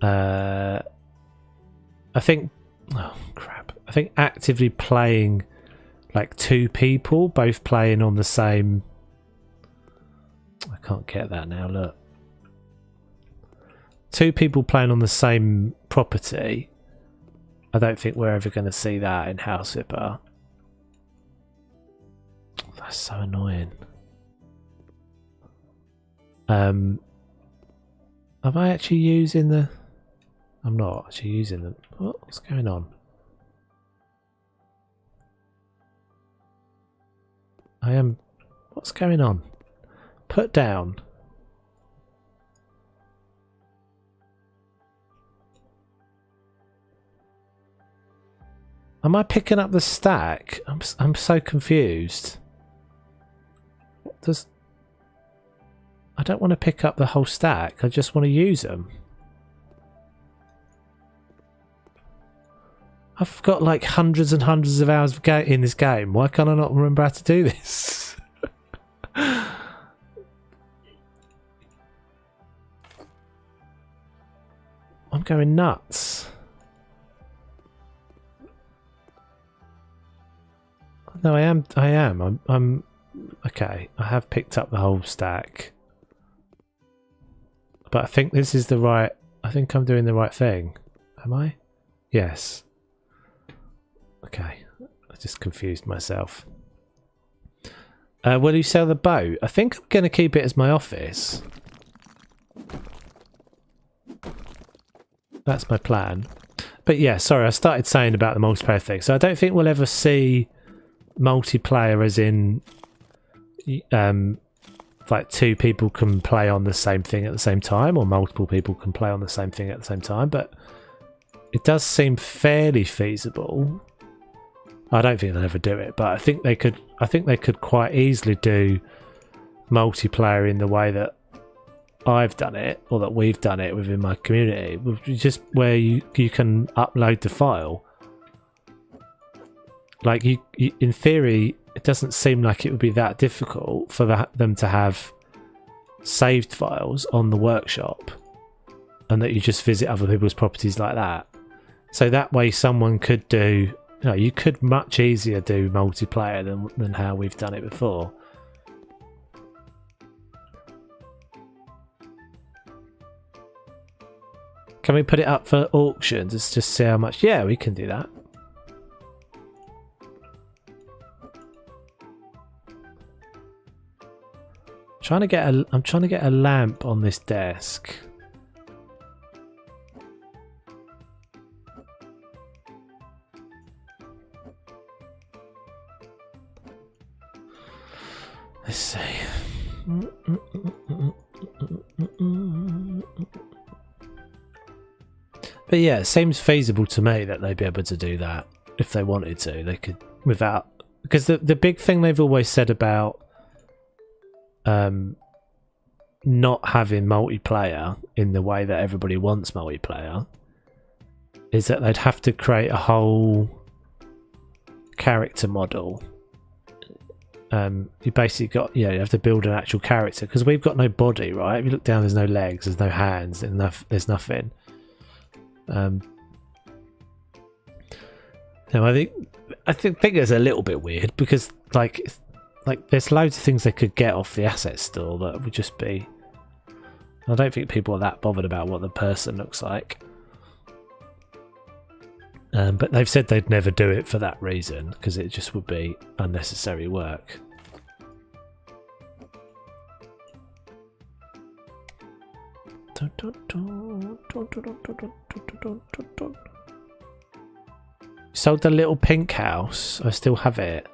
I think... Oh, crap. I think actively playing like two people, both playing on the same... I can't get that now, look. Two people playing on the same property. I don't think we're ever going to see that in House Flipper. That's so annoying. Am I actually using the... I'm not actually using them. What's going on? I am... What's going on? Put down. Am I picking up the stack? I'm so confused. What does... I don't want to pick up the whole stack. I just want to use them. I've got like hundreds and hundreds of hours in this game. Why can't I not remember how to do this? I'm going nuts. No, I am. I am. I'm. Okay. I have picked up the whole stack, but I think this is the right. I think I'm doing the right thing. Am I? Yes. Okay. I just confused myself. Will you sell the boat? I think I'm going to keep it as my office. That's my plan. But yeah, sorry, I started saying about the multiplayer thing. So I don't think we'll ever see multiplayer as in like two people can play on the same thing at the same time, or multiple people can play on the same thing at the same time, but it does seem fairly feasible. I don't think they'll ever do it, but I think they could quite easily do multiplayer in the way that I've done it, or that we've done it within my community, just where you can upload the file. Like you in theory, it doesn't seem like it would be that difficult for them to have saved files on the workshop, and that you just visit other people's properties like that. So that way someone could do, you could much easier do multiplayer than how we've done it before. Can we put it up for auction? Just see how much? Yeah, we can do that. I'm trying to get a lamp on this desk. Let's see. But yeah, it seems feasible to me that they'd be able to do that if they wanted to. They could, without, because the big thing they've always said about not having multiplayer in the way that everybody wants multiplayer is that they'd have to create a whole character model. You basically got, you have to build an actual character, because we've got no body, right? If you look down, there's no legs, there's no hands, there's nothing. No, I think it's a little bit weird, because like there's loads of things they could get off the asset store that would just be. I don't think people are that bothered about what the person looks like. But they've said they'd never do it for that reason, because it just would be unnecessary work. Sold the little pink house. I still have it.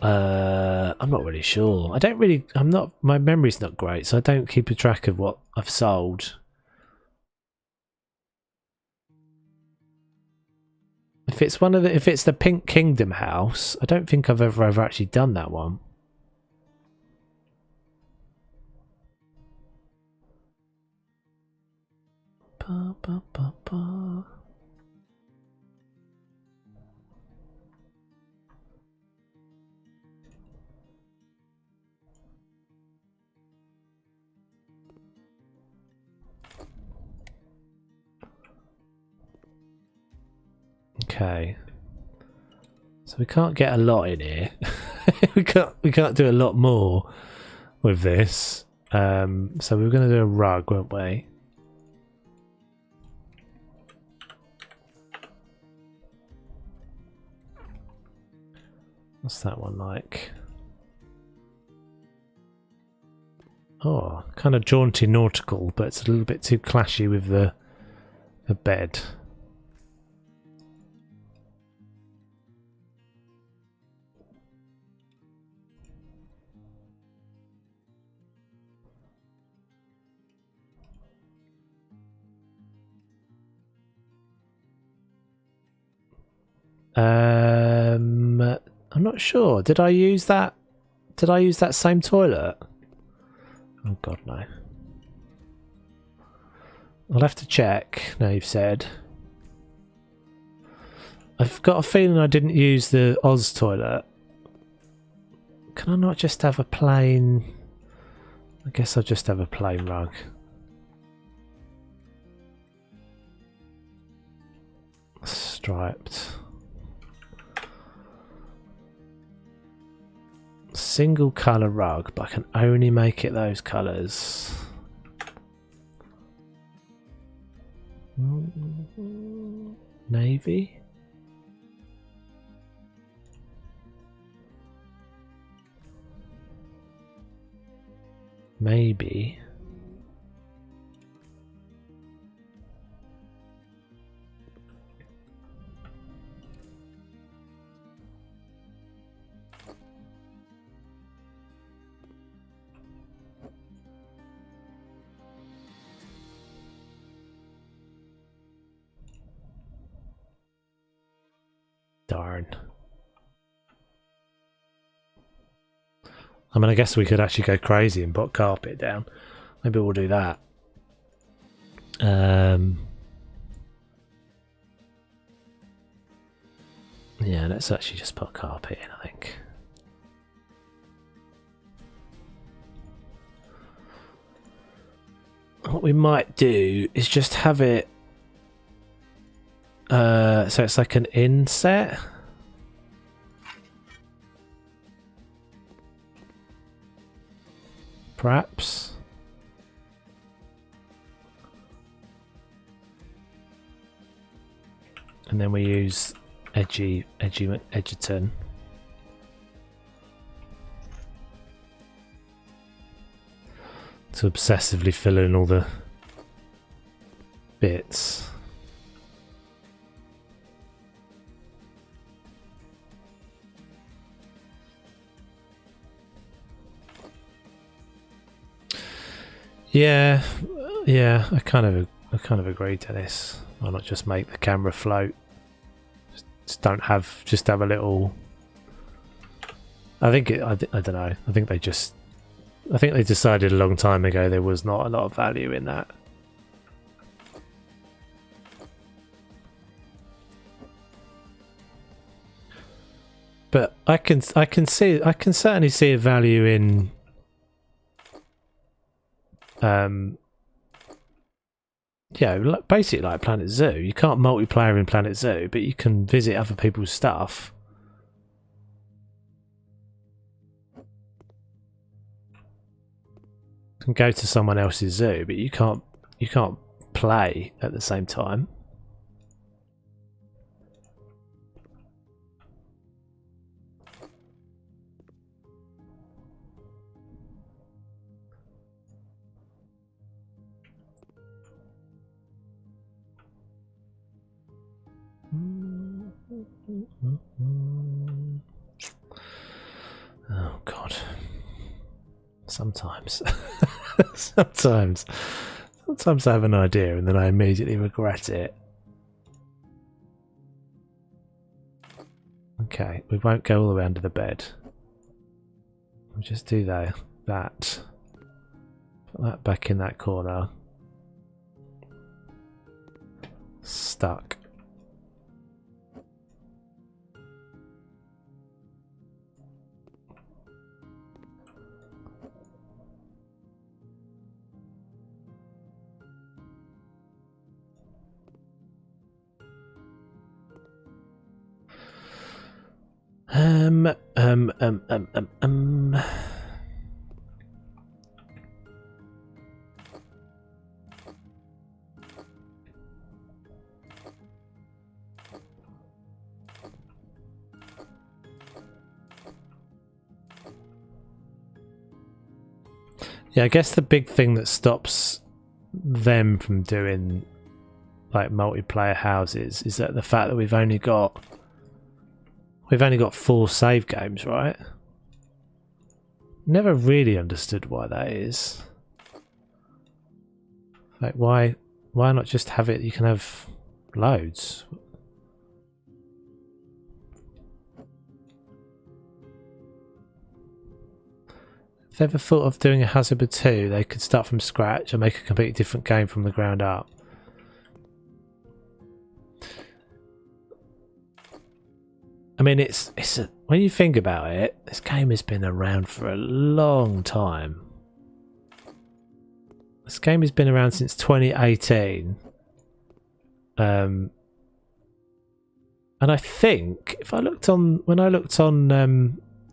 I'm not really sure. My memory's not great, so I don't keep a track of what I've sold. If it's the Pink Kingdom house, I don't think I've ever actually done that one. Ba, ba, ba, ba. Okay, so we can't get a lot in here. we can't do a lot more with this. So we were going to do a rug, weren't we? What's that one like? Oh, kind of jaunty nautical, but it's a little bit too clashy with the bed. I'm not sure. Did I use that? Did I use that same toilet? Oh god, no. I'll have to check. Now you've said. I've got a feeling I didn't use the Oz toilet. Can I not just have a plain? I guess I'll just have a plain rug. Striped. single colour rug, but I can only make it those colours. Navy? Maybe. Darn. I mean, I guess we could actually go crazy and put carpet down. Maybe we'll do that. Yeah, let's actually just put carpet in, I think. What we might do is just have it so it's like an inset. Perhaps. And then we use Edgerton. To obsessively fill in all the bits. Yeah, I kind of agree to this. Why not just make the camera float? Just have a little. I don't know. I think they decided a long time ago there was not a lot of value in that. But I can certainly see a value in yeah, basically like Planet Zoo. You can't multiplayer in Planet Zoo, but you can visit other people's stuff. You can go to someone else's zoo, but you can't play at the same time. Oh God. Sometimes sometimes I have an idea and then I immediately regret it. Okay, we won't go all the way under the bed. We'll just do that. Put that back in that corner. Stuck. Yeah, I guess the big thing that stops them from doing like multiplayer houses is that the fact that we've only got 4 save games, right? Never really understood why that is. Like why not just have it, you can have loads. If they ever thought of doing a Hazard 2, they could start from scratch and make a completely different game from the ground up. I mean, it's when you think about it, this game has been around for a long time. This game has been around since 2018. And I think if I looked on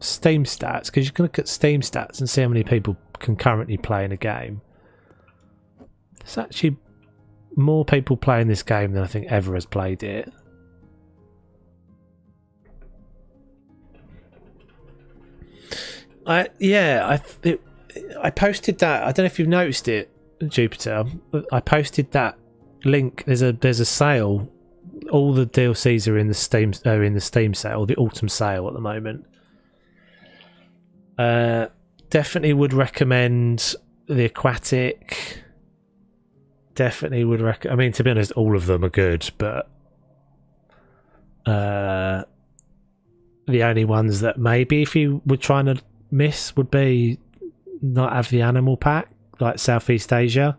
Steam stats, because you can look at Steam stats and see how many people can currently play in a game. There's actually more people playing this game than I think ever has played it. I posted that. I don't know if you've noticed it, Jupiter. I posted that link. There's a sale. All the DLCs are in the Steam sale, the autumn sale at the moment. Definitely would recommend the aquatic. Definitely would recommend. I mean, to be honest, all of them are good, but the only ones that maybe if you were trying to miss would be not have the animal pack, like Southeast Asia.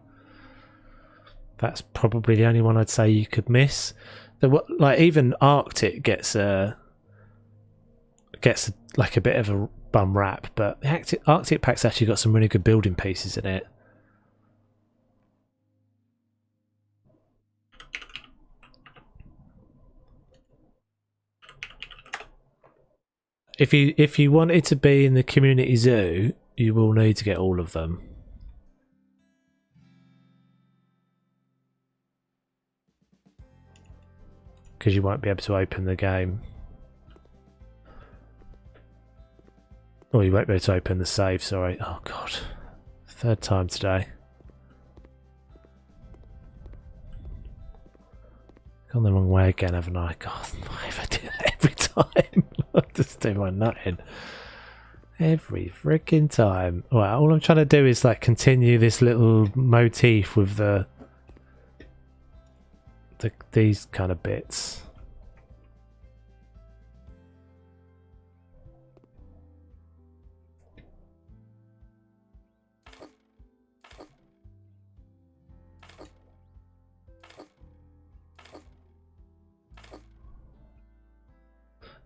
That's probably the only one I'd say you could miss. Like even Arctic gets like a bit of a bum rap, but the Arctic pack's actually got some really good building pieces in it. If you wanted to be in the community zoo, you will need to get all of them. Because you won't be able to open the game. Or you won't be able to open the save, sorry. Oh god. Third time today. Gone the wrong way again, haven't I? God, why have I do that every time? I just do my nutting. Every freaking time. Well, all I'm trying to do is like continue this little motif with these kind of bits.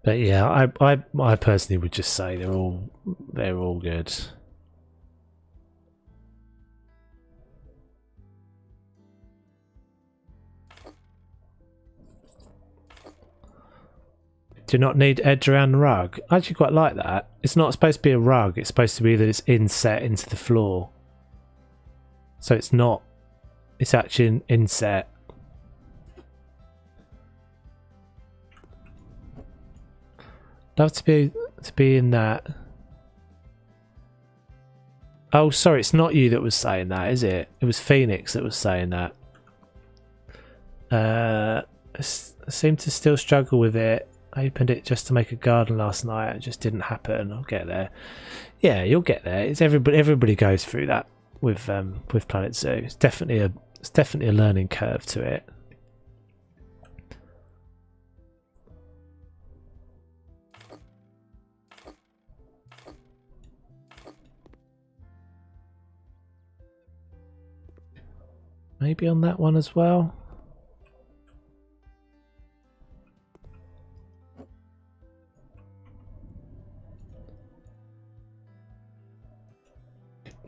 But yeah, I personally would just say they're all good. Do not need edge around the rug. I actually quite like that. It's not supposed to be a rug, it's supposed to be that it's inset into the floor. So it's not, it's actually an inset. Love to be in that. Oh, sorry, it's not you that was saying that, is it? It was Phoenix that was saying that. I seem to still struggle with it. I opened it just to make a garden last night. It just didn't happen. I'll get there. Yeah, you'll get there. It's everybody goes through that with Planet Zoo. It's definitely a learning curve to it. Maybe on that one as well.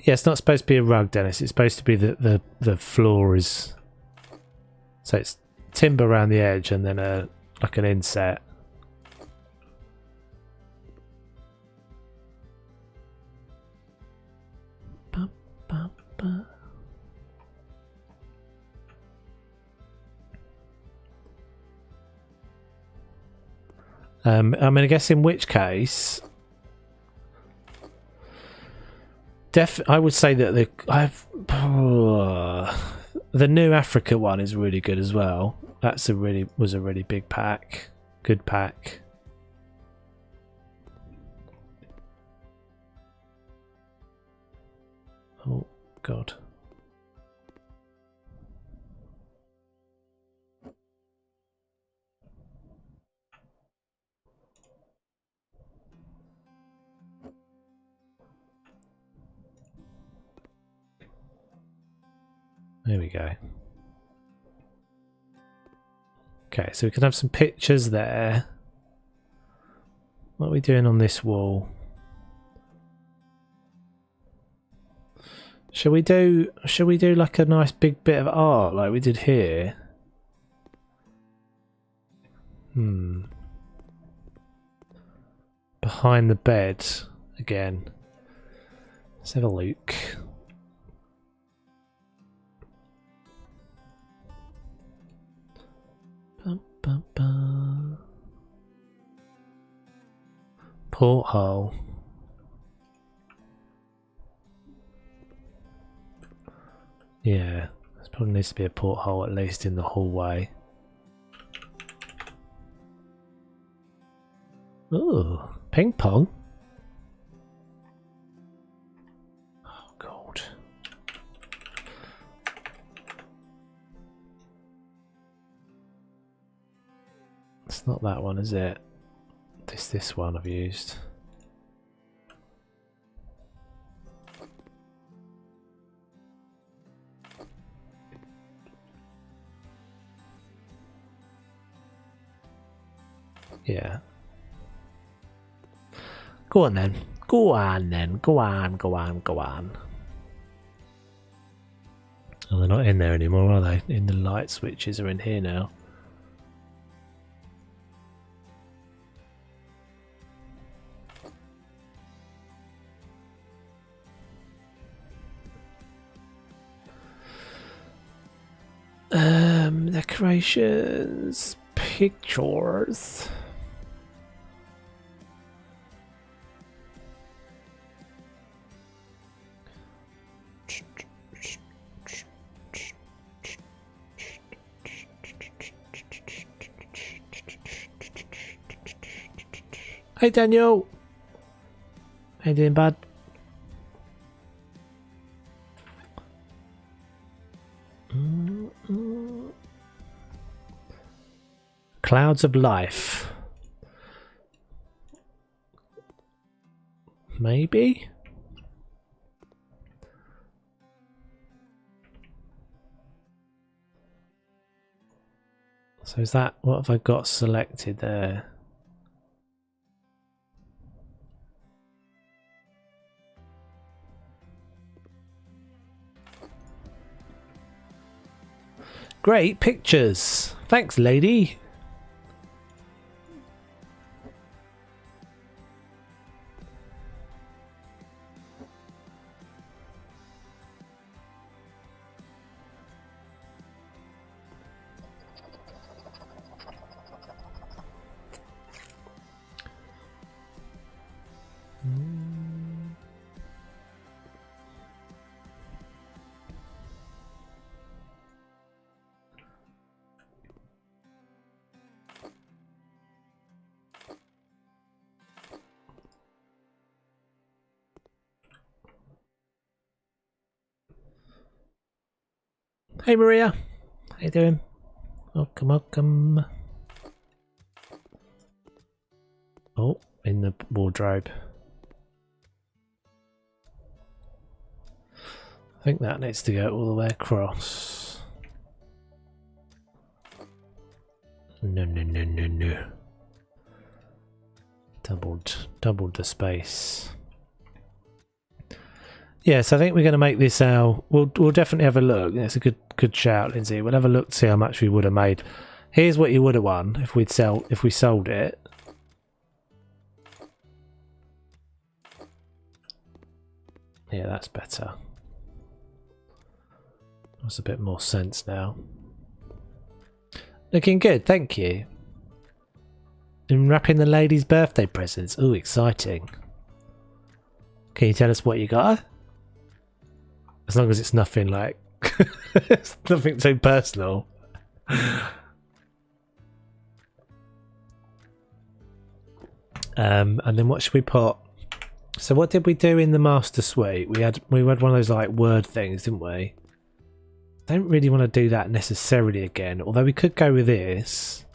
Yeah, it's not supposed to be a rug, Dennis. It's supposed to be the floor is, so it's timber around the edge and then like an inset. I mean, I guess in which case, I would say that the new Africa one is really good as well. Was a really big pack, good pack. Oh god. There we go. Okay, so we can have some pictures there. What are we doing on this wall? Shall we do like a nice big bit of art like we did here? behind the bed again. Let's have a look. Bum, bum, bum. Porthole. Yeah, there probably needs to be a porthole at least in the hallway. Ooh, ping pong. Oh god. It's not that one, is it? This one I've used. Yeah. Go on then. Go on then. Go on, go on, go on. Oh, they're not in there anymore, are they? In the light switches are in here now. Decorations, pictures. Hey Daniel, how you doing, bud? Clouds of life. Maybe? So is that, what have I got selected there? Great pictures. Thanks, lady. Hey Maria, how you doing? Welcome, welcome. Oh, in the wardrobe. I think that needs to go all the way across. No, no, no, no, no. Doubled the space. Yes, I think we're going to make this our. We'll definitely have a look. That's a good shout, Lindsay. We'll have a look to see how much we would have made. Here's what you would have won if we sold it. Yeah, that's better. That's a bit more sense now. Looking good, thank you. And wrapping the ladies' birthday presents. Ooh, exciting. Can you tell us what you got? As long as it's nothing like... it's nothing too personal. And then what should we put? So what did we do in the master suite? We had one of those like word things, didn't we? Don't really want to do that necessarily again, although we could go with this.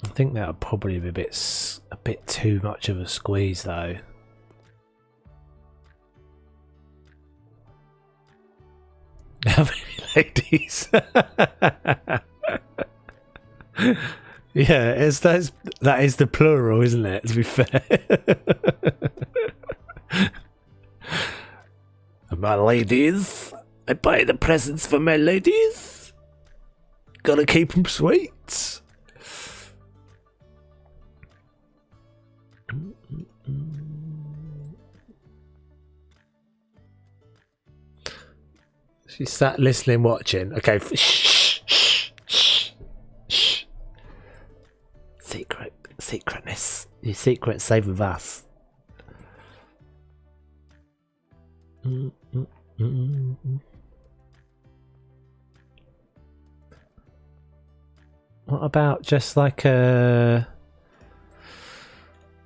I think that would probably be a bit too much of a squeeze though. How many ladies? Yeah, that is the plural, isn't it? To be fair. My ladies, I buy the presents for my ladies. Gotta keep them sweet. She sat listening, watching. Okay, shh, shh, shh, shh. Secretness. Your secret save with us. What about just like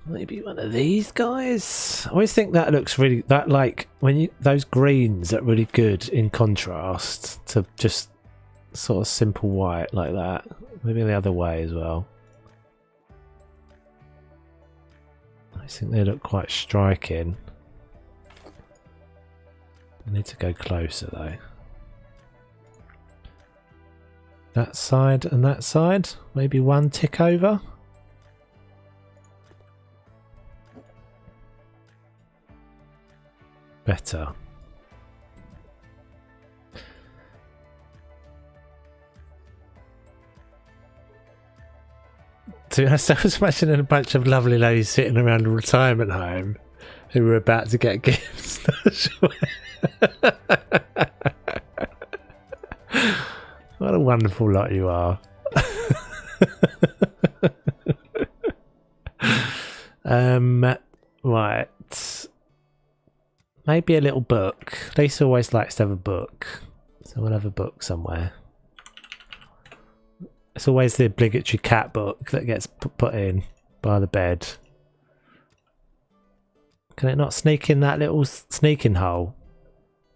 maybe one of these guys? I always think that looks really, that like when you, those greens are really good in contrast to just sort of simple white like that. Maybe the other way as well. I think they look quite striking. I need to go closer though. That side and that side, maybe one tick over. Better. So I was imagining a bunch of lovely ladies sitting around a retirement home who were about to get gifts. What a wonderful lot you are. Right. Maybe a little book. Lisa always likes to have a book. So we'll have a book somewhere. It's always the obligatory cat book that gets put in by the bed. Can it not sneak in that little sneaking hole?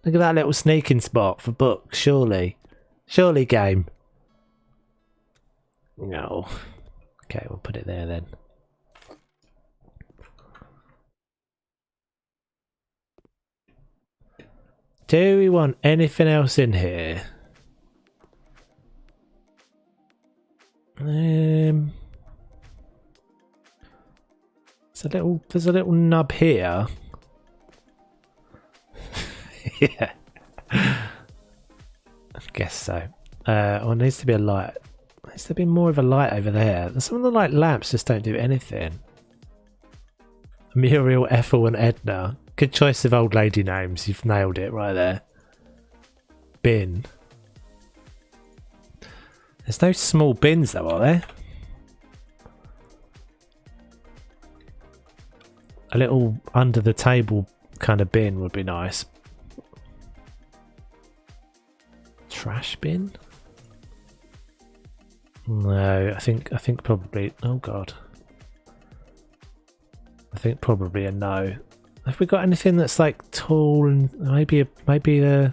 Look at that little sneaking spot for books, surely. Surely, game. No. Okay, we'll put it there then. Do we want anything else in here? There's a little nub here. Yeah. I guess so. Or it needs to be a light. There needs to be more of a light over there. Some of the light lamps just don't do anything. Muriel, Ethel and Edna. Good choice of old lady names. You've nailed it right there. Bin. There's no small bins though, are there? A little under the table kind of bin would be nice. Trash bin? No, I think probably, oh god. I think probably a no. Have we got anything that's like tall and maybe the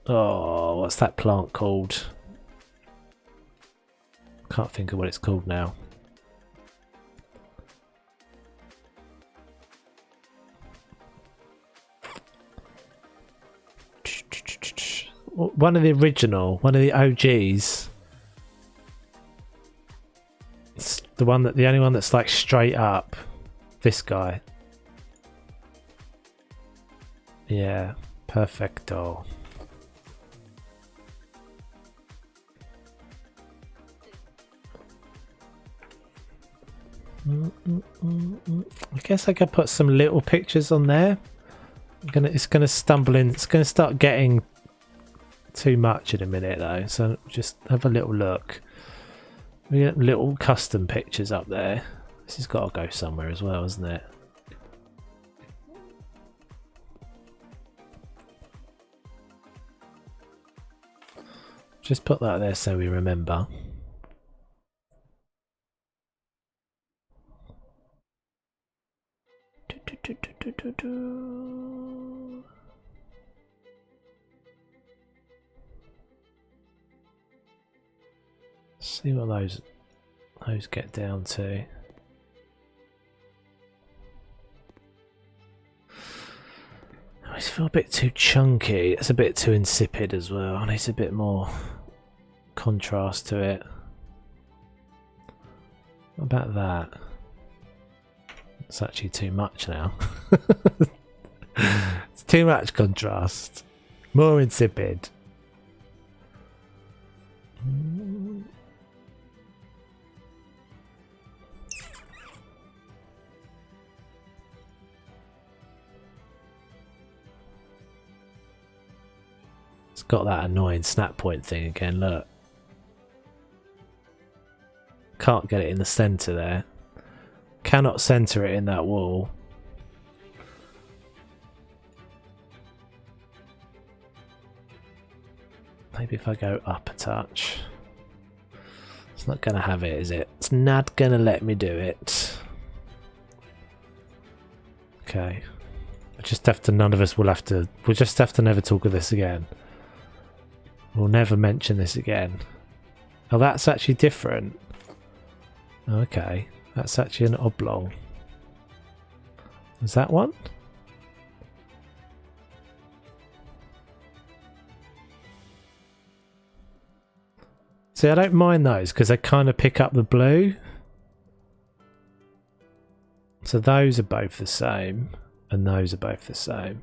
oh, what's that plant called? Can't think of what it's called now. One of the original, one of the OGs. It's the only one that's like straight up. This guy. Yeah, perfecto. I guess I could put some little pictures on there. It's gonna stumble in. It's gonna start getting too much in a minute though. So just have a little look. We get little custom pictures up there. This has got to go somewhere as well, isn't it? Just put that there so we remember. See what those get down to. I always feel a bit too chunky. It's a bit too insipid as well. I need a bit more contrast to it. What about that? It's actually too much now. It's too much contrast. More insipid. It's got that annoying snap point thing again, look. Can't get it in the centre there. Cannot centre it in that wall. Maybe if I go up a touch. It's not going to have it, is it? It's not going to let me do it. Okay. We just have to, none of us will have to, we'll just have to never talk of this again. We'll never mention this again. Oh, that's actually different. Okay. That's actually an oblong. Is that one? See, I don't mind those because they kind of pick up the blue. So those are both the same, and those are both the same.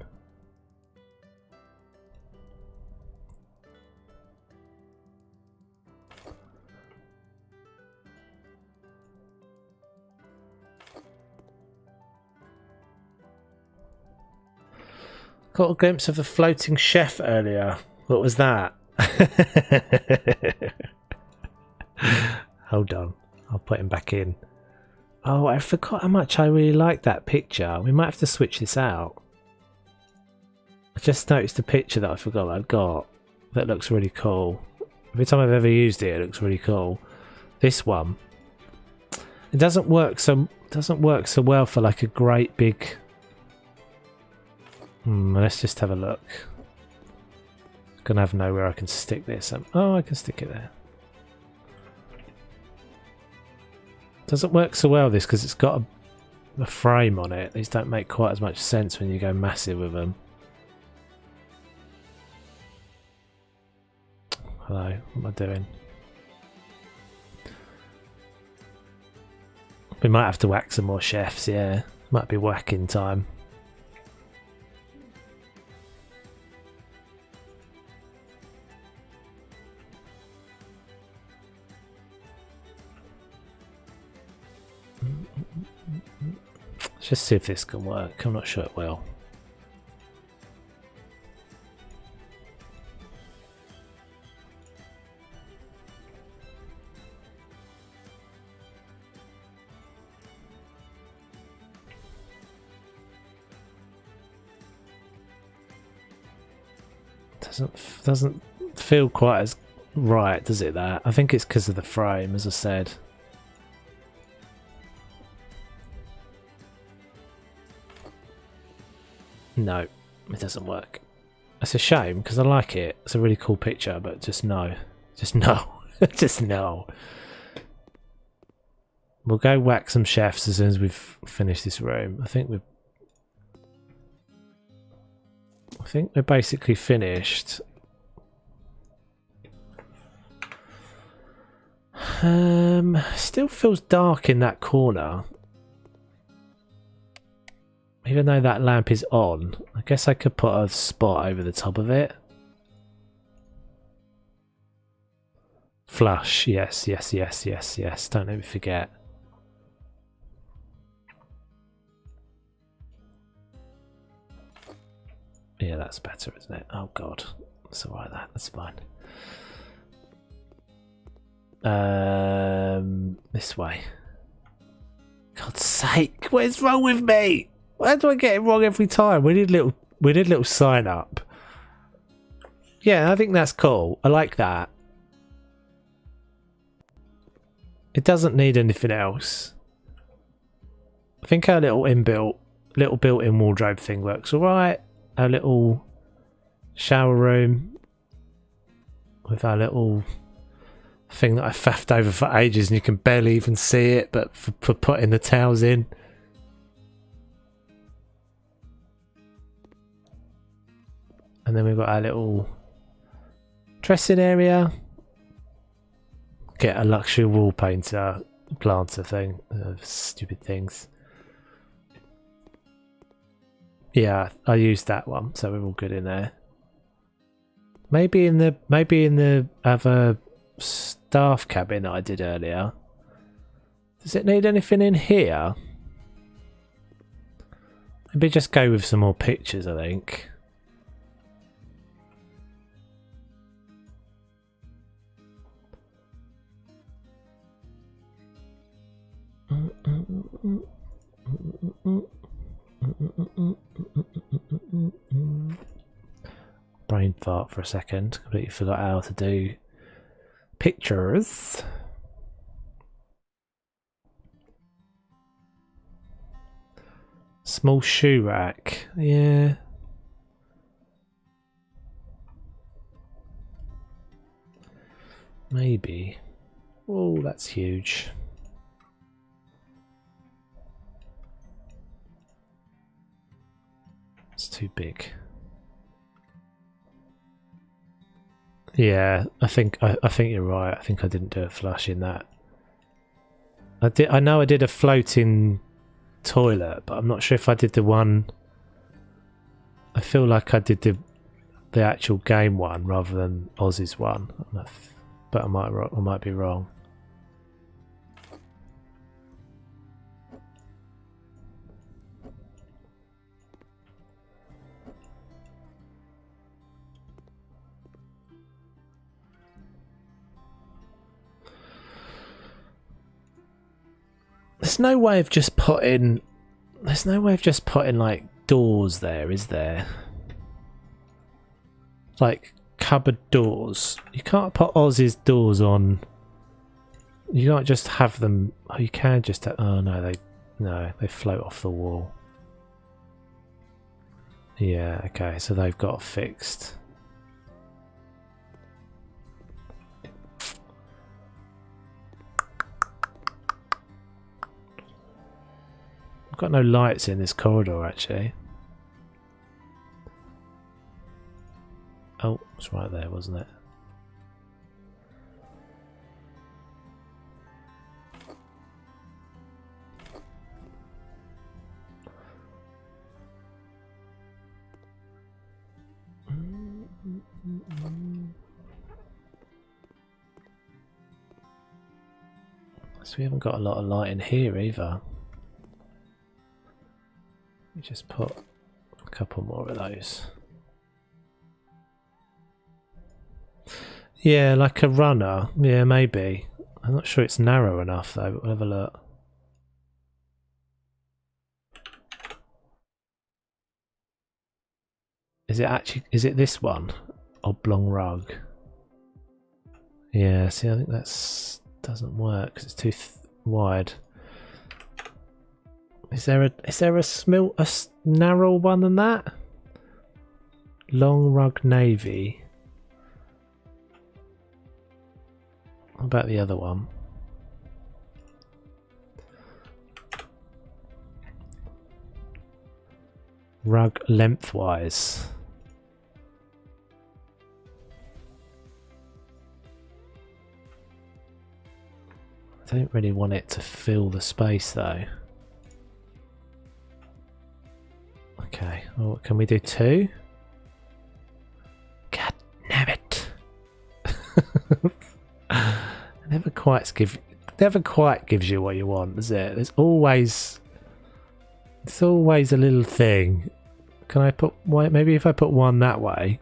Caught a glimpse of the floating chef earlier. What was that? Hold on, I'll put him back in. Oh, I forgot how much I really like that picture. We might have to switch this out. I just noticed a picture that I forgot I'd got. That looks really cool. Every time I've ever used it, it looks really cool. This one. It doesn't work so well for like a great big. Let's just have a look. I'm gonna have nowhere I can stick this. Oh, I can stick it there. Doesn't work so well this because it's got a frame on it. These don't make quite as much sense when you go massive with them. Hello, what am I doing? We might have to whack some more chefs, yeah. Might be whacking time. Let's just see if this can work. I'm not sure it will. Doesn't feel quite as right, does it? That I think it's because of the frame, as I said. No, it doesn't work. It's a shame because I like it. It's a really cool picture, but just no. Just no. Just no. We'll go whack some chefs as soon as we've finished this room. I think we're basically finished. Still feels dark in that corner. Even though that lamp is on, I guess I could put a spot over the top of it. Flush, yes, yes, yes, yes, yes. Don't let me forget. Yeah, that's better, isn't it? Oh god, it's alright. That's fine. This way. God's sake, what is wrong with me? Why do I get it wrong every time? We did little sign up. Yeah, I think that's cool. I like that. It doesn't need anything else. I think our little built-in wardrobe thing works alright. Our little shower room with our little thing that I faffed over for ages and you can barely even see it, but for putting the towels in. And then we've got our little dressing area. Get a luxury wall painter planter thing. Stupid things. Yeah, I used that one, so we're all good in there. Maybe in the other staff cabin that I did earlier. Does it need anything in here? Maybe just go with some more pictures, I think. Brain fart for a second. Completely forgot how to do pictures. Small shoe rack. Yeah. Maybe. Oh, that's huge. It's too big. Yeah, I think you're right. I think I didn't do a flush in that. I know I did a floating toilet, but I'm not sure if I did the one. I feel like I did the actual game one rather than Ozzy's one, but I might be wrong. There's no way of just putting like doors there, is there? Like cupboard doors. You can't put Ozzy's doors on. You can't just have them. Oh, you can just. Oh no, they float off the wall. Yeah, okay, so they've got fixed. I've got no lights in this corridor actually. Oh, it's right there, wasn't it? So we haven't got a lot of light in here either. Let me just put a couple more of those. Yeah, like a runner. Yeah, maybe. I'm not sure it's narrow enough though, but we'll have a look. Is it this one? Oblong rug. Yeah, see, I think that's doesn't work because it's too wide. Is there a narrow one than that? Long rug navy. What about the other one? Rug lengthwise. I don't really want it to fill the space though. Okay, well, can we do two? God damn it. Never quite gives you what you want, does it? It's always a little thing. Can I put maybe if I put one that way?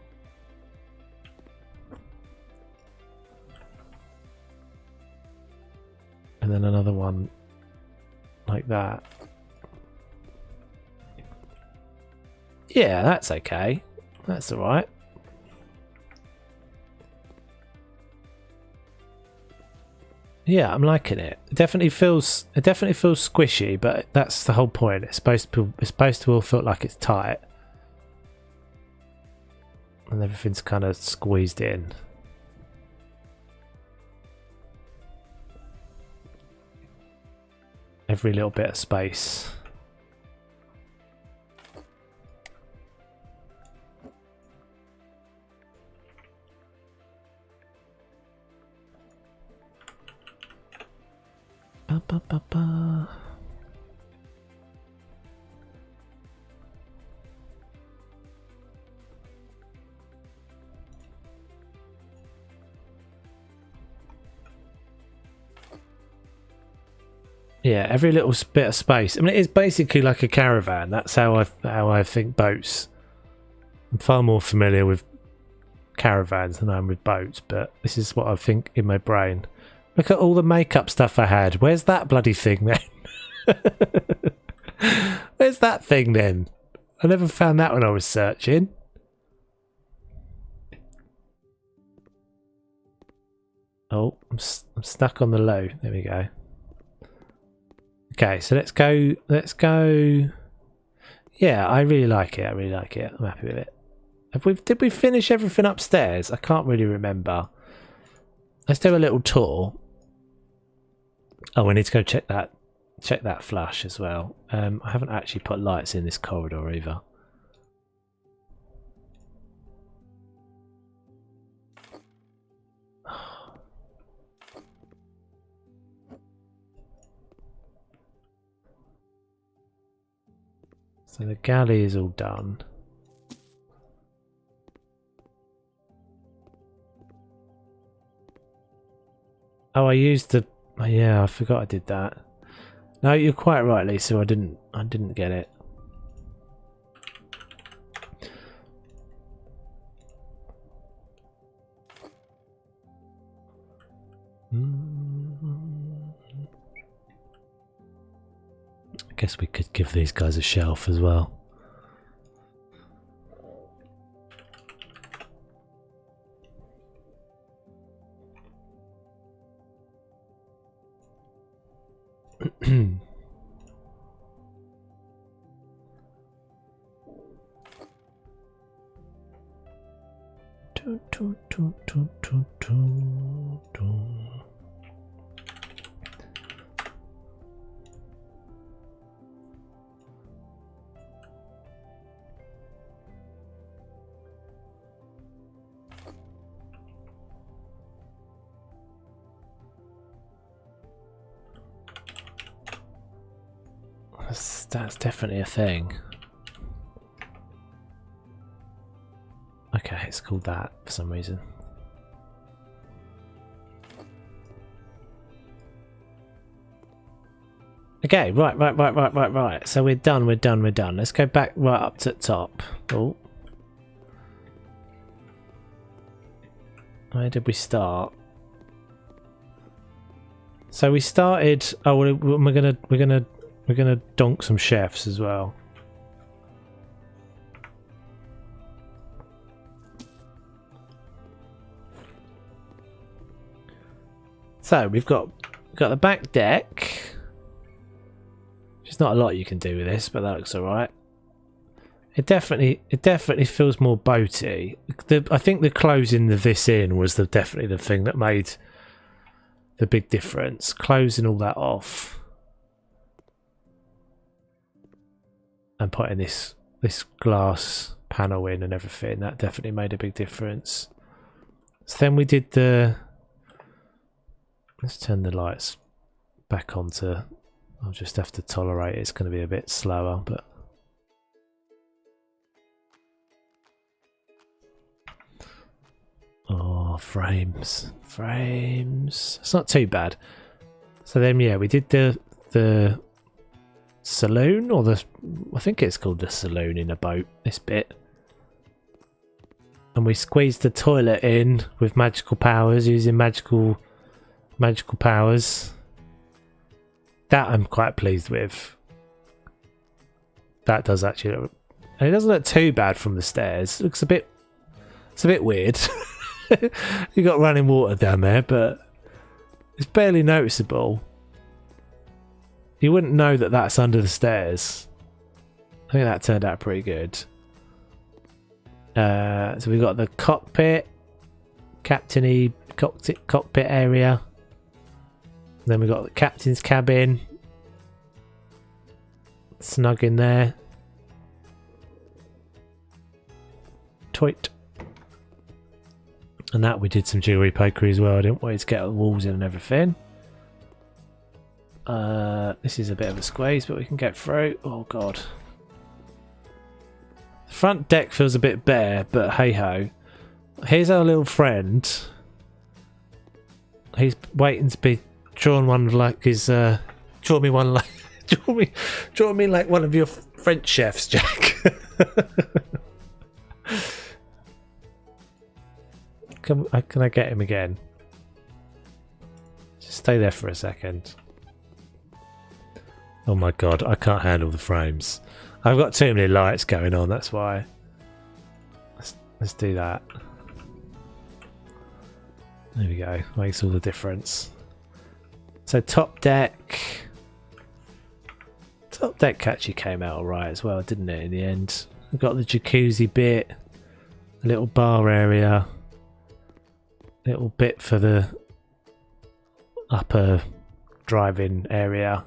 And then another one like that. Yeah, that's okay. That's alright. Yeah, I'm liking it. It definitely feels squishy, but that's the whole point. It's supposed to all feel like it's tight. And everything's kind of squeezed in. Every little bit of space. Ba, ba, ba, ba. Yeah, every little bit of space. I mean, it is basically like a caravan. That's how I think boats. I'm far more familiar with caravans than I am with boats, but this is what I think in my brain. Look at all the makeup stuff I had. Where's that bloody thing then? Where's that thing then? I never found that when I was searching. Oh, I'm stuck on the low. There we go. Okay, so let's go. Let's go. Yeah, I really like it. I really like it. I'm happy with it. Did we finish everything upstairs? I can't really remember. Let's do a little tour. Oh, we need to go check that flush as well. I haven't actually put lights in this corridor either. So the galley is all done. Oh, I used the... Yeah, I forgot I did that. No, you're quite right, Lisa. I didn't get it. I guess we could give these guys a shelf as well. That's definitely a thing. Okay, it's called that for some reason. Okay, right. So we're done. Let's go back right up to the top. Oh. Where did we start? So we started. Oh, we're gonna donk some chefs as well. So we've got the back deck. There's not a lot you can do with this, but that looks alright. It definitely feels more boaty. I think the closing this in was definitely the thing that made the big difference. Closing all that off and putting this glass panel in and everything, that definitely made a big difference. So then we did let's turn the lights back on to... I'll just have to tolerate it. It's going to be a bit slower, but... Oh, frames. It's not too bad. So then, yeah, we did the saloon, or I think it's called the saloon in a boat, this bit. And we squeezed the toilet in with magical powers, using magical powers. That I'm quite pleased with. That does actually look... And it doesn't look too bad from the stairs. It looks it's a bit weird. You got running water down there, but it's barely noticeable. You wouldn't know that that's under the stairs. I think that turned out pretty good. So we've got the cockpit, captainy cockpit area. Then we've got the captain's cabin. Snug in there. Toit. And that we did some jewellery pokery as well. I didn't want to get the walls in and everything. This is a bit of a squeeze, but we can get through. Oh god. The front deck feels a bit bare, but hey ho. Here's our little friend. He's waiting to be drawn draw me one like draw me like one of your French chefs, Jack. Can I get him again? Just stay there for a second. Oh my god, I can't handle the frames. I've got too many lights going on, that's why. Let's do that. There we go, makes all the difference. So top deck actually came out alright as well, didn't it, in the end? We've got the jacuzzi bit, a little bar area, little bit for the upper driving area.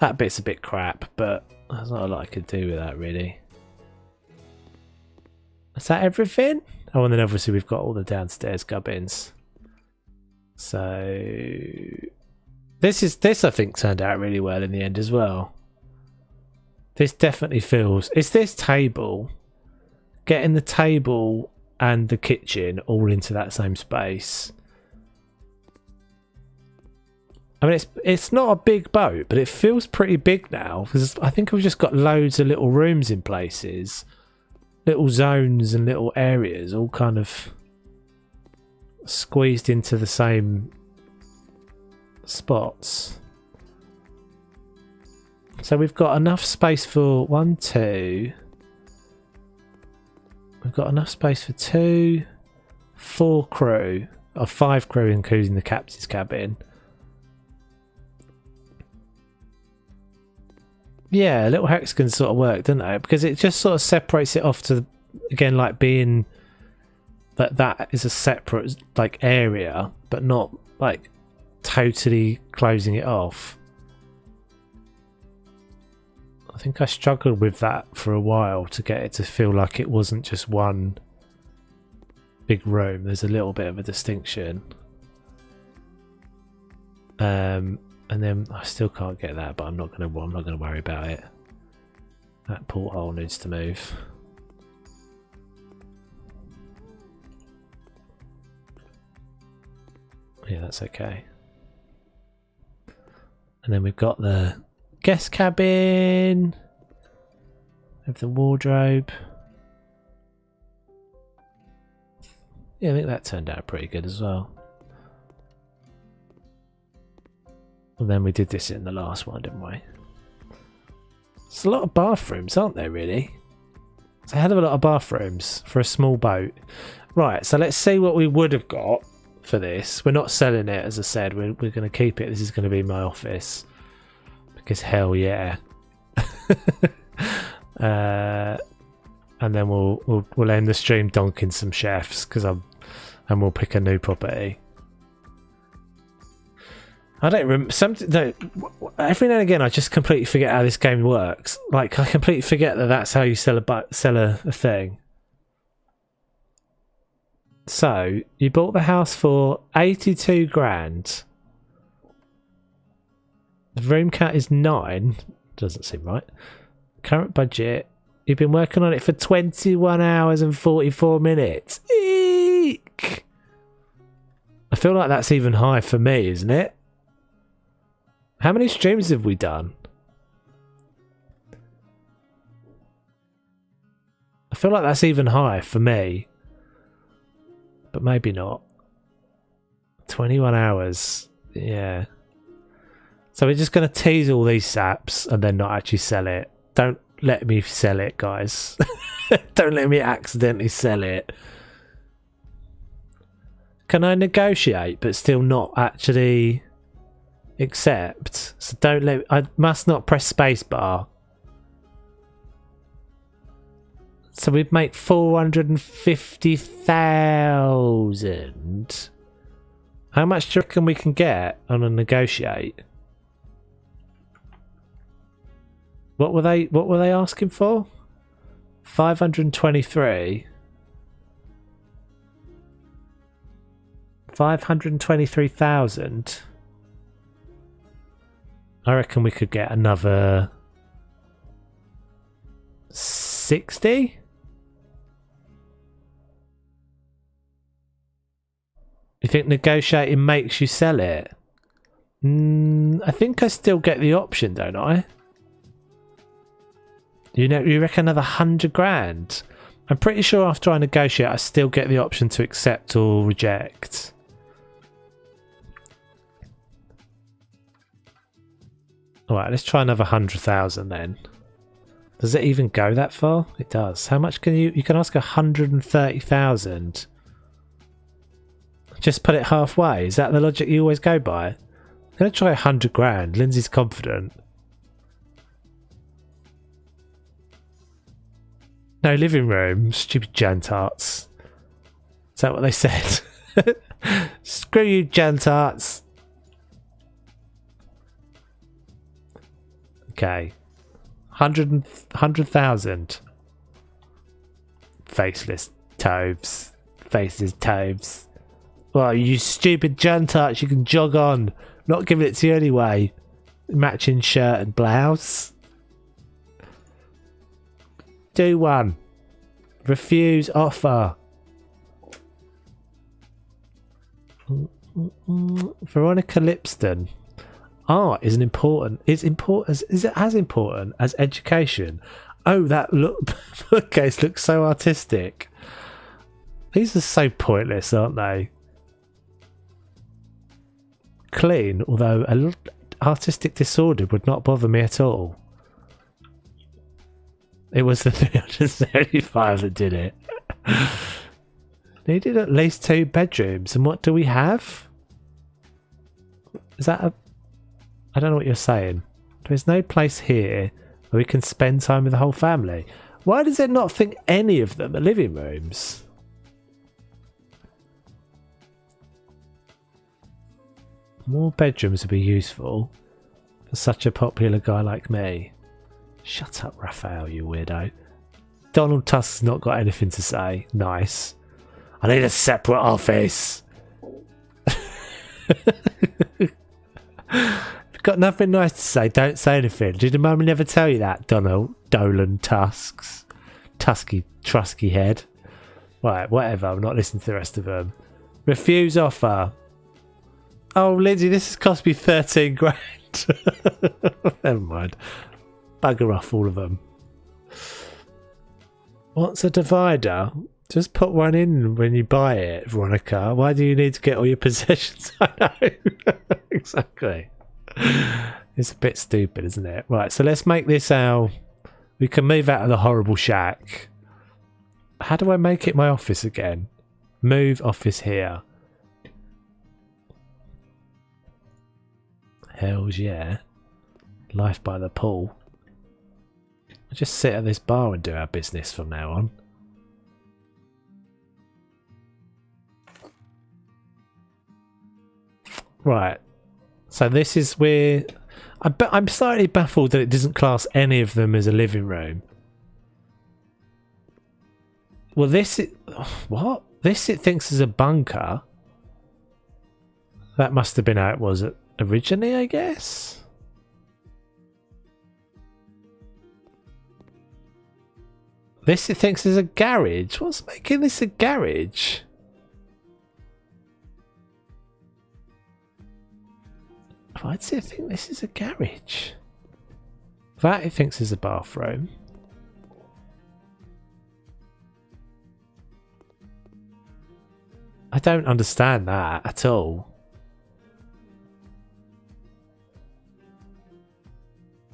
That bit's a bit crap, but there's not a lot I could do with that really. Is that everything? Oh, and then obviously we've got all the downstairs gubbins. So this I think turned out really well in the end as well. This definitely feels, it's this table, getting the table and the kitchen all into that same space. I mean, it's not a big boat, but it feels pretty big now because I think we've just got loads of little rooms in places, little zones and little areas, all kind of squeezed into the same spots. So we've got enough space for 1, 2. We've got enough space for 2, 4 crew, or 5 crew including the captain's cabin. Yeah, little hexagons sort of work, don't they? Because it just sort of separates it off to, again, like being that is a separate like area, but not like totally closing it off. I think I struggled with that for a while to get it to feel like it wasn't just one big room. There's a little bit of a distinction. And then I still can't get that, but I'm not gonna worry about it. That porthole needs to move. Yeah, that's okay. And then we've got the guest cabin with the wardrobe. Yeah, I think that turned out pretty good as well. And then we did this in the last one, didn't we? It's a lot of bathrooms, aren't there, really? It's a hell of a lot of bathrooms for a small boat. Right, so let's see what we would have got for this. We're not selling it, as I said. We're going to keep it. This is going to be my office. Because hell yeah. And then we'll end the stream donking some chefs, and we'll pick a new property. I don't remember every now and again I just completely forget how this game works. Like I completely forget that that's how you sell a thing. So you bought the house for 82 grand. The room count is 9. Doesn't seem right. Current budget. You've been working on it for 21 hours and 44 minutes. Eek! I feel like that's even high for me, isn't it? How many streams have we done? I feel like that's even high for me. But maybe not. 21 hours. Yeah. So we're just going to tease all these saps and then not actually sell it. Don't let me sell it, guys. Don't let me accidentally sell it. Can I negotiate but still not actually accept? So don't let me, I must not press spacebar. So we'd make 450,000. How much do you reckon we can get on a negotiate? What were they asking for? 523. 523,000. I reckon we could get another 60. You think negotiating makes you sell it? I think I still get the option, don't I? You reckon another 100 grand? I'm pretty sure after I negotiate, I still get the option to accept or reject. Alright, let's try another 100,000 then. Does it even go that far? It does. How much can you... You can ask 130,000. Just put it halfway. Is that the logic you always go by? I'm going to try 100 grand. Lindsay's confident. No living room. Stupid jantarts. Is that what they said? Screw you, jantarts. Okay. 100,000. Faceless toves. Faceless toves. Well, you stupid jantarts, you can jog on. Not giving it to you anyway. Matching shirt and blouse. Do one. Refuse offer. Veronica Lipston. Art is is it as important as education? Oh, that bookcase looks so artistic. These are so pointless, aren't they? Clean, although a artistic disorder would not bother me at all. It was the 375 that did it. Needed at least 2 bedrooms, and what do we have? Is that a... I don't know what you're saying. There's no place here where we can spend time with the whole family. Why does it not think any of them are living rooms? More bedrooms would be useful for such a popular guy like me. Shut up, Raphael, you weirdo. Donald Tusk's not got anything to say. Nice. I need a separate office. Got nothing nice to say, don't say anything. Did the mummy never tell you that, Donald Dolan Tusks? Tusky Trusky head. Right, whatever, I'm not listening to the rest of them. Refuse offer. Oh, Lindsay, this has cost me 13 grand. Never mind. Bugger off, all of them. What's a divider? Just put one in when you buy it, Veronica. Why do you need to get all your possessions? I know. Exactly. It's a bit stupid, isn't it? Right, so let's make this our... We can move out of the horrible shack. How do I make it my office again? Move office here. Hells yeah. Life by the pool. I'll just sit at this bar and do our business from now on. Right. So this is where... I'm slightly baffled that it doesn't class any of them as a living room. Well, this... What? This it thinks is a bunker. That must have been how it was originally, I guess. This it thinks is a garage. What's making this a garage? Why does it think this is a garage? That it thinks is a bathroom. I don't understand that at all.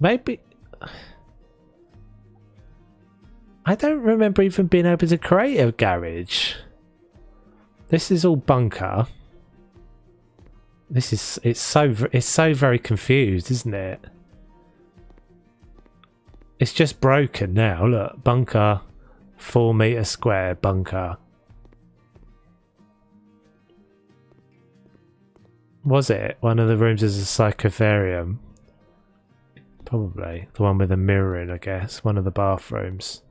Maybe... I don't remember even being able to create a garage. This is all bunker. This is... It's so very confused, isn't it? It's just broken now. Look, bunker, 4 meter square bunker. Was it? One of the rooms is a psychotherium. Probably. The one with a mirror in, I guess. One of the bathrooms.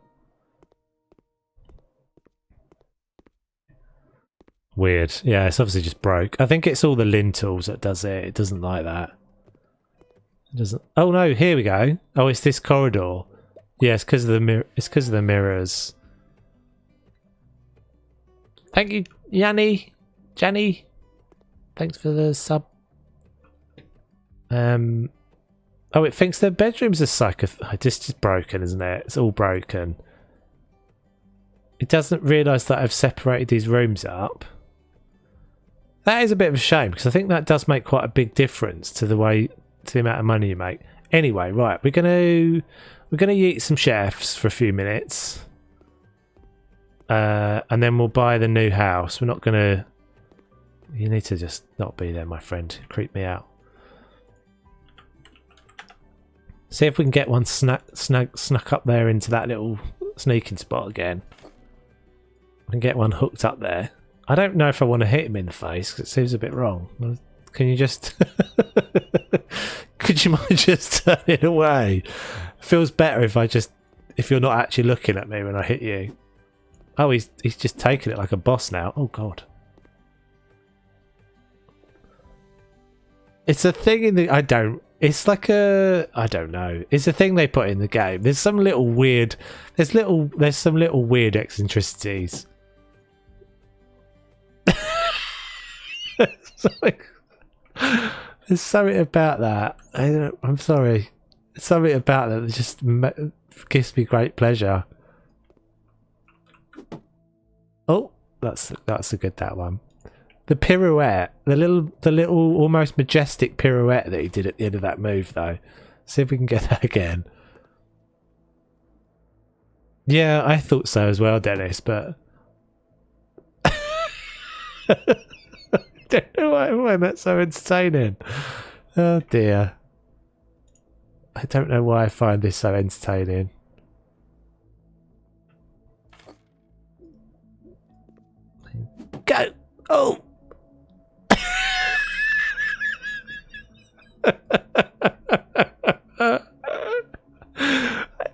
Weird. Yeah, it's obviously just broke. I think it's all the lintels that does it. It doesn't like that. It doesn't... Oh no, here we go. Oh, it's this corridor. Yeah, it's because of the mirror. It's because of the mirrors. Thank you, Yanni. Janny. Thanks for the sub. Oh, it thinks their bedrooms are this is broken, isn't it? It's all broken. It doesn't realise that I've separated these rooms up. That is a bit of a shame, because I think that does make quite a big difference to the amount of money you make. Anyway, right, we're gonna eat some chefs for a few minutes. And then we'll buy the new house. We're not gonna... You need to just not be there, my friend. Creep me out. See if we can get one snuck up there into that little sneaking spot again. We can get one hooked up there. I don't know if I want to hit him in the face because it seems a bit wrong. Can you just... Could you mind just turning away? Feels better if you're not actually looking at me when I hit you. Oh, he's just taking it like a boss now. Oh, God. It's a thing in the... It's like a... I don't know. It's a thing they put in the game. There's some little weird... There's some little weird eccentricities. There's something about that. I'm sorry. There's something about that just gives me great pleasure. Oh, that's a good that one. The pirouette, the little almost majestic pirouette that he did at the end of that move, though. See if we can get that again. Yeah, I thought so as well, Dennis, but I don't know why I find that so entertaining. Oh dear. I don't know why I find this so entertaining. Go! Oh! I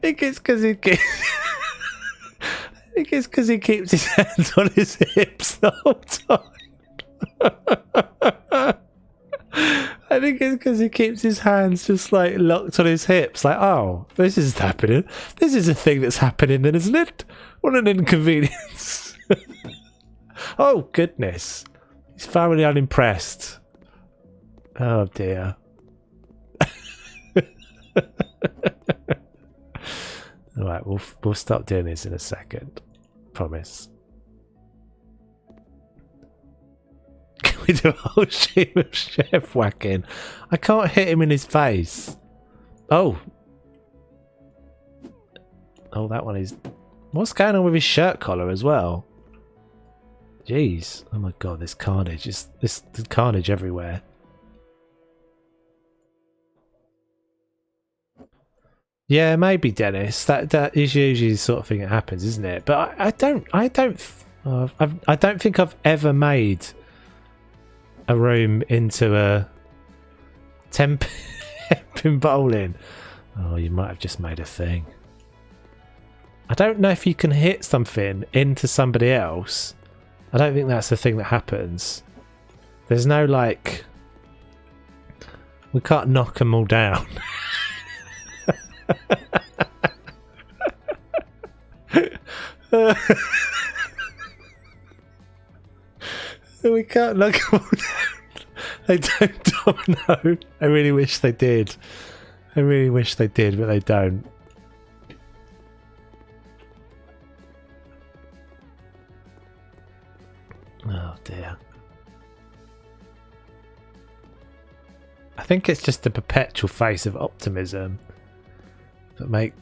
think it's because he keeps his hands on his hips the whole time. I think it's because he keeps his hands just like locked on his hips. Like, oh, this is happening. This is a thing that's happening then, isn't it? What an inconvenience. Oh, goodness. He's thoroughly unimpressed. Oh, dear. Alright, we'll stop doing this in a second. Promise. Can we do a whole stream of chef whacking? I can't hit him in his face. Oh. Oh, that one is... What's going on with his shirt collar as well? Jeez. Oh my god, there's carnage. There's carnage everywhere. Yeah, maybe, Dennis. That is usually the sort of thing that happens, isn't it? But I don't think I've ever made a room into a temping bowling. Oh, you might have just made a thing. I don't know if you can hit something into somebody else. I don't think that's the thing that happens. There's no, like... We can't knock them all down. We can't knock them all down. They don't domino. I really wish they did. I really wish they did, but they don't. Oh dear. I think it's just the perpetual face of optimism that makes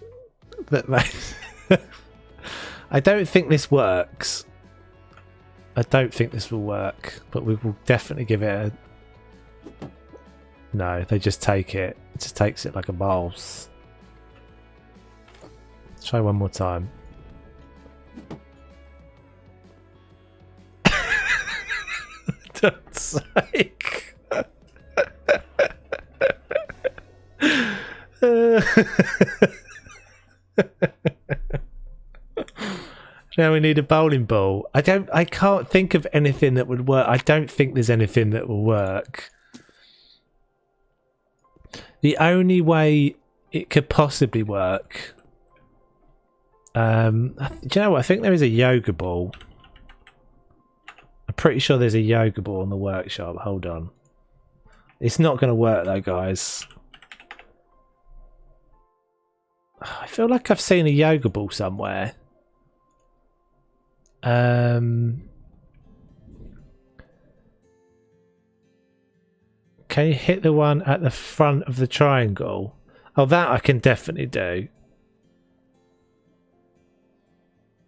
I don't think this works. I don't think this will work, but we will definitely give it a... No, they just take it. It just takes it like a boss. Let's try one more time. God's sake. Now we need a bowling ball. I can't think of anything that would work. I don't think there's anything that will work. The only way it could possibly work... do you know what? I think there is a yoga ball. I'm pretty sure there's a yoga ball in the workshop. Hold on. It's not going to work though, guys. I feel like I've seen a yoga ball somewhere. Can you hit the one at the front of the triangle? Oh, that I can definitely do.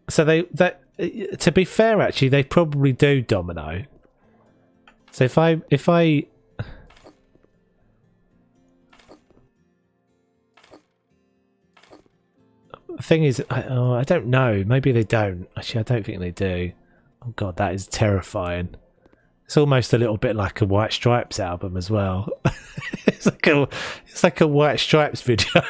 So to be fair, actually, they probably do domino. So if I the thing is, I don't know. Maybe they don't. Actually, I don't think they do. Oh god, that is terrifying. It's almost a little bit like a White Stripes album as well. it's like a White Stripes video.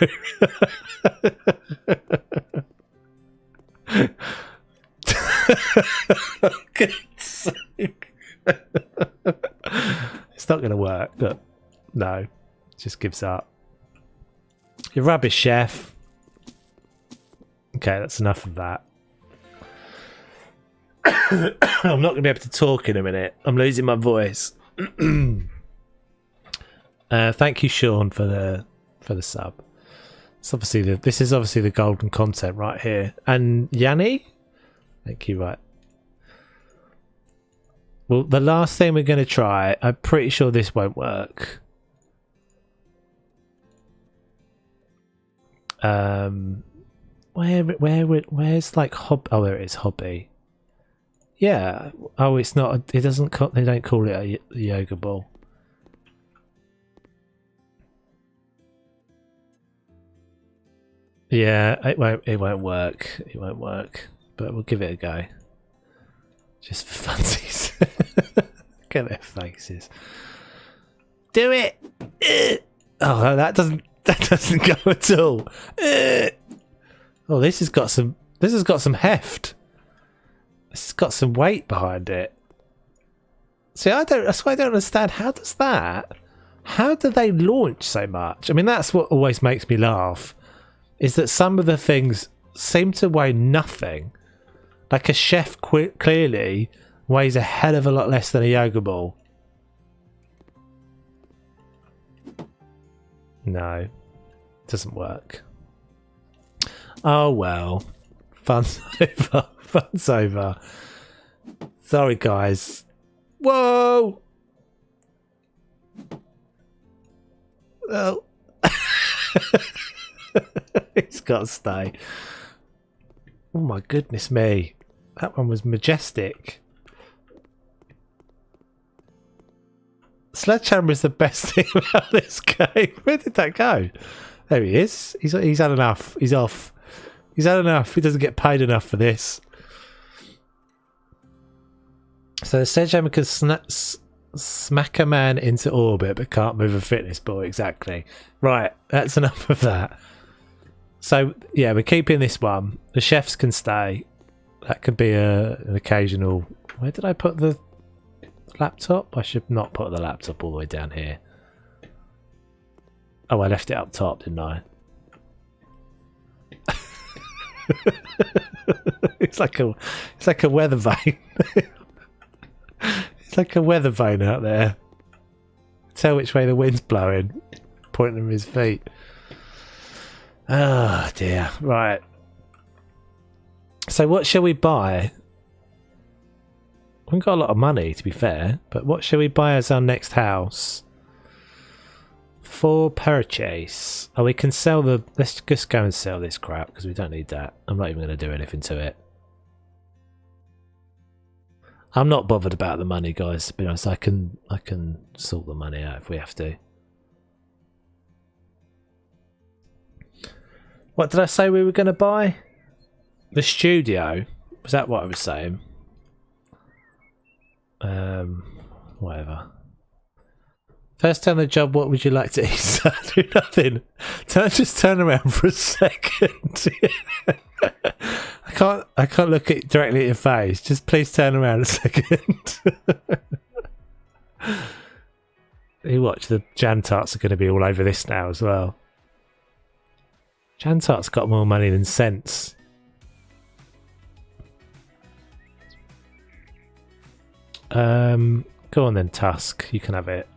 It's not going to work. But no, just gives up. You're rubbish, chef. Okay, that's enough of that. I'm not going to be able to talk in a minute. I'm losing my voice. Thank you, Sean, for the sub. It's obviously this is obviously the golden content right here. And Yanni, thank you. Right. Well, the last thing we're going to try. I'm pretty sure this won't work. Where's like oh, there it is, hobby. Yeah. Oh, it's not. It doesn't. They don't call it a yoga ball. Yeah, it won't work. It won't work. But we'll give it a go. Just for funsies. Look at their faces. Do it. Oh, that doesn't go at all. Oh, this has got some heft. This has got some weight behind it. See, that's why I don't understand. How do they launch so much? I mean, that's what always makes me laugh. Is that some of the things seem to weigh nothing. Like a chef clearly weighs a hell of a lot less than a yoga ball. No, doesn't work. Oh well, fun's over. Fun's over. Sorry, guys. Whoa! Oh. It's got to stay. Oh my goodness me. That one was majestic. Sledgehammer is the best thing about this game. Where did that go? There he is. He's had enough. He's off. He's had enough. He doesn't get paid enough for this. So the sledgehammer can smack a man into orbit but can't move a fitness ball. Exactly. Right, that's enough of that. So yeah, we're keeping this one. The chefs can stay. That could be an occasional. Where did I put the laptop? I should not put the laptop all the way down here. Oh, I left it up top, didn't I? It's like a weather vane. It's like a weather vane out there. Tell which way the wind's blowing. Pointing at his feet. Oh dear. Right. So what shall we buy? We haven't got a lot of money, to be fair, but what shall we buy as our next house? For purchase. Oh, we can sell the... Let's just go and sell this crap, because we don't need that. I'm not even going to do anything to it. I'm not bothered about the money, guys, to be honest. I can sort the money out if we have to. What did I say we were going to buy? The studio. Was that what I was saying? Whatever. First time on the job, what would you like to eat? So I do nothing. Just turn around for a second. I can't look directly at your face. Just please turn around a second. You watch, the Jan Tarts are going to be all over this now as well. Jan Tart's got more money than sense. Go on then, Tusk. You can have it.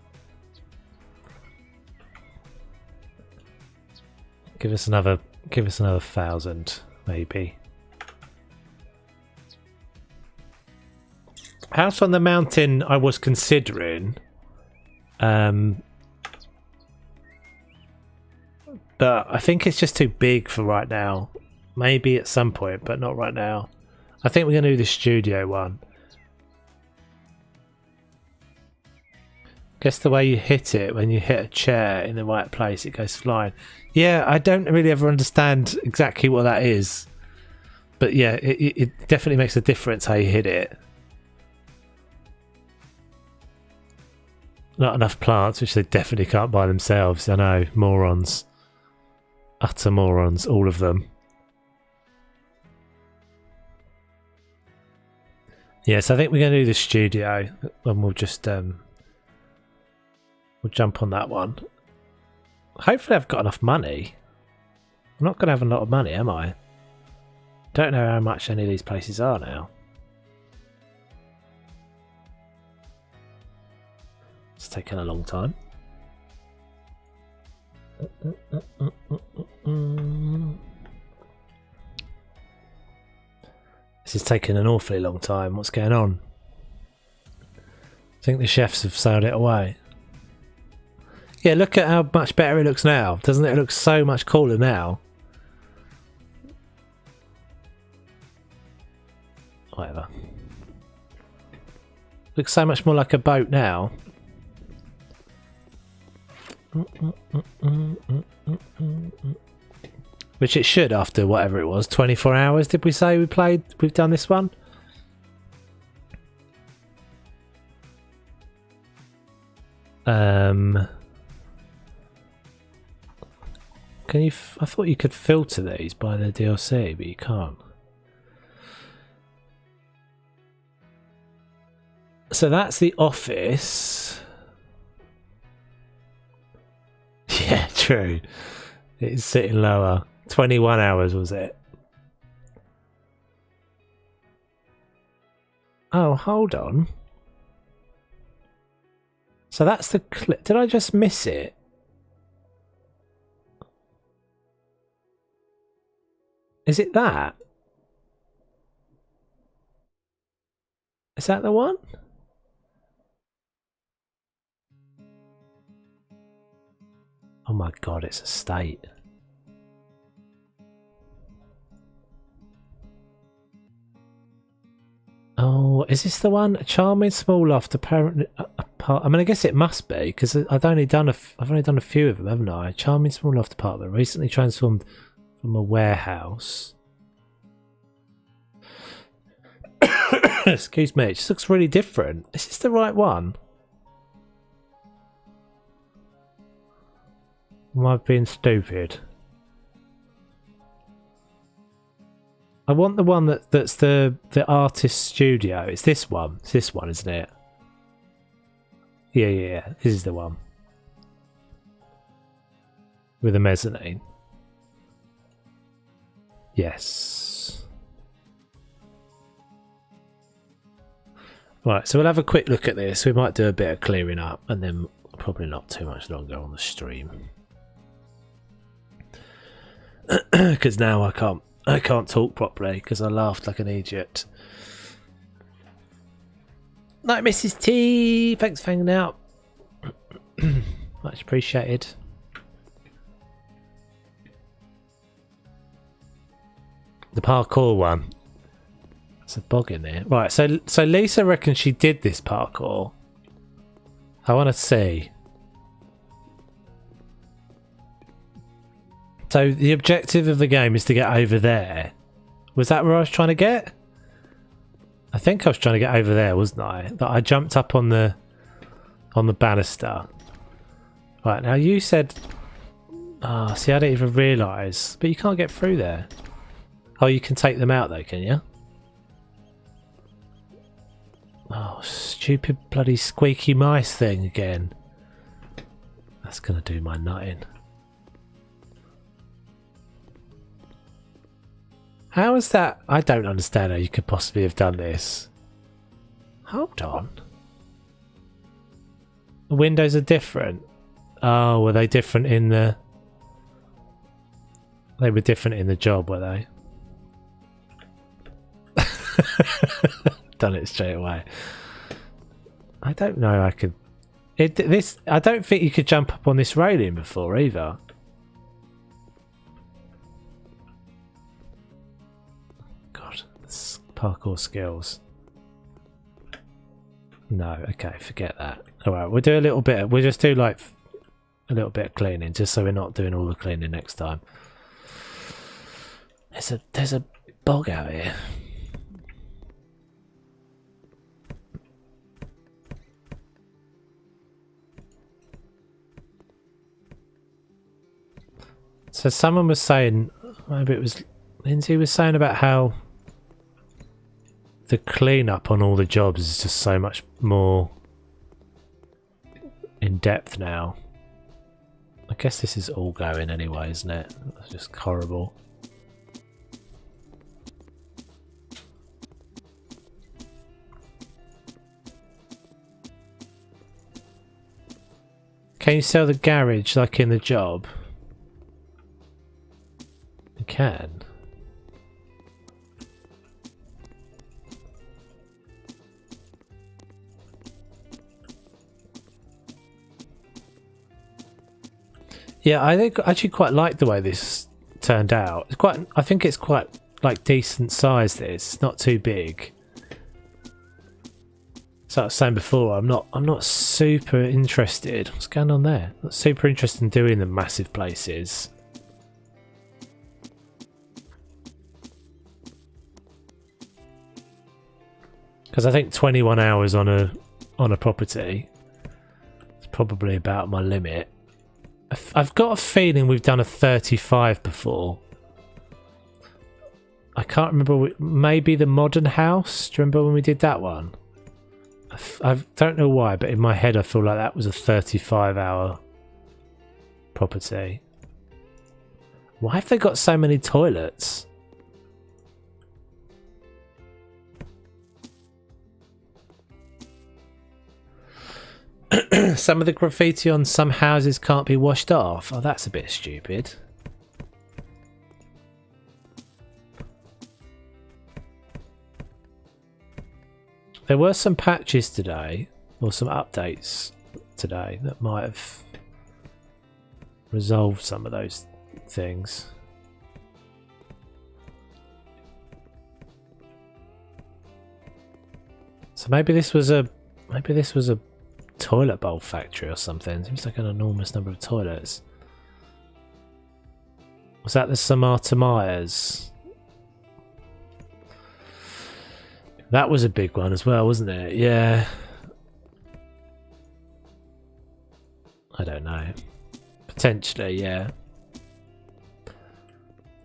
Give us another 1,000, maybe. House on the mountain I was considering. But I think it's just too big for right now. Maybe at some point, but not right now. I think we're going to do the studio one. Guess the way you hit it, when you hit a chair in the right place, it goes flying. Yeah, I don't really ever understand exactly what that is. But yeah, it definitely makes a difference how you hit it. Not enough plants, which they definitely can't buy themselves. I know, morons. Utter morons, all of them. Yes, I think we're going to do the studio, and we'll just we'll jump on that one. Hopefully I've got enough money. I'm not going to have a lot of money, am I? Don't know how much any of these places are now. It's taken a long time. This is taking an awfully long time. What's going on? I think the chefs have sailed it away. Yeah, look at how much better it looks now. Doesn't it look so much cooler now? Whatever. Looks so much more like a boat now. Which it should after whatever it was. 24 hours did we say we've done this one? Can you I thought you could filter these by the DLC, but you can't. So that's the office. Yeah, true. It's sitting lower. 21 hours was it? Oh, hold on. So that's the clip. Did I just miss it? Is it that? Is that the one? Oh my god, it's a state. Oh, is this the one? A charming small loft, apparently. I mean, I guess it must be because I've only done a few of them, haven't I? Charming small loft apartment, recently transformed from a warehouse. Excuse me, it just looks really different. Is this the right one? Am I being stupid? I want the one that's the artist studio. It's this one. It's this one, isn't it? Yeah. This is the one. With a mezzanine. Yes. Right, so we'll have a quick look at this. We might do a bit of clearing up and then probably not too much longer on the stream. Because now I can't talk properly because I laughed like an idiot. Night, Mrs. T. Thanks for hanging out. Much appreciated. The parkour one. There's a bog in there. Right, so Lisa reckons she did this parkour. I want to see. So the objective of the game is to get over there. Was that where I was trying to get? I think I was trying to get over there, wasn't I? That I jumped up on the banister. Right, now you said... Ah, see, I didn't even realise. But you can't get through there. Oh, you can take them out though, can you? Oh, stupid bloody squeaky mice thing again. That's going to do my nutting. How is that? I don't understand how you could possibly have done this. Hold on. The windows are different. Oh, were they different in the... They were different in the job, were they? Done it straight away. I don't know. I could. I don't think you could jump up on this railing before either. God, parkour skills. No, okay, forget that. All right, we'll do a little bit. We'll just do like a little bit of cleaning, just so we're not doing all the cleaning next time. There's a bog out here. So someone was saying, maybe it was Lindsay was saying about how the cleanup on all the jobs is just so much more in depth now. I guess this is all going anyway, isn't it? It's just horrible. Can you sell the garage like in the job? You can. Yeah, I actually quite like the way this turned out. It's quite. I think it's quite like decent size. This, it's not too big. So I was saying before, I'm not super interested. What's going on there? Not super interested in doing the massive places. Because I think 21 hours on a property is probably about my limit. I've got a feeling we've done a 35 before. I can't remember. Maybe the modern house. Do you remember when we did that one? I don't know why, but in my head I feel like that was a 35-hour property. Why have they got so many toilets? Some of the graffiti on some houses can't be washed off. Oh, that's a bit stupid. There were some patches today, or some updates today, that might have resolved some of those things. So maybe this was a toilet bowl factory or something. Seems like an enormous number of toilets. Was that the Samata Myers? That was a big one as well, wasn't it? Yeah. I don't know. Potentially, yeah.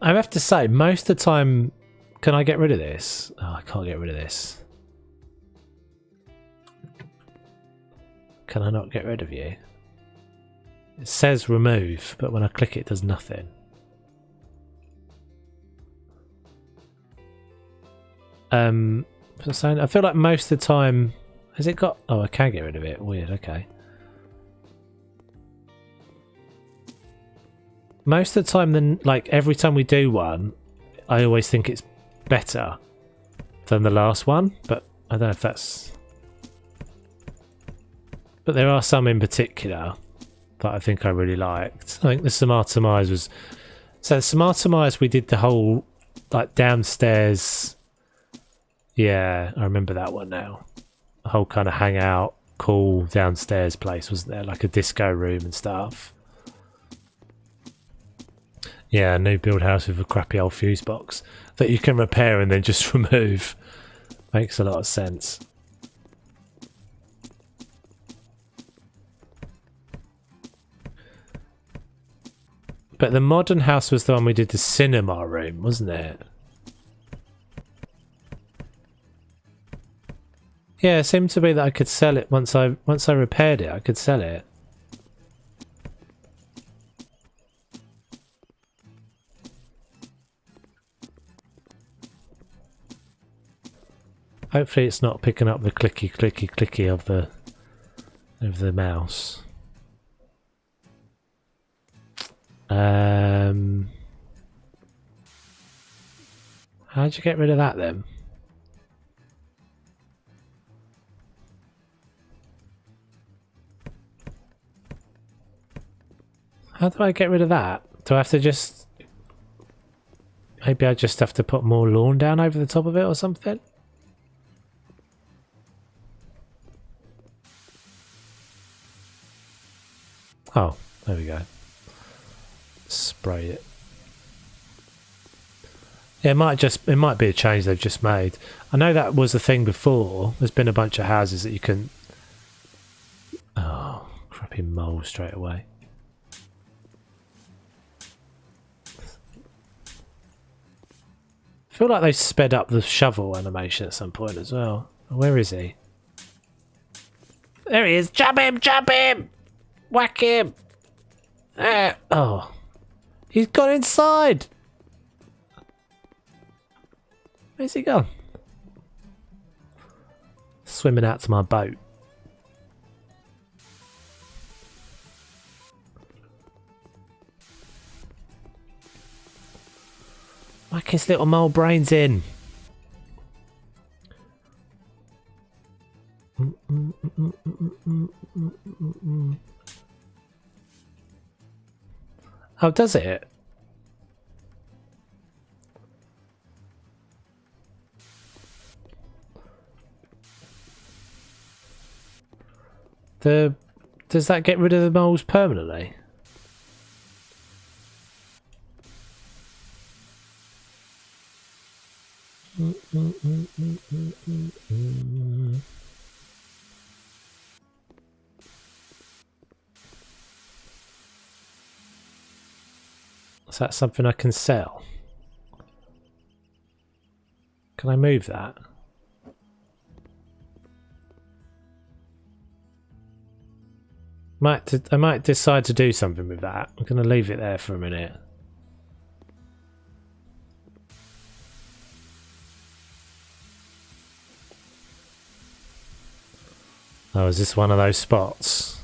I have to say, most of the time... Can I get rid of this? Oh, I can't get rid of this. Can I not get rid of you? It says remove, but when I click it, it does nothing. I feel like most of the time... Has it got... Oh, I can get rid of it. Weird, okay. Most of the time, then, like, every time we do one, I always think it's better than the last one, but I don't know if that's... But there are some in particular that I think I really liked. I think the Samata Myers was... So the Samata Myers, we did the whole, like, downstairs... Yeah, I remember that one now. The whole kind of hangout, cool downstairs place, wasn't there? Like a disco room and stuff. Yeah, a new build house with a crappy old fuse box that you can repair and then just remove. Makes a lot of sense. But the modern house was the one we did the cinema room, wasn't it? Yeah, it seemed to be that I could sell it once I repaired it. I could sell it. Hopefully, it's not picking up the clicky, clicky, clicky of the mouse. How'd you get rid of that then? How do I get rid of that? Do I have to just... Maybe I just have to put more lawn down over the top of it or something? Oh, there we go. Spray it. Yeah, it might be a change they've just made. I know that was a thing before. There's been a bunch of houses that you can... Oh, crappy mole straight away. I feel like they sped up the shovel animation at some point as well. Where is he? There he is! Jump him! Jump him! Whack him! Oh. He's got inside! Where's he gone? Swimming out to my boat. Whack his little mole brains in. Oh, does it? Does that get rid of the moles permanently? Is that something I can sell? Can I move that? I might decide to do something with that. I'm going to leave it there for a minute. Oh, is this one of those spots?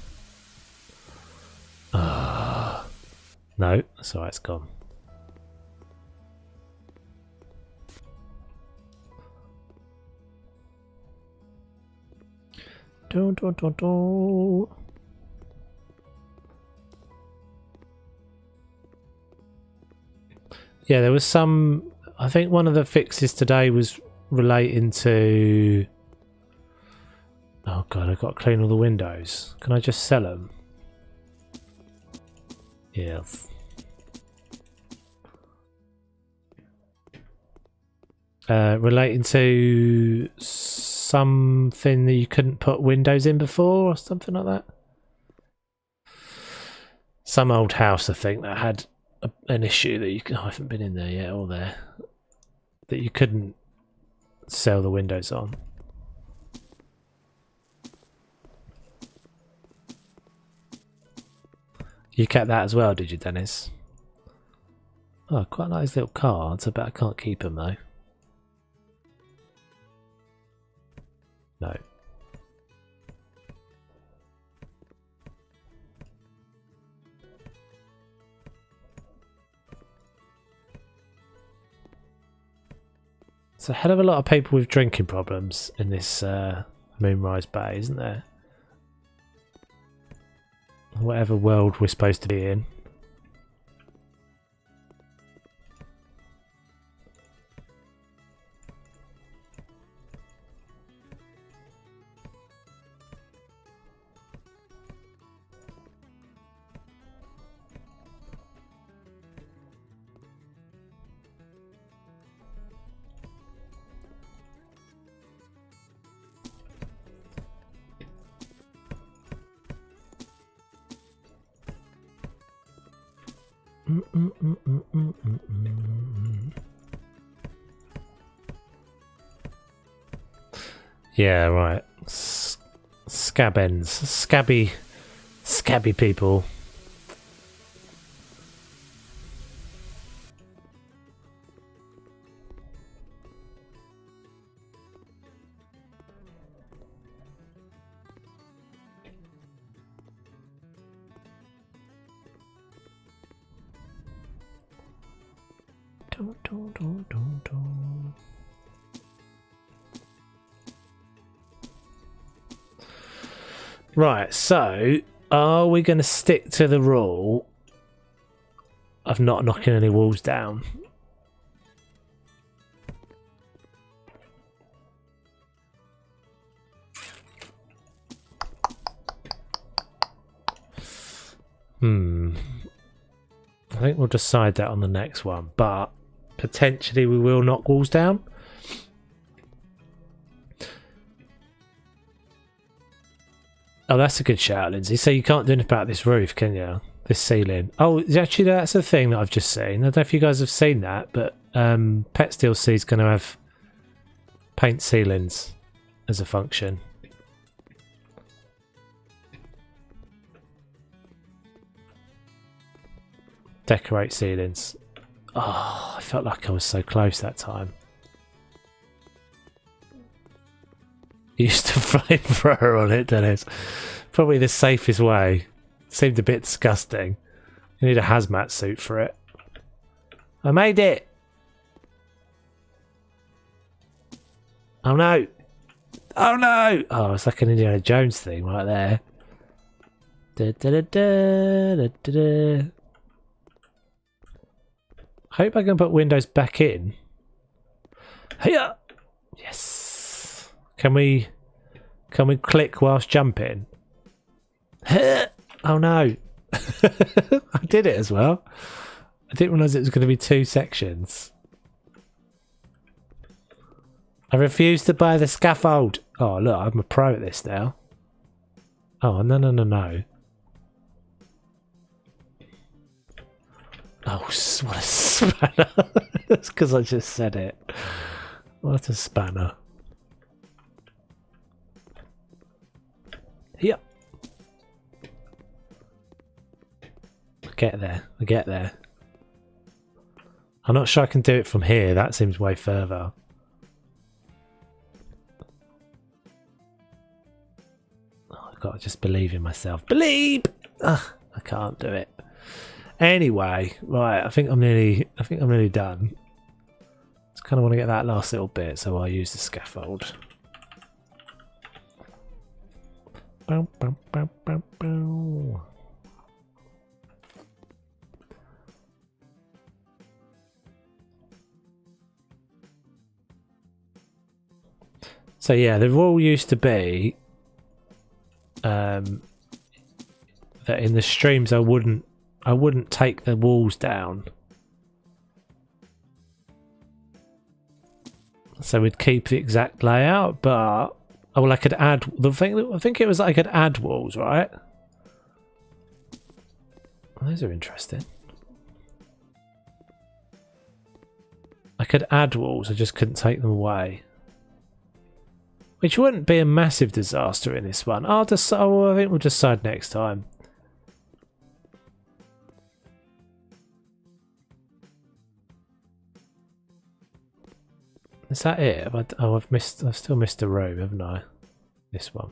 No, that's alright, it's gone. Yeah, there was some... I think one of the fixes today was relating to... Oh god, I've got to clean all the windows. Can I just sell them? Yes. Relating to something that you couldn't put windows in before or something like that. Some old house, I think, that had an issue that you... Oh, I haven't been in there yet, or there. That you couldn't sell the windows on. You kept that as well, did you, Dennis? Oh, I quite like his little cards. I bet I can't keep them though. No. It's a hell of a lot of people with drinking problems in this Moonrise Bay, isn't there? Whatever world we're supposed to be in. Yeah, right. Scab ends. Scabby people. Right, so are we going to stick to the rule of not knocking any walls down? I think we'll decide that on the next one, but potentially we will knock walls down. Oh, that's a good shout, Lindsay. So you can't do anything about this roof, can you? This ceiling. Oh, actually, that's a thing that I've just seen. I don't know if you guys have seen that, but Pets DLC is going to have paint ceilings as a function. Decorate ceilings. Oh, I felt like I was so close that time. Used to flamethrower on it, Dennis. Probably the safest way. Seemed a bit disgusting. You need a hazmat suit for it. I made it! Oh no! Oh no! Oh, it's like an Indiana Jones thing right there. Da, da, da, da, da, da, da. Hope I can put windows back in. Hiya! Yes. Can we click whilst jumping? Oh no. I did it as well. I didn't realise it was going to be 2 sections. I refuse to buy the scaffold. Oh look, I'm a pro at this now. Oh no no no no. Oh, what a spanner. That's because I just said it. What a spanner. Yep. I get there. I get there. I'm not sure I can do it from here. That seems way further. Oh, I've got to just believe in myself. Believe! Ugh, I can't do it. Anyway, right, I think I'm nearly done. Just kind of want to get that last little bit, so I'll use the scaffold. Bow, bow, bow, bow, bow. So yeah, the rule used to be that in the streams I wouldn't take the walls down. So we'd keep the exact layout, but oh well, I could add the thing. I think it was I could add walls, right? Well, those are interesting. I could add walls, I just couldn't take them away. Which wouldn't be a massive disaster in this one. I think we'll decide next time. Is that it? I've still missed a room, haven't I? This one.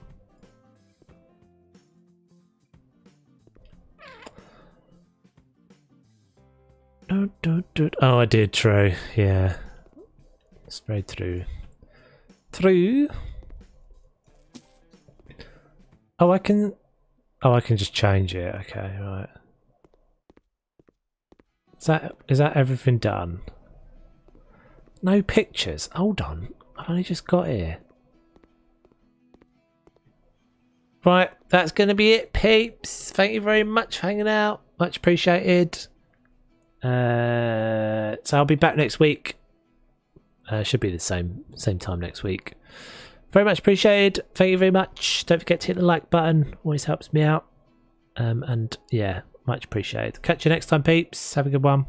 Oh, I did, true. Yeah. Straight through. Through. Oh, I can just change it. Okay, right. Is that everything done? No pictures. Hold on. I've only just got here. Right, that's going to be it, peeps. Thank you very much for hanging out. Much appreciated. So I'll be back next week. Should be the same time next week. Very much appreciated. Thank you very much. Don't forget to hit the like button. Always helps me out. And yeah, much appreciated. Catch you next time, peeps. Have a good one.